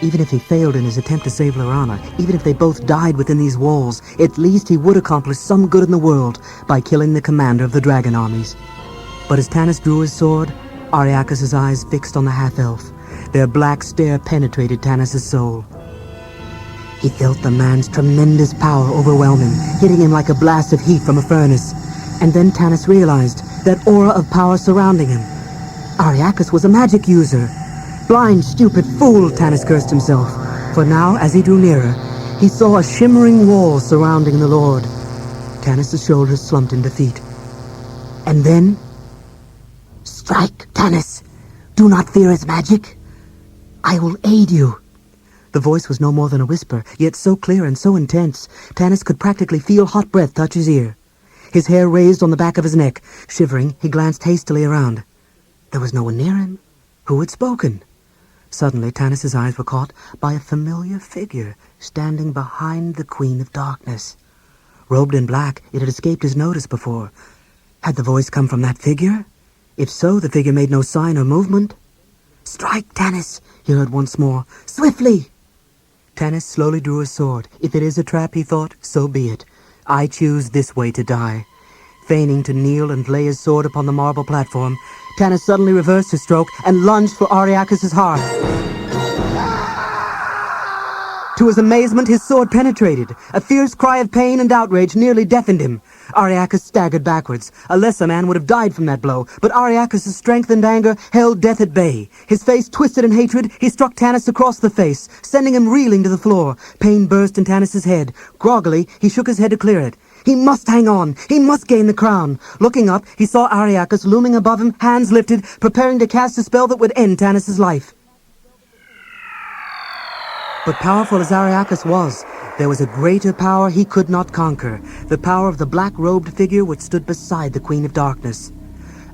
Speaker 2: Even if he failed in his attempt to save Lorana, even if they both died within these walls, at least he would accomplish some good in the world by killing the commander of the dragon armies. But as Tanis drew his sword, Ariakas' eyes fixed on the half-elf. Their black stare penetrated Tanis' soul. He felt the man's tremendous power overwhelm him, hitting him like a blast of heat from a furnace. And then Tanis realized that aura of power surrounding him. Ariakas was a magic user. Blind, stupid fool, Tanis cursed himself. For now, as he drew nearer, he saw a shimmering wall surrounding the Lord. Tanis' shoulders slumped in defeat. And then... Strike, Tanis! Do not fear his magic. I will aid you. The voice was no more than a whisper, yet so clear and so intense, Tanis could practically feel hot breath touch his ear. His hair raised on the back of his neck. Shivering, he glanced hastily around. There was no one near him. Who had spoken? Suddenly, Tanis' eyes were caught by a familiar figure standing behind the Queen of Darkness. Robed in black, it had escaped his notice before. Had the voice come from that figure? If so, the figure made no sign or movement. Strike, Tanis, he heard once more. Swiftly! Tanis slowly drew his sword. If it is a trap, he thought, so be it. I choose this way to die. Feigning to kneel and lay his sword upon the marble platform, Tanis suddenly reversed his stroke and lunged for Ariakas' heart. To his amazement, his sword penetrated. A fierce cry of pain and outrage nearly deafened him. Ariakas staggered backwards. A lesser man would have died from that blow, but Ariakas' strength and anger held death at bay. His face twisted in hatred, he struck Tanis across the face, sending him reeling to the floor. Pain burst in Tanis' head. Groggily, he shook his head to clear it. He must hang on. He must gain the crown. Looking up, he saw Ariakas looming above him, hands lifted, preparing to cast a spell that would end Tanis' life. But powerful as Ariakas was, there was a greater power he could not conquer, the power of the black-robed figure which stood beside the Queen of Darkness.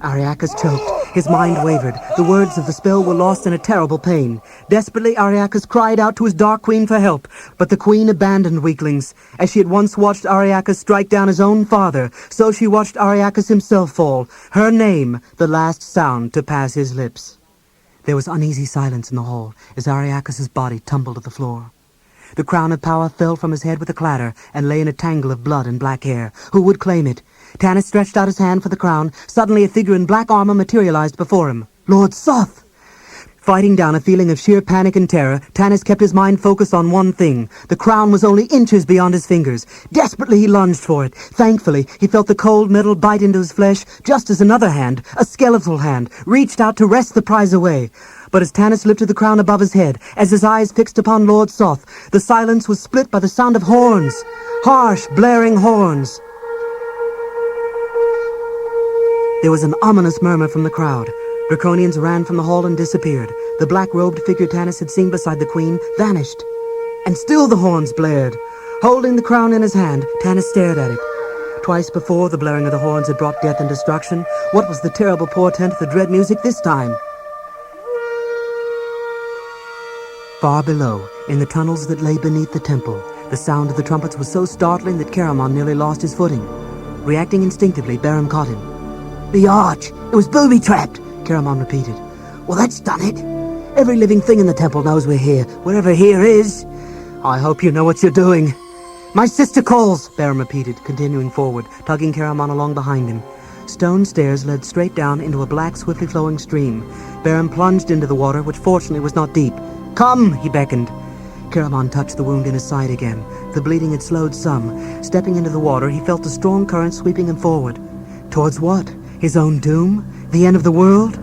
Speaker 2: Ariakas choked. His mind wavered. The words of the spell were lost in a terrible pain. Desperately, Ariakas cried out to his Dark Queen for help, but the Queen abandoned weaklings. As she had once watched Ariakas strike down his own father, so she watched Ariakas himself fall, her name the last sound to pass his lips. There was uneasy silence in the hall as Ariakis' body tumbled to the floor. The crown of power fell from his head with a clatter and lay in a tangle of blood and black hair. Who would claim it? Tanis stretched out his hand for the crown. Suddenly a figure in black armor materialized before him. Lord Soth! Fighting down a feeling of sheer panic and terror, Tanis kept his mind focused on one thing. The crown was only inches beyond his fingers. Desperately he lunged for it. Thankfully, he felt the cold metal bite into his flesh, just as another hand, a skeletal hand, reached out to wrest the prize away. But as Tanis lifted the crown above his head, as his eyes fixed upon Lord Soth, the silence was split by the sound of horns. Harsh, blaring horns. There was an ominous murmur from the crowd. Draconians ran from the hall and disappeared. The black-robed figure Tanis had seen beside the queen vanished. And still the horns blared. Holding the crown in his hand, Tanis stared at it. Twice before, the blaring of the horns had brought death and destruction. What was the terrible portent of the dread music this time? Far below, in the tunnels that lay beneath the temple, the sound of the trumpets was so startling that Caramon nearly lost his footing. Reacting instinctively, Barum caught him.
Speaker 4: The arch! It was booby-trapped!
Speaker 2: Caramon repeated.
Speaker 4: Well, that's done it. Every living thing in the temple knows we're here, wherever here is.
Speaker 2: I hope you know what you're doing. My sister calls, Barum repeated, continuing forward, tugging Caramon along behind him. Stone stairs led straight down into a black, swiftly flowing stream. Barum plunged into the water, which fortunately was not deep. Come, he beckoned. Caramon touched the wound in his side again. The bleeding had slowed some. Stepping into the water, he felt the strong current sweeping him forward. Towards what? His own doom? The end of the world?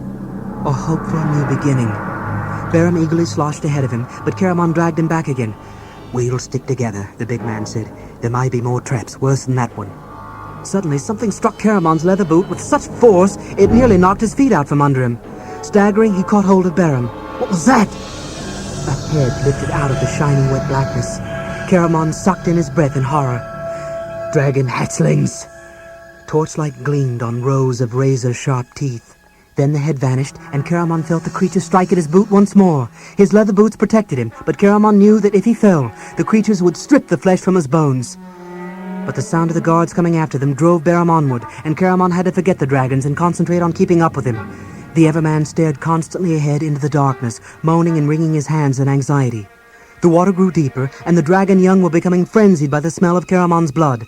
Speaker 2: Or hope for a new beginning? Barum eagerly sloshed ahead of him, but Caramon dragged him back again.
Speaker 3: We'll stick together, the big man said. There might be more traps, worse than that one.
Speaker 2: Suddenly, something struck Caramon's leather boot with such force it nearly knocked his feet out from under him. Staggering, he caught hold of Barum. What was that? A head lifted out of the shining wet blackness. Caramon sucked in his breath in horror. Dragon hatchlings! Torchlight gleamed on rows of razor-sharp teeth. Then the head vanished, and Caramon felt the creature strike at his boot once more. His leather boots protected him, but Caramon knew that if he fell, the creatures would strip the flesh from his bones. But the sound of the guards coming after them drove Barum onward, and Caramon had to forget the dragons and concentrate on keeping up with him. The Everman stared constantly ahead into the darkness, moaning and wringing his hands in anxiety. The water grew deeper, and the dragon young were becoming frenzied by the smell of Caramon's blood.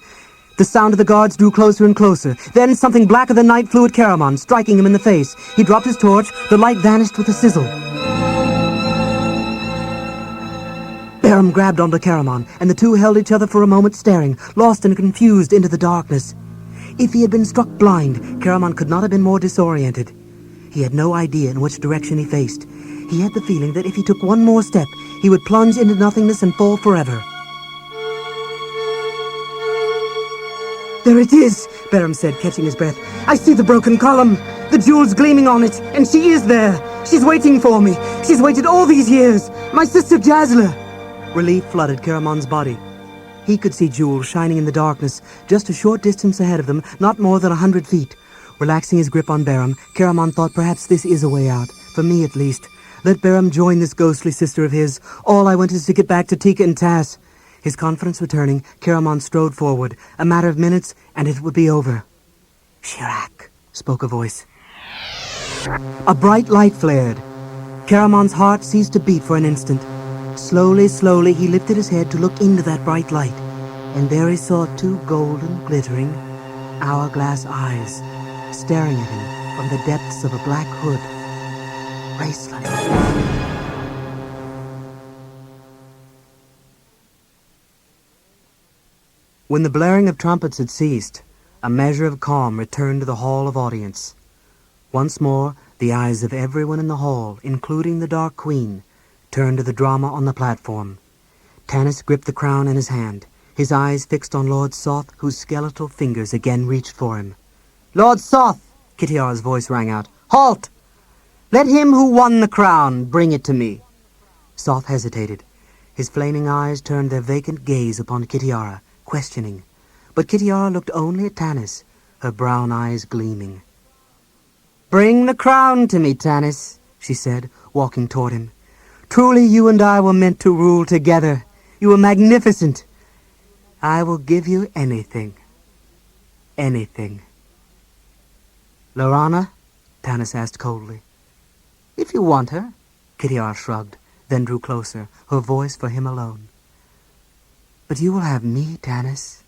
Speaker 2: The sound of the guards drew closer and closer. Then something blacker than night flew at Caramon, striking him in the face. He dropped his torch. The light vanished with a sizzle. Barum grabbed onto Caramon, and the two held each other for a moment staring, lost and confused into the darkness. If he had been struck blind, Caramon could not have been more disoriented. He had no idea in which direction he faced. He had the feeling that if he took one more step, he would plunge into nothingness and fall forever. There it is, Barum said, catching his breath. I see the broken column, the jewels gleaming on it, and she is there. She's waiting for me. She's waited all these years. My sister Jasla. Relief flooded Caramon's body. He could see jewels shining in the darkness, just a short distance ahead of them, not more than 100 feet. Relaxing his grip on Barum, Caramon thought perhaps this is a way out, for me at least. Let Barum join this ghostly sister of his. All I want is to get back to Tika and Tass. His confidence returning, Caramon strode forward. A matter of minutes, and it would be over. Shirak, spoke a voice. A bright light flared. Caramon's heart ceased to beat for an instant. Slowly, slowly, he lifted his head to look into that bright light, and there he saw two golden, glittering, hourglass eyes staring at him from the depths of a black hood. Bracelet. When the blaring of trumpets had ceased, a measure of calm returned to the hall of audience. Once more, the eyes of everyone in the hall, including the Dark Queen, turned to the drama on the platform. Tanis gripped the crown in his hand, his eyes fixed on Lord Soth, whose skeletal fingers again reached for him. Lord Soth! Kitiara's voice rang out. Halt! Let him who won the crown bring it to me. Soth hesitated. His flaming eyes turned their vacant gaze upon Kitiara, questioning. But Kitiara looked only at Tanis, her brown eyes gleaming. Bring the crown to me, Tanis, she said, walking toward him. Truly you and I were meant to rule together. You were magnificent. I will give you anything. Anything. Lorana? Tanis asked coldly. If you want her. Kitiara shrugged, then drew closer, her voice for him alone. But you will have me, Tanis.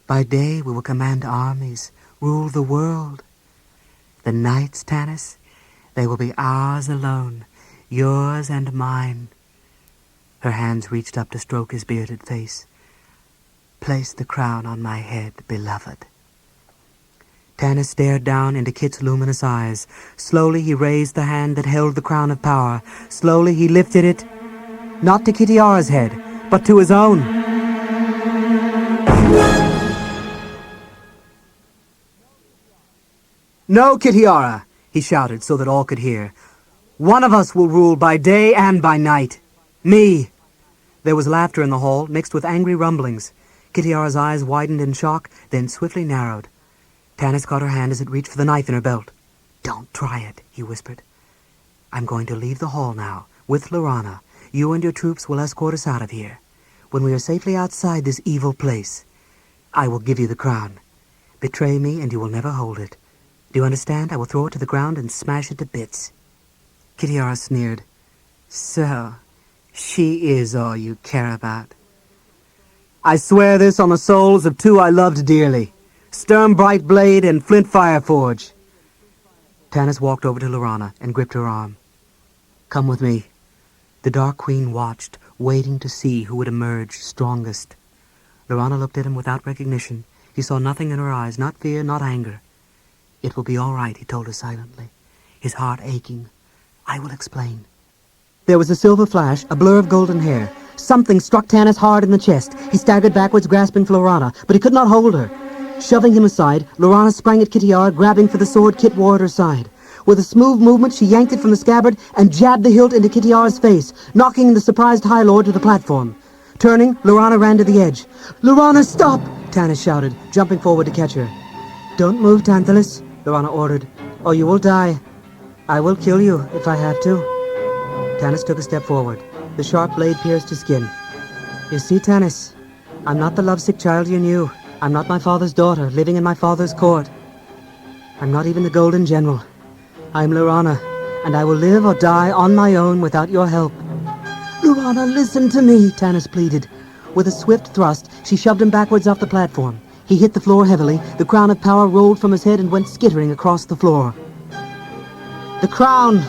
Speaker 2: By day we will command armies, rule the world. The nights, Tanis, they will be ours alone, yours and mine. Her hands reached up to stroke his bearded face. Place the crown on my head, beloved. Tanis stared down into Kit's luminous eyes. Slowly he raised the hand that held the crown of power. Slowly he lifted it, not to Kitiara's head, but to his own. No, Kitiara, he shouted so that all could hear. One of us will rule by day and by night. Me. There was laughter in the hall, mixed with angry rumblings. Kitiara's eyes widened in shock, then swiftly narrowed. Tanis caught her hand as it reached for the knife in her belt. Don't try it, he whispered. I'm going to leave the hall now, with Lorana. You and your troops will escort us out of here. When we are safely outside this evil place, I will give you the crown. Betray me and you will never hold it. Do you understand? I will throw it to the ground and smash it to bits. Kitiara sneered. So, she is all you care about. I swear this on the souls of two I loved dearly. Sturm Brightblade and Flint Fireforge. Tanis walked over to Lorana and gripped her arm. Come with me. The Dark Queen watched, waiting to see who would emerge strongest. Lorana looked at him without recognition. He saw nothing in her eyes, not fear, not anger. It will be all right, he told her silently, his heart aching. I will explain. There was a silver flash, a blur of golden hair. Something struck Tanis hard in the chest. He staggered backwards, grasping for Lorana, but he could not hold her. Shoving him aside, Lorana sprang at Kitiara, grabbing for the sword Kit wore at her side. With a smooth movement, she yanked it from the scabbard and jabbed the hilt into Kitiara's face, knocking the surprised High Lord to the platform. Turning, Lorana ran to the edge. Lorana, stop! Tanis shouted, jumping forward to catch her. Don't move, Tantalus, Lorana ordered, or you will die. I will kill you if I have to. Tanis took a step forward. The sharp blade pierced his skin. You see, Tanis, I'm not the lovesick child you knew. I'm not my father's daughter, living in my father's court. I'm not even the Golden General. I'm Lorana, and I will live or die on my own without your help. Lorana, listen to me, Tanis pleaded. With a swift thrust, she shoved him backwards off the platform. He hit the floor heavily. The crown of power rolled from his head and went skittering across the floor. The crown!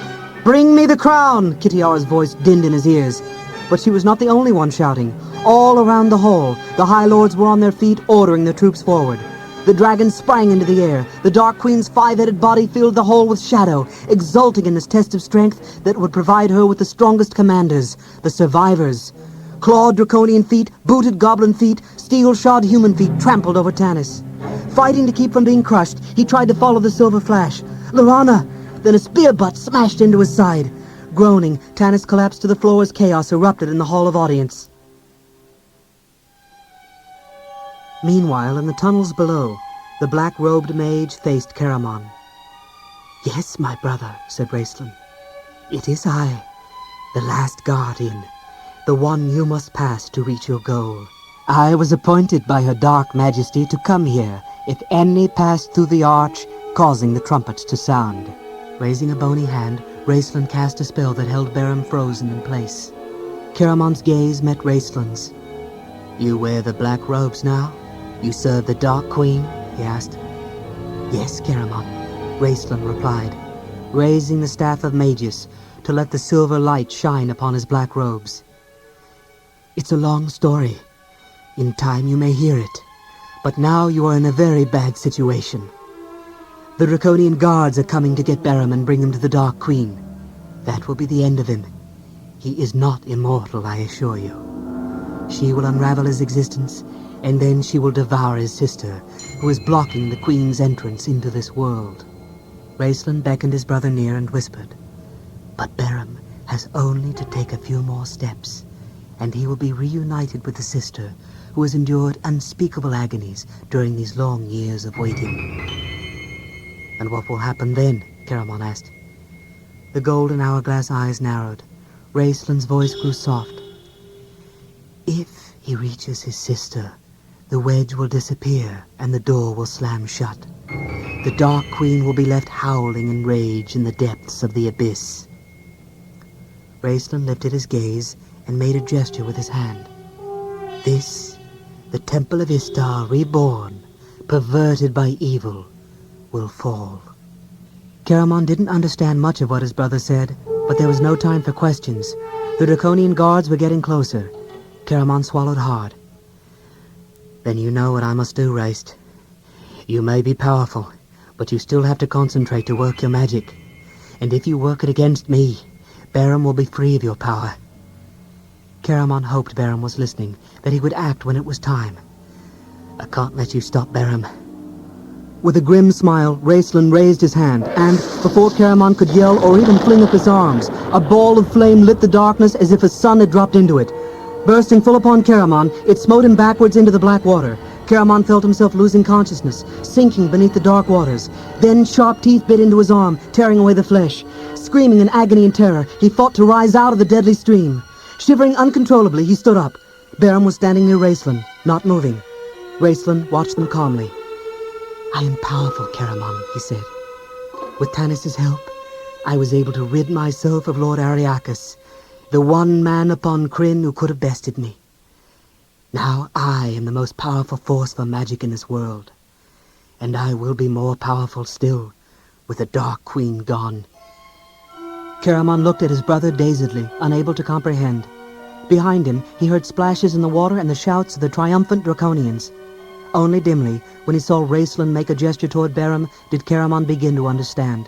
Speaker 2: Bring me the crown! Kitiara's voice dinned in his ears. But she was not the only one shouting. All around the hall, the High Lords were on their feet, ordering their troops forward. The dragon sprang into the air. The Dark Queen's five-headed body filled the hall with shadow, exulting in this test of strength that would provide her with the strongest commanders, the survivors. Clawed draconian feet, booted goblin feet, steel-shod human feet trampled over Tanis. Fighting to keep from being crushed, he tried to follow the silver flash. Lorana! Then a spear butt smashed into his side. Groaning, Tanis collapsed to the floor as chaos erupted in the Hall of Audience. Meanwhile, in the tunnels below, the black-robed mage faced Caramon. Yes, my brother, said Raistlin. It is I, the last guardian, the one you must pass to reach your goal. I was appointed by her dark majesty to come here if any passed through the arch, causing the trumpets to sound. Raising a bony hand, Raistlin cast a spell that held Beram frozen in place. Caramon's gaze met Raistlin's. You wear the black robes now? You serve the Dark Queen? He asked. Yes, Caramon, Raistlin replied, raising the staff of Magus to let the silver light shine upon his black robes. It's a long story. In time you may hear it, but now you are in a very bad situation. The Draconian guards are coming to get Beram and bring him to the Dark Queen. That will be the end of him. He is not immortal, I assure you. She will unravel his existence, and then she will devour his sister, who is blocking the Queen's entrance into this world. Raistlin beckoned his brother near and whispered, But Beram has only to take a few more steps, and he will be reunited with the sister, who has endured unspeakable agonies during these long years of waiting. And what will happen then? Caramon asked. The golden hourglass eyes narrowed. Raistlin's voice grew soft. If he reaches his sister, the wedge will disappear and the door will slam shut.
Speaker 3: The Dark Queen will be left howling in rage in the depths of the abyss. Raistlin lifted his gaze and made a gesture with his hand. This, the Temple of Istar reborn, perverted by evil, will fall. Caramon didn't understand much of what his brother said, but there was no time for questions. The Draconian guards were getting closer. Caramon swallowed hard. Then you know what I must do, Raist. You may be powerful, but you still have to concentrate to work your magic. And if you work it against me, Barum will be free of your power. Caramon hoped Barum was listening, that he would act when it was time. I can't let you stop Barum. With a grim smile, Raistlin raised his hand, and, before Caramon could yell or even fling up his arms, a ball of flame lit the darkness as if a sun had dropped into it. Bursting full upon Caramon, it smote him backwards into the black water. Caramon felt himself losing consciousness, sinking beneath the dark waters. Then sharp teeth bit into his arm, tearing away the flesh. Screaming in agony and terror, he fought to rise out of the deadly stream. Shivering uncontrollably, he stood up. Barum was standing near Raistlin, not moving. Raistlin watched them calmly. I am powerful, Caramon, he said. With Tanis's help, I was able to rid myself of Lord Ariakas, the one man upon Krynn who could have bested me. Now I am the most powerful force for magic in this world, and I will be more powerful still, with the Dark Queen gone. Caramon looked at his brother dazedly, unable to comprehend. Behind him, he heard splashes in the water and the shouts of the triumphant Draconians. Only dimly, when he saw Raistlin make a gesture toward Barum, did Caramon begin to understand.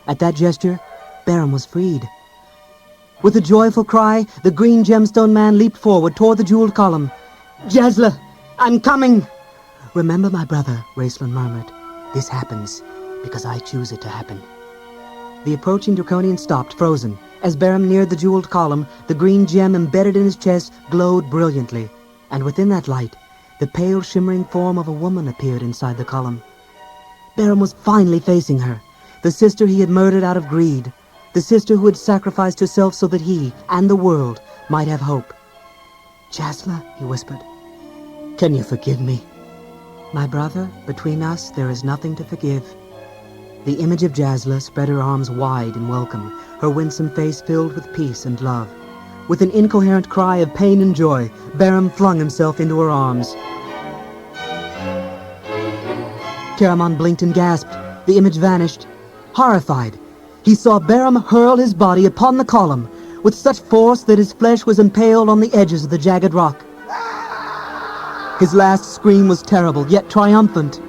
Speaker 3: At that gesture, Barum was freed. With a joyful cry, the green gemstone man leaped forward toward the jeweled column. Jasla, I'm coming! Remember, my brother, Raistlin murmured. This happens because I choose it to happen. The approaching Draconian stopped, frozen. As Barum neared the jeweled column, the green gem embedded in his chest glowed brilliantly, and within that light, the pale shimmering form of a woman appeared inside the column. Barum was finally facing her, the sister he had murdered out of greed, the sister who had sacrificed herself so that he and the world might have hope. Jasla, he whispered, can you forgive me? My brother, between us there is nothing to forgive. The image of Jasla spread her arms wide in welcome, her winsome face filled with peace and love. With an incoherent cry of pain and joy, Barum flung himself into her arms. Caramon blinked and gasped. The image vanished. Horrified, he saw Barum hurl his body upon the column with such force that his flesh was impaled on the edges of the jagged rock. His last scream was terrible, yet triumphant.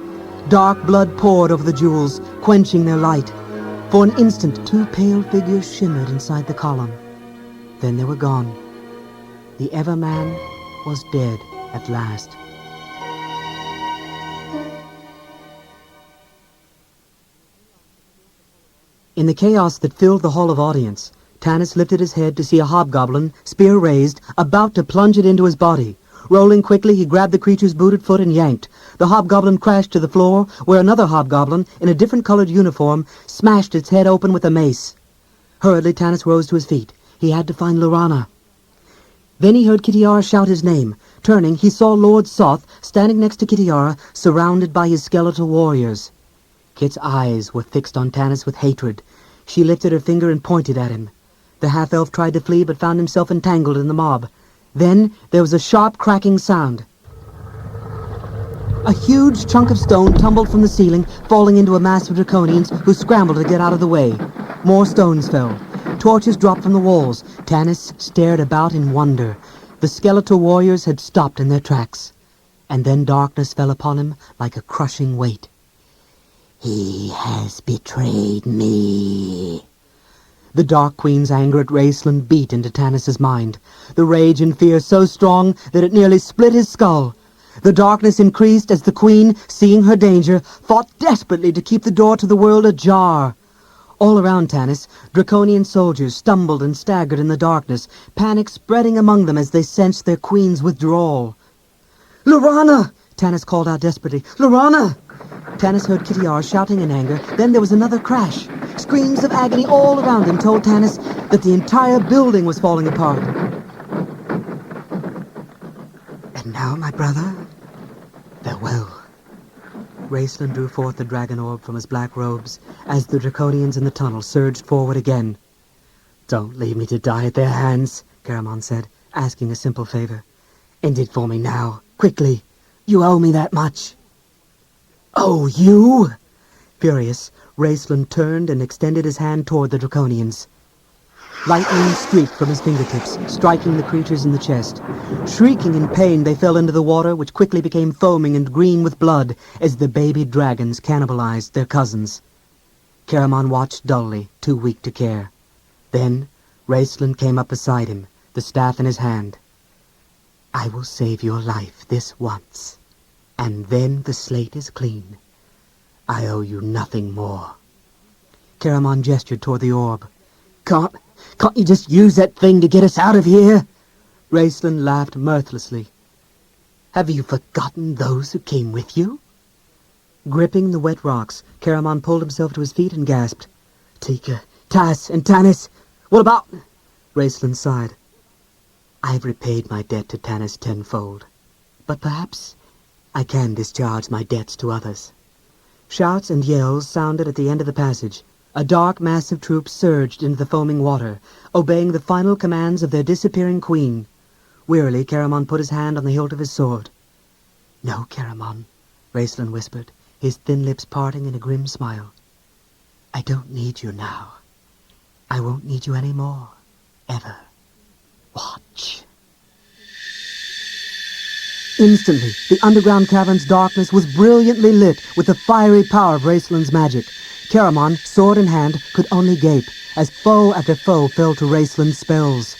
Speaker 3: Dark blood poured over the jewels, quenching their light. For an instant, two pale figures shimmered inside the column. Then they were gone. The Everman was dead at last. In the chaos that filled the hall of audience, Tanis lifted his head to see a hobgoblin, spear raised, about to plunge it into his body. Rolling quickly, he grabbed the creature's booted foot and yanked. The hobgoblin crashed to the floor, where another hobgoblin, in a different-colored uniform, smashed its head open with a mace. Hurriedly, Tanis rose to his feet. He had to find Lorana. Then he heard Kitiara shout his name. Turning, he saw Lord Soth standing next to Kitiara, surrounded by his skeletal warriors. Kit's eyes were fixed on Tanis with hatred. She lifted her finger and pointed at him. The half-elf tried to flee, but found himself entangled in the mob. Then there was a sharp cracking sound. A huge chunk of stone tumbled from the ceiling, falling into a mass of Draconians who scrambled to get out of the way. More stones fell. Torches dropped from the walls. Tanis stared about in wonder. The skeletal warriors had stopped in their tracks. And then darkness fell upon him like a crushing weight. He has betrayed me. The Dark Queen's anger at Raistlin beat into Tanis's mind. The rage and fear so strong that it nearly split his skull. The darkness increased as the Queen, seeing her danger, fought desperately to keep the door to the world ajar. All around Tanis, Draconian soldiers stumbled and staggered in the darkness, panic spreading among them as they sensed their Queen's withdrawal. "Lorana!" Tanis called out desperately. "Lorana!" Tanis heard Kitiara shouting in anger. Then there was another crash. Screams of agony all around him told Tanis that the entire building was falling apart. And now, my brother, farewell.
Speaker 2: Raceland drew forth the dragon orb from his black robes as the Draconians in the tunnel surged forward again. "Don't leave me to die at their hands," Caramon said, asking a simple favor. "End it for me now, quickly. You owe me that much." "Oh, you?" Furious, Raceland turned and extended his hand toward the Draconians. Lightning streaked from his fingertips, striking the creatures in the chest. Shrieking in pain, they fell into the water, which quickly became foaming and green with blood as the baby dragons cannibalized their cousins. Caramon watched dully, too weak to care. Then Raceland came up beside him, the staff in his hand. "I will save your life this once, and then the slate is clean. I owe you nothing more." Caramon gestured toward the orb. Can't you just use that thing to get us out of here?" Raceland laughed mirthlessly. "Have you forgotten those who came with you?" Gripping the wet rocks, Caramon pulled himself to his feet and gasped. "Tika, Tas, and Tanis, what about—" Raceland sighed. "I've repaid my debt to Tanis tenfold, but perhaps I can discharge my debts to others." Shouts and yells sounded at the end of the passage. A dark mass of troops surged into the foaming water, obeying the final commands of their disappearing queen. Wearily, Caramon put his hand on the hilt of his sword. "No, Caramon," Raceland whispered, his thin lips parting in a grim smile. "I don't need you now. I won't need you any more, ever. Watch." Instantly, the underground cavern's darkness was brilliantly lit with the fiery power of Raceland's magic. Caramon, sword in hand, could only gape as foe after foe fell to Raceland's spells.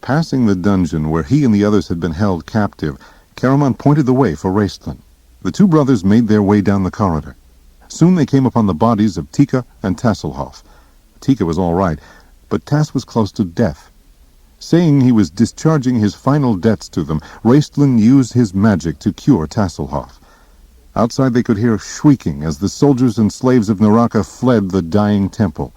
Speaker 1: Passing the dungeon where he and the others had been held captive, Caramon pointed the way for Raceland. The two brothers made their way down the corridor. Soon they came upon the bodies of Tika and Tasselhoff. Tika was all right, but Tass was close to death. Saying he was discharging his final debts to them, Raceland used his magic to cure Tasselhoff. Outside they could hear shrieking as the soldiers and slaves of Naraka fled the dying temple.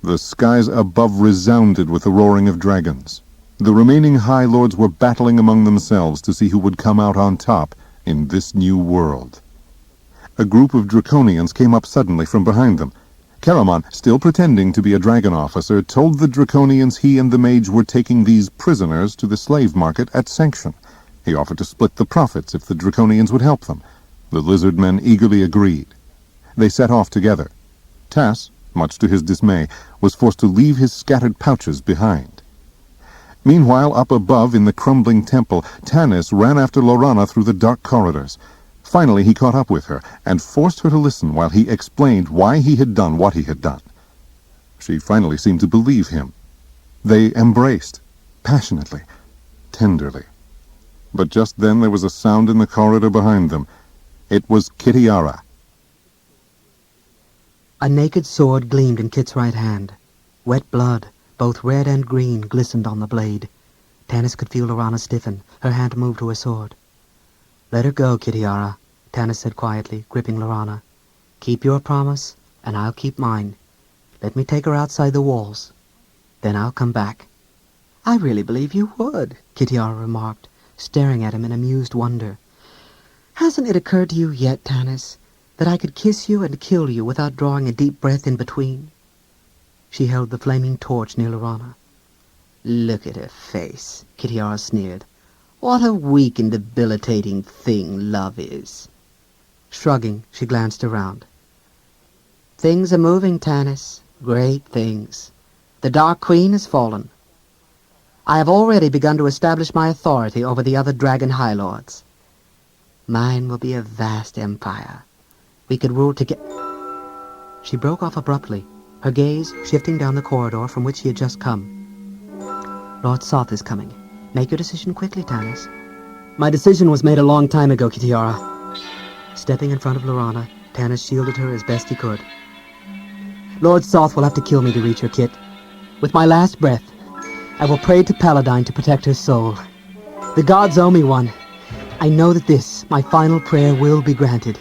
Speaker 1: The skies above resounded with the roaring of dragons. The remaining High Lords were battling among themselves to see who would come out on top in this new world. A group of Draconians came up suddenly from behind them. Caramon, still pretending to be a dragon officer, told the Draconians he and the mage were taking these prisoners to the slave market at sanction. He offered to split the profits if the Draconians would help them. The lizard men eagerly agreed. They set off together. Tass, much to his dismay, was forced to leave his scattered pouches behind. Meanwhile, up above in the crumbling temple, Tanis ran after Lorana through the dark corridors. Finally, he caught up with her and forced her to listen while he explained why he had done what he had done. She finally seemed to believe him. They embraced, passionately, tenderly. But just then there was a sound in the corridor behind them. It was Kitiara.
Speaker 2: A naked sword gleamed in Kit's right hand. Wet blood, both red and green, glistened on the blade. Tanis could feel Lorana stiffen. Her hand moved to her sword. "Let her go, Kitiara," Tanis said quietly, gripping Lorana. "Keep your promise, and I'll keep mine. Let me take her outside the walls. Then I'll come back." "I really believe you would," Kitiara remarked, staring at him in amused wonder. "Hasn't it occurred to you yet, Tanis, that I could kiss you and kill you without drawing a deep breath in between?" She held the flaming torch near Lorana. "Look at her face," Kitiara sneered. "What a weak and debilitating thing love is." Shrugging, she glanced around. "Things are moving, Tanis. Great things. The Dark Queen has fallen. I have already begun to establish my authority over the other Dragon High Lords. Mine will be a vast empire. We could rule together." She broke off abruptly, her gaze shifting down the corridor from which she had just come. "Lord Soth is coming. Make your decision quickly, Tanis." "My decision was made a long time ago, Kitiara." Stepping in front of Lorana, Tanis shielded her as best he could. "Lord Soth will have to kill me to reach her, Kit. With my last breath, I will pray to Paladine to protect her soul. The gods owe me one. I know that this, my final prayer, will be granted."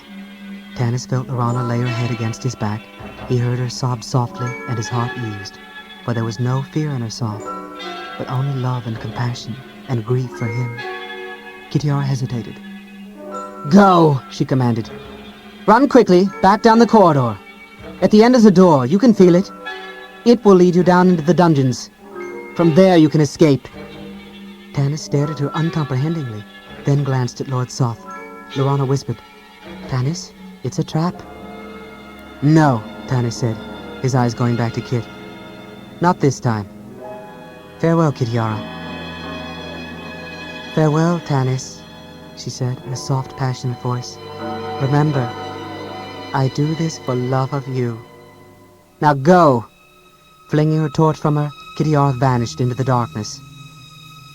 Speaker 2: Tanis felt Lorana lay her head against his back. He heard her sob softly, and his heart eased, for there was no fear in her sob, but only love and compassion. and grief for him. Kitiara hesitated. "Go," she commanded. "Run quickly, back down the corridor. At the end is a door. You can feel it. It will lead you down into the dungeons. From there you can escape." Tanis stared at her uncomprehendingly, then glanced at Lord Soth. Lorana whispered, "Tanis, it's a trap." "No," Tanis said, his eyes going back to Kit. "Not this time. Farewell, Kitiara." "Farewell, Tanis," she said in a soft, passionate voice. "Remember, I do this for love of you. Now go!" Flinging her torch from her, Kitiara vanished into the darkness.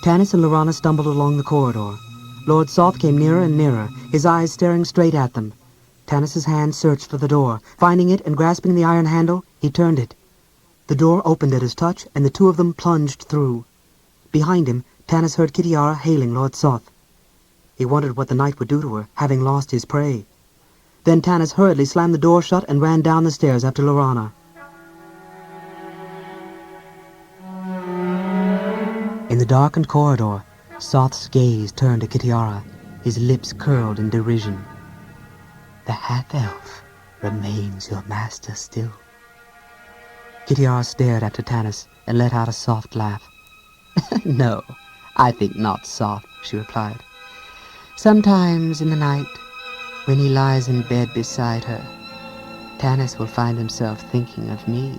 Speaker 2: Tanis and Lorana stumbled along the corridor. Lord Soth came nearer and nearer, his eyes staring straight at them. Tanis's hand searched for the door. Finding it and grasping the iron handle, he turned it. The door opened at his touch, and the two of them plunged through. Behind him, Tanis heard Kitiara hailing Lord Soth. He wondered what the knight would do to her, having lost his prey. Then Tanis hurriedly slammed the door shut and ran down the stairs after Lorana. In the darkened corridor, Soth's gaze turned to Kitiara, his lips curled in derision. "The half-elf remains your master still." Kitiara stared after Tanis and let out a soft laugh. "No, I think not soft," she replied. "Sometimes in the night, when he lies in bed beside her, Tanis will find himself thinking of me.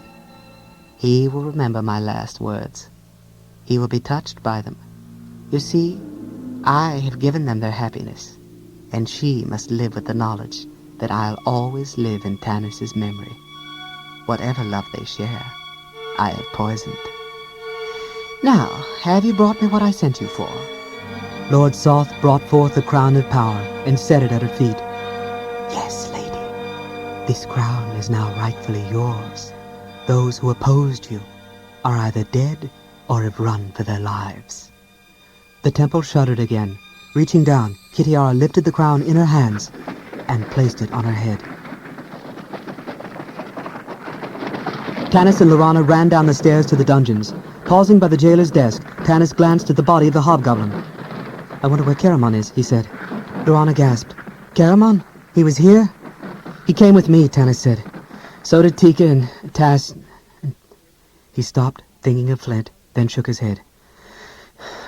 Speaker 2: He will remember my last words. He will be touched by them. You see, I have given them their happiness, and she must live with the knowledge that I'll always live in Tanis's memory. Whatever love they share, I have poisoned. Now, have you brought me what I sent you for?" Lord Soth brought forth the crown of power and set it at her feet. "Yes, lady. This crown is now rightfully yours. Those who opposed you are either dead or have run for their lives." The temple shuddered again. Reaching down, Kitiara lifted the crown in her hands and placed it on her head. Tanis and Lorana ran down the stairs to the dungeons. Pausing by the jailer's desk, Tanis glanced at the body of the hobgoblin. "I wonder where Caramon is," he said. Lorana gasped. "Caramon? He was here?" "He came with me," Tanis said. "So did Tika and Tas." He stopped, thinking of Flint, then shook his head.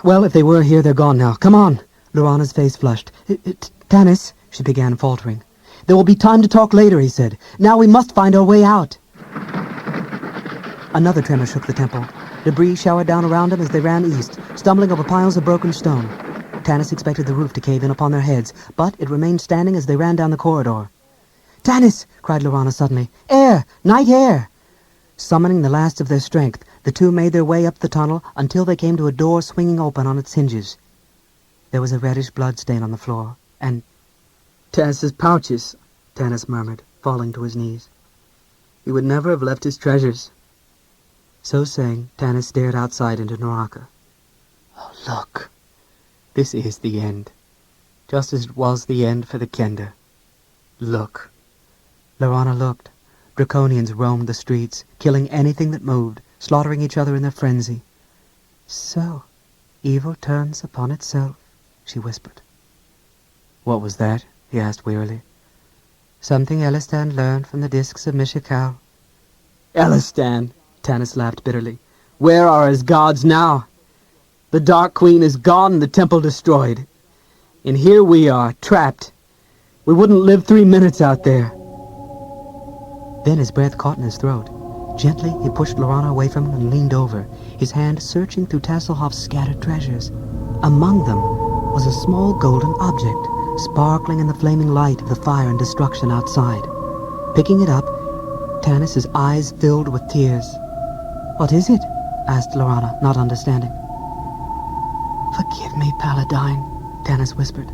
Speaker 2: "Well, if they were here, they're gone now. Come on!" Lorana's face flushed. "Tanis," she began, faltering. "There will be time to talk later," he said. "Now we must find our way out." Another tremor shook the temple. Debris showered down around them as they ran east, stumbling over piles of broken stone. Tanis expected the roof to cave in upon their heads, but it remained standing as they ran down the corridor. "Tanis!" cried Lorana suddenly. "Air! Night air!" Summoning the last of their strength, the two made their way up the tunnel until they came to a door swinging open on its hinges. There was a reddish blood stain on the floor, and... "Tanis's pouches," Tanis murmured, falling to his knees. "He would never have left his treasures." So saying, Tanis stared outside into Naraka. "Oh, look! This is the end. Just as it was the end for the Kender. Look." Lorana looked. Draconians roamed the streets, killing anything that moved, slaughtering each other in their frenzy. "So, evil turns upon itself," she whispered. "What was that?" he asked wearily. "Something Elistan learned from the discs of Mishakal." "Elistan!" Tanis laughed bitterly. "Where are his gods now? The Dark Queen is gone, the temple destroyed. And here we are, trapped. We wouldn't live 3 minutes out there." Then his breath caught in his throat. Gently, he pushed Lorana away from him and leaned over, his hand searching through Tasselhoff's scattered treasures. Among them was a small golden object, sparkling in the flaming light of the fire and destruction outside. Picking it up, Tanis's eyes filled with tears. "What is it?" asked Lorana, not understanding. "Forgive me, Paladine," Tanis whispered.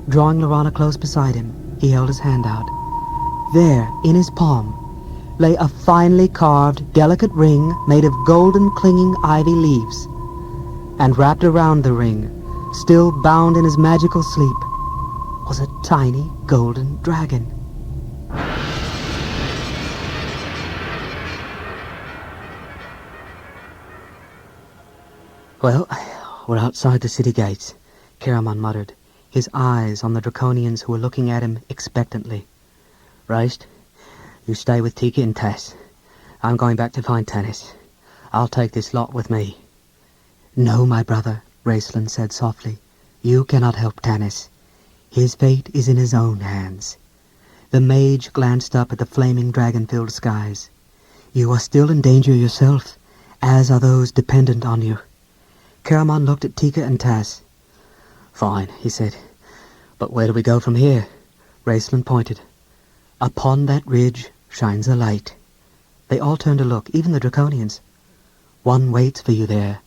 Speaker 2: Drawing Lorana close beside him, he held his hand out. There, in his palm, lay a finely carved, delicate ring made of golden clinging ivy leaves. And wrapped around the ring, still bound in his magical sleep, was a tiny golden dragon. Well, We're outside the city gates, Caramon muttered, his eyes on the Draconians who were looking at him expectantly. Right, you stay with Tika and Tess. I'm going back to find Tanis. I'll take this lot with me. No, my brother, Raistlin said softly. You cannot help Tanis. His fate is in his own hands. The mage glanced up at the flaming dragon-filled skies. You are still in danger yourself, as are those dependent on you. Caramon looked at Tika and Tass. Fine, he said. But where do we go from here? Raistlin pointed. Upon that ridge shines a light. They all turned to look, even the Draconians. One waits for you there.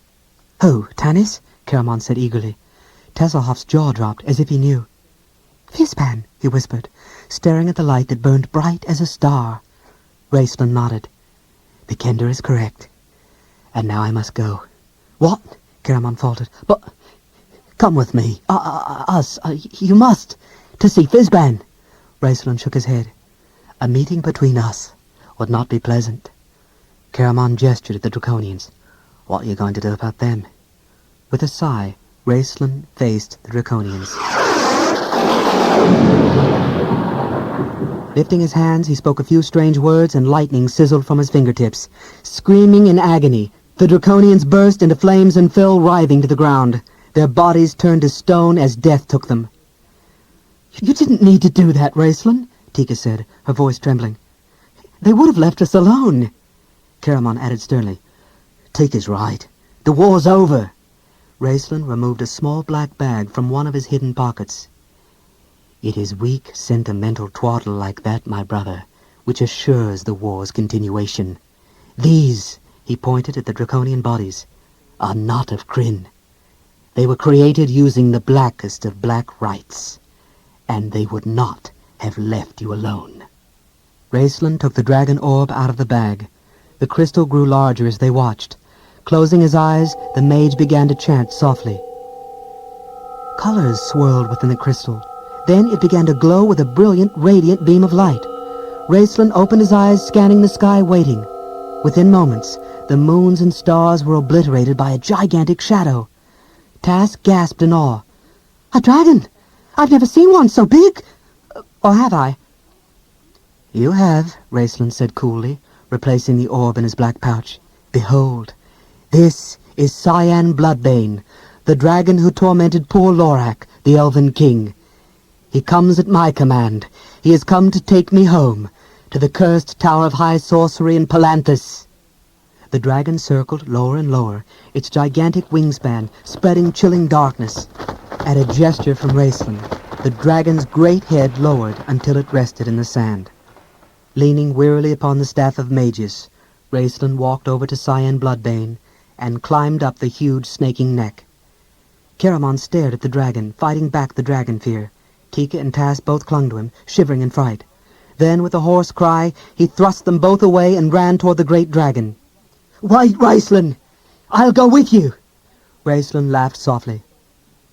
Speaker 2: Who, Tanis? Caramon said eagerly. Tesselhoff's jaw dropped, as if he knew. Fizban, he whispered, staring at the light that burned bright as a star. Raistlin nodded. The Kender is correct. And now I must go. What? Caramon faltered. But come with me. You must. To see Fizban. Raistlin shook his head. A meeting between us would not be pleasant. Caramon gestured at the Draconians. What are you going to do about them? With a sigh, Raistlin faced the Draconians. Lifting his hands, he spoke a few strange words, and lightning sizzled from his fingertips. Screaming in agony, the Draconians burst into flames and fell writhing to the ground. Their bodies turned to stone as death took them. You didn't need to do that, Raistlin, Tika said, her voice trembling. They would have left us alone. Caramon added sternly. Tika's right. The war's over. Raistlin removed a small black bag from one of his hidden pockets. It is weak, sentimental twaddle like that, my brother, which assures the war's continuation. These, he pointed at the Draconian bodies, are not of Kryn. They were created using the blackest of black rites, and they would not have left you alone. Raistlin took the dragon orb out of the bag. The crystal grew larger as they watched. Closing his eyes, the mage began to chant softly. Colors swirled within the crystal. Then it began to glow with a brilliant, radiant beam of light. Raistlin opened his eyes, scanning the sky, waiting. Within moments, the moons and stars were obliterated by a gigantic shadow. Tass gasped in awe. A dragon! I've never seen one so big! Or have I? You have, Raistlin said coolly, replacing the orb in his black pouch. Behold, this is Cyan Bloodbane, the dragon who tormented poor Lorak, the Elven King. He comes at my command. He has come to take me home, to the cursed Tower of High Sorcery in Palanthas. The dragon circled lower and lower, its gigantic wingspan spreading chilling darkness. At a gesture from Raistlin, the dragon's great head lowered until it rested in the sand. Leaning wearily upon the staff of mages, Raistlin walked over to Cyan Bloodbane and climbed up the huge snaking neck. Caramon stared at the dragon, fighting back the dragon fear. Tika and Tass both clung to him, shivering in fright. Then, with a hoarse cry, he thrust them both away and ran toward the great dragon. White Raistlin! I'll go with you! Raistlin laughed softly.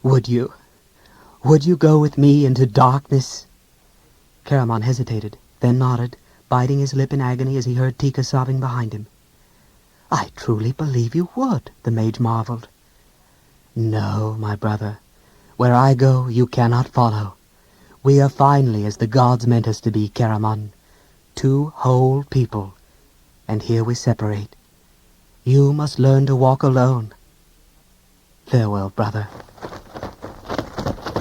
Speaker 2: Would you? Would you go with me into darkness? Caramon hesitated, then nodded, biting his lip in agony as he heard Tika sobbing behind him. I truly believe you would, the mage marveled. No, my brother. Where I go, you cannot follow. We are finally as the gods meant us to be, Caramon. Two whole people. And here we separate. You must learn to walk alone. Farewell, brother.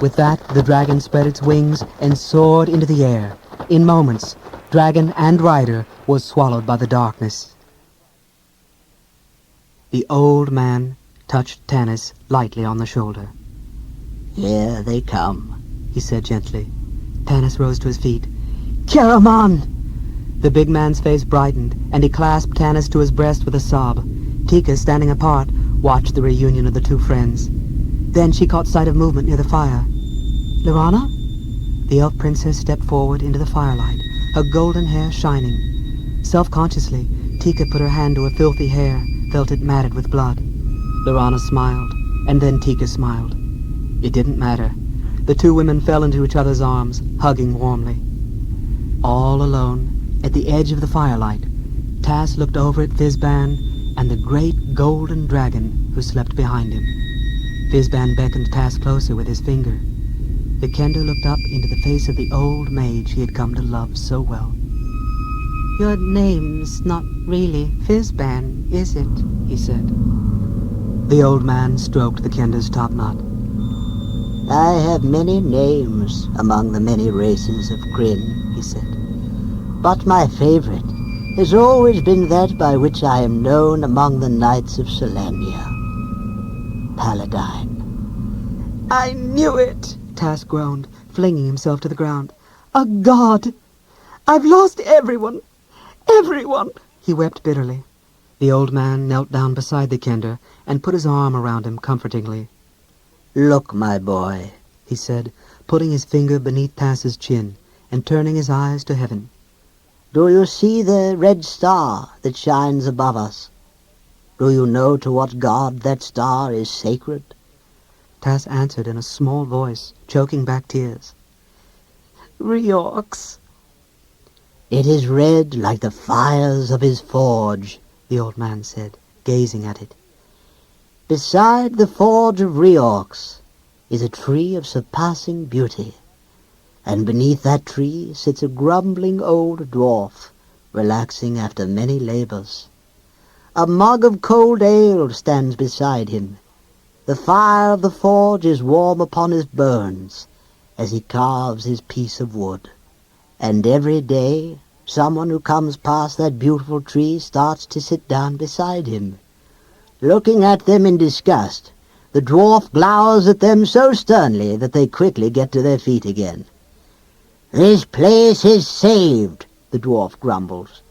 Speaker 2: With that, the dragon spread its wings and soared into the air. In moments, dragon and rider was swallowed by the darkness. The old man touched Tanis lightly on the shoulder.
Speaker 4: Here they come,
Speaker 2: he said gently. Tanis rose to his feet. Caramon! The big man's face brightened, and he clasped Tanis to his breast with a sob. Tika, standing apart, watched the reunion of the two friends. Then she caught sight of movement near the fire. Lorana? The elf princess stepped forward into the firelight, her golden hair shining. Self-consciously, Tika put her hand to her filthy hair, felt it matted with blood. Lorana smiled, and then Tika smiled. It didn't matter. The two women fell into each other's arms, hugging warmly. All alone, at the edge of the firelight, Tass looked over at Fizban and the great golden dragon who slept behind him. Fizban beckoned Tas closer with his finger. The kender looked up into the face of the old mage he had come to love so well. "Your name's not really Fizban, is it?" he said. The old man stroked the kender's top knot.
Speaker 4: I have many names among the many races of Kryn, he said. But my favorite has always been that by which I am known among the knights of Selenia. Paladine.
Speaker 3: "I knew it," Tas groaned, flinging himself to the ground. "A god! I've lost everyone! Everyone!"
Speaker 2: He wept bitterly. The old man knelt down beside the kender and put his arm around him comfortingly.
Speaker 4: Look, my boy,
Speaker 2: he said, putting his finger beneath Tas's chin and turning his eyes to heaven.
Speaker 4: Do you see the red star that shines above us? Do you know to what god that star is sacred?
Speaker 2: Tas answered in a small voice, choking back tears.
Speaker 3: "Riox."
Speaker 4: It is red like the fires of his forge,
Speaker 2: the old man said, gazing at it.
Speaker 4: Beside the forge of Riox is a tree of surpassing beauty, and beneath that tree sits a grumbling old dwarf, relaxing after many labors. A mug of cold ale stands beside him. The fire of the forge is warm upon his burns as he carves his piece of wood. And every day someone who comes past that beautiful tree starts to sit down beside him. Looking at them in disgust, the dwarf glowers at them so sternly that they quickly get to their feet again. This place is saved, the dwarf grumbles.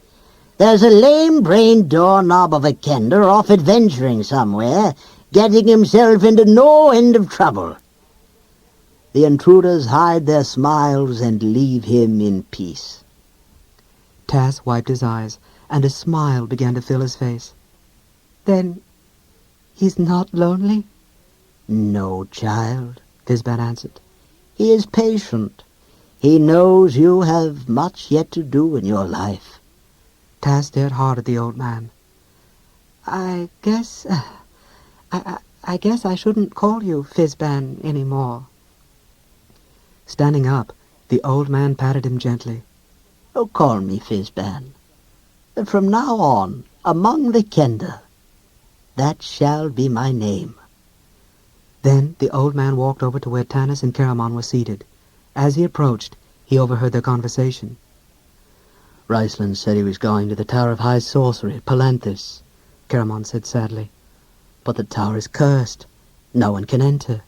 Speaker 4: There's a lame-brained doorknob of a kender off adventuring somewhere, getting himself into no end of trouble. The intruders hide their smiles and leave him in peace.
Speaker 2: Tas wiped his eyes, and a smile began to fill his face.
Speaker 3: "Then he's not lonely?"
Speaker 4: No, child,
Speaker 2: Fizban answered.
Speaker 4: He is patient. He knows you have much yet to do in your life.
Speaker 2: Tas stared hard at the old man.
Speaker 3: I guess I shouldn't call you Fizban anymore."
Speaker 2: Standing up, the old man patted him gently.
Speaker 4: Oh, call me Fizban. From now on, among the kender, that shall be my name.
Speaker 2: Then the old man walked over to where Tanis and Caramon were seated. As he approached, he overheard their conversation.
Speaker 5: Raistlin said he was going to the Tower of High Sorcery at Palanthas,
Speaker 2: Caramon said sadly.
Speaker 5: but the tower is cursed. No one can enter.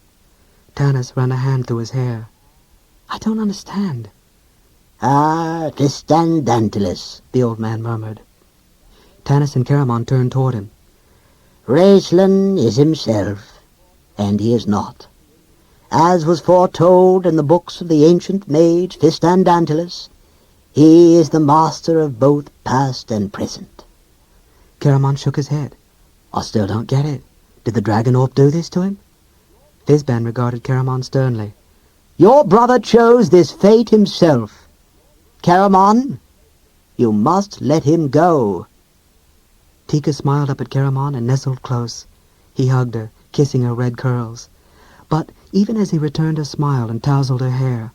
Speaker 2: Tanis ran a hand through his hair. I don't understand.
Speaker 4: Ah, Tristandantilus,
Speaker 2: the old man murmured. Tanis and Caramon turned toward him.
Speaker 4: Raistlin is himself, and he is not. As was foretold in the books of the ancient mage Tristandantilus, he is the master of both past and present.
Speaker 2: Caramon shook his head.
Speaker 5: I still don't get it. Did the dragon orb do this to him?
Speaker 2: Fizban regarded Caramon sternly.
Speaker 4: Your brother chose this fate himself. Caramon, you must let him go.
Speaker 2: Tika smiled up at Caramon and nestled close. He hugged her, kissing her red curls. But even as he returned her smile and tousled her hair,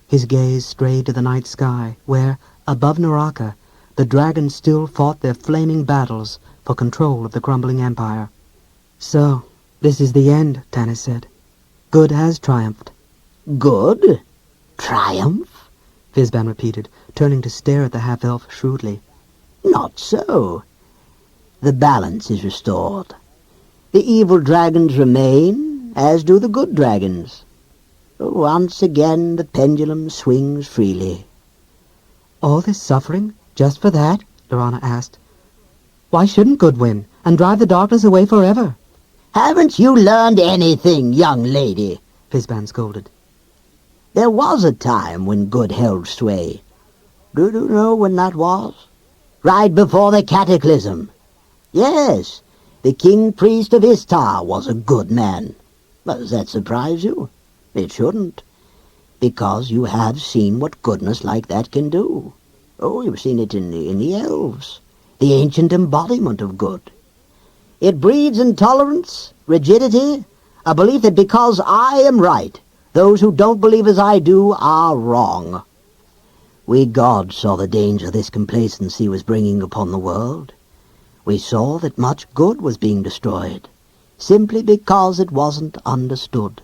Speaker 2: his gaze strayed to the night sky, where, above Naraka, the dragons still fought their flaming battles for control of the crumbling empire. So, this is the end, Tanis said. Good has triumphed.
Speaker 4: Good? Triumph?
Speaker 2: Fizban repeated, turning to stare at the half-elf shrewdly.
Speaker 4: Not so. The balance is restored. The evil dragons remain, as do the good dragons. Once again the pendulum swings freely.
Speaker 2: All this suffering, just for that? Lorana asked. Why shouldn't good win, and drive the darkness away forever?
Speaker 4: Haven't you learned anything, young lady?
Speaker 2: Fizban scolded.
Speaker 4: There was a time when good held sway. Do you know when that was? Right before the cataclysm. Yes, the king-priest of Istar was a good man. Does that surprise you? It shouldn't, because you have seen what goodness like that can do. Oh, you've seen it in the elves, the ancient embodiment of good. It breeds intolerance, rigidity, A belief that because I am right, those who don't believe as I do are wrong. We gods saw the danger this complacency was bringing upon the world. We saw that much good was being destroyed, simply because it wasn't understood.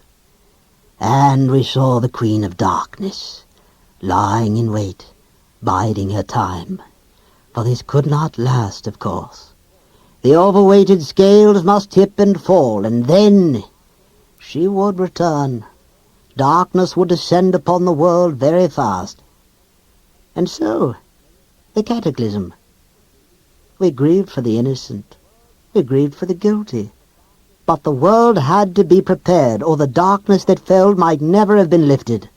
Speaker 4: And we saw the Queen of Darkness, lying in wait, biding her time. For this could not last, of course. The overweighted scales must tip and fall, and then she would return. Darkness would descend upon the world very fast. And so, the cataclysm. We grieved for the innocent. We grieved for the guilty. But the world had to be prepared, or the darkness that fell might never have been lifted.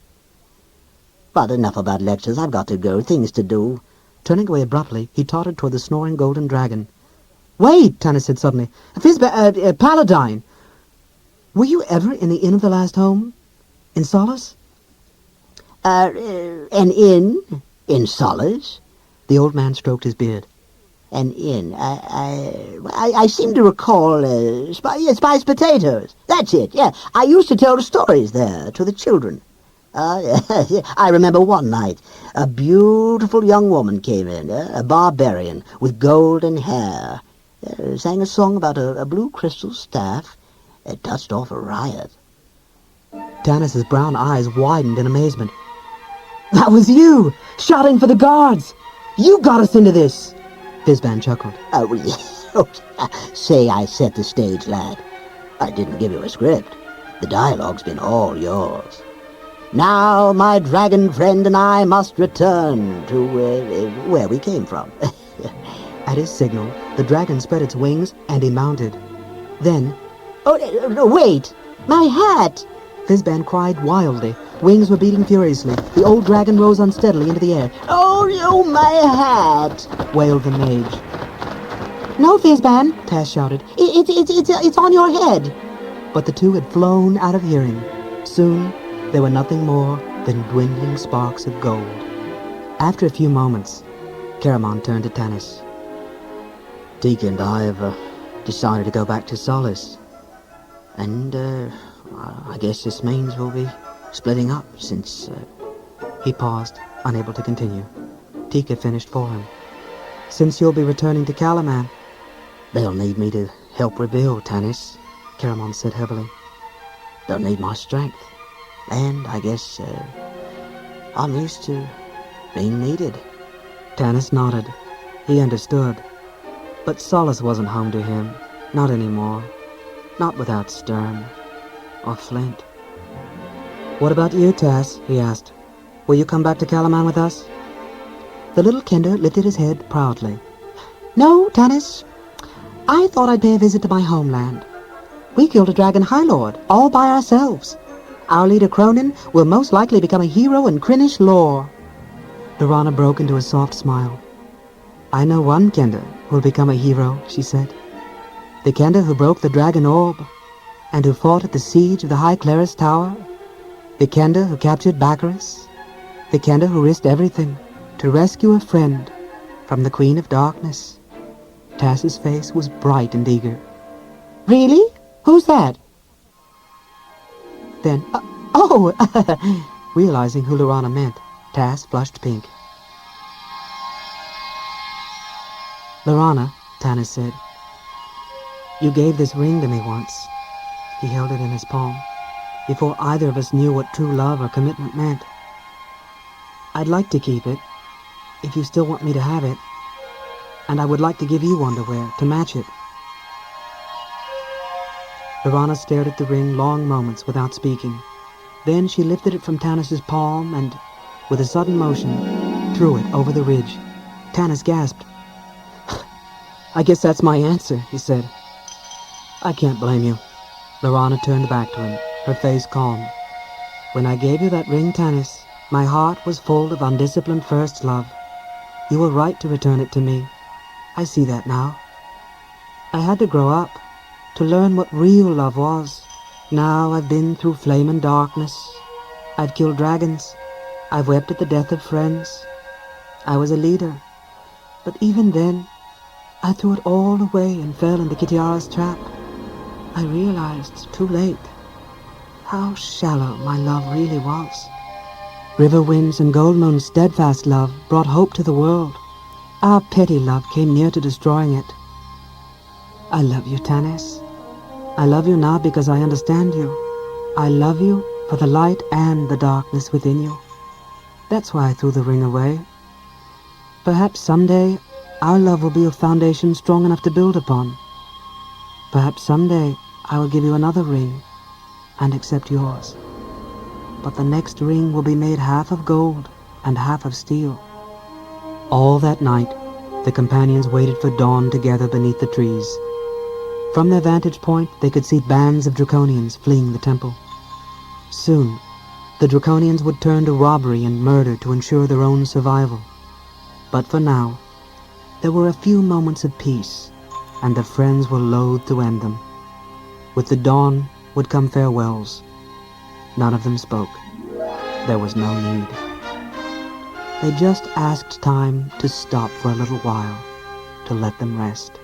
Speaker 4: But enough about lectures. I've got to go. Things to do.
Speaker 2: Turning away abruptly, he tottered toward the snoring golden dragon. "Wait," Tannis said suddenly. Paladine, were you ever in the Inn of the Last Home? In Solace?"
Speaker 4: An inn? In Solace?
Speaker 2: The old man stroked his beard.
Speaker 4: An inn. I seem to recall spiced potatoes. That's it, yeah. I used to tell the stories there to the children. I remember one night, a beautiful young woman came in, a barbarian with golden hair, sang a song about a blue crystal staff. It touched off a riot.
Speaker 2: Tannis's brown eyes widened in amazement. "That was you, shouting for the guards! You got us into this!" Fizban chuckled.
Speaker 4: Say I set the stage, lad. I didn't give you a script. The dialogue's been all yours. Now my dragon friend and I must return to where we came from.
Speaker 2: At his signal, the dragon spread its wings and he mounted. Then,
Speaker 4: Oh, wait! My hat!
Speaker 2: Fizban cried wildly. Wings were beating furiously. The old dragon rose unsteadily into the air.
Speaker 4: Oh, my hat!
Speaker 2: Wailed the mage.
Speaker 3: "No, Fizban,"
Speaker 2: Tass shouted.
Speaker 3: It's on your head."
Speaker 2: But the two had flown out of hearing. Soon, they were nothing more than dwindling sparks of gold. After a few moments, Caramon turned to Tannis.
Speaker 5: Tika and I have decided to go back to Solace. And, I guess this means we'll be splitting up since...
Speaker 2: He paused, unable to continue. Tika finished for him. "Since you'll be returning to Calaman."
Speaker 5: They'll need me to help rebuild, Tannis,
Speaker 2: Caramon said heavily.
Speaker 5: They'll need my strength. And I guess, I'm used to being needed.
Speaker 2: Tannis nodded. He understood. But Solace wasn't home to him. Not anymore. Not without Sturm. Or Flint. "What about you, Tass?" he asked. "Will you come back to Calaman with us?" The little Kender lifted his head proudly.
Speaker 3: "No, Tannis. I thought I'd pay a visit to my homeland. We killed a dragon high lord, all by ourselves. Our leader Cronin will most likely become a hero in Krynnish lore."
Speaker 2: Lorana broke into a soft smile. "I know one Kender who will become a hero," she said. "The Kender who broke the dragon orb, and who fought at the siege of the High Claris Tower. The Kender who captured Baccharis. The Kender who risked everything to rescue a friend from the Queen of Darkness." Tass's face was bright and eager.
Speaker 3: "Really? Who's that?"
Speaker 2: Then, realizing who Lorana meant, Tass flushed pink. "Lorana," Tannis said, "you gave this ring to me once." He held it in his palm, before either of us knew what true love or commitment meant. "I'd like to keep it, if you still want me to have it, and I would like to give you one to wear, to match it." Lorana stared at the ring long moments without speaking. Then she lifted it from Tannis's palm and, with a sudden motion, threw it over the ridge. Tannis gasped. "I guess that's my answer," he said. "I can't blame you." Lorana turned back to him, her face calm. "When I gave you that ring, Tannis, my heart was full of undisciplined first love. You were right to return it to me. I see that now. I had to grow up, to learn what real love was. Now I've been through flame and darkness. I've killed dragons. I've wept at the death of friends. I was a leader. But even then, I threw it all away and fell into Kitiara's trap.
Speaker 3: I realized, too late, how shallow my love really was. River winds and gold moon's steadfast love brought hope to the world. Our petty love came near to destroying it. I love you, Tanis. I love you now because I understand you. I love you for the light and the darkness within you. That's why I threw the ring away. Perhaps someday our love will be a foundation strong enough to build upon. Perhaps someday I will give you another ring and accept yours. But the next ring will be made half of gold and half of steel. All that night, the companions waited for dawn together beneath the trees. From their vantage point, they could see bands of Draconians fleeing the temple. Soon, the Draconians would turn to robbery and murder to ensure their own survival. But for now, there were a few moments of peace, and the friends were loath to end them. With the dawn would come farewells. None of them spoke. There was no need. They just asked time to stop for a little while, to let them rest.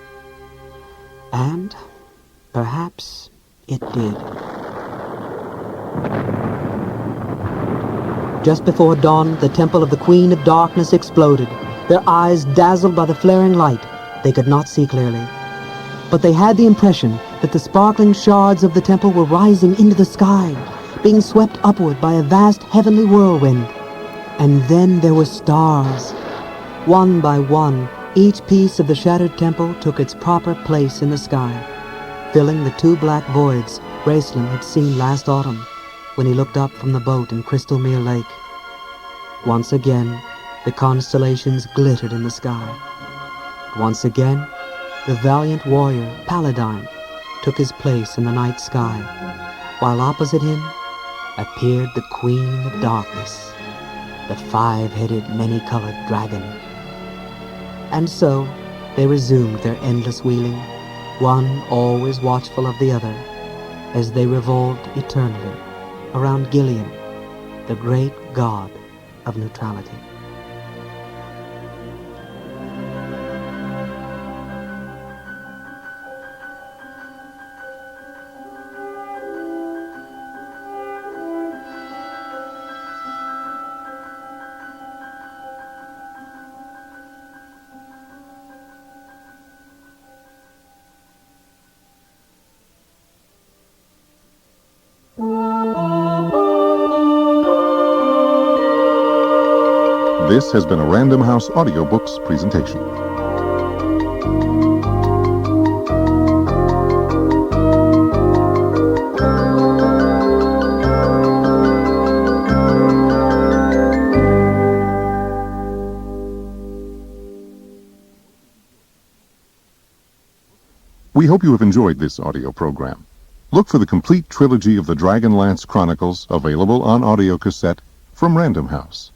Speaker 3: And perhaps it did. Just before dawn, the temple of the Queen of Darkness exploded. Their eyes dazzled by the flaring light, they could not see clearly. But they had the impression that the sparkling shards of the temple were rising into the sky, being swept upward by a vast heavenly whirlwind. And then there were stars. One by one, each piece of the shattered temple took its proper place in the sky, filling the two black voids Raceland had seen last autumn when he looked up from the boat in Crystal Mere Lake. Once again, the constellations glittered in the sky. Once again, the valiant warrior Paladine took his place in the night sky, while opposite him appeared the Queen of Darkness, the five-headed, many-colored dragon. And so they resumed their endless wheeling, one always watchful of the other, as they revolved eternally around Gillian, the great god of neutrality.
Speaker 1: This has been a Random House Audiobooks presentation. We hope you have enjoyed this audio program. Look for the complete trilogy of the Dragonlance Chronicles available on audio cassette from Random House.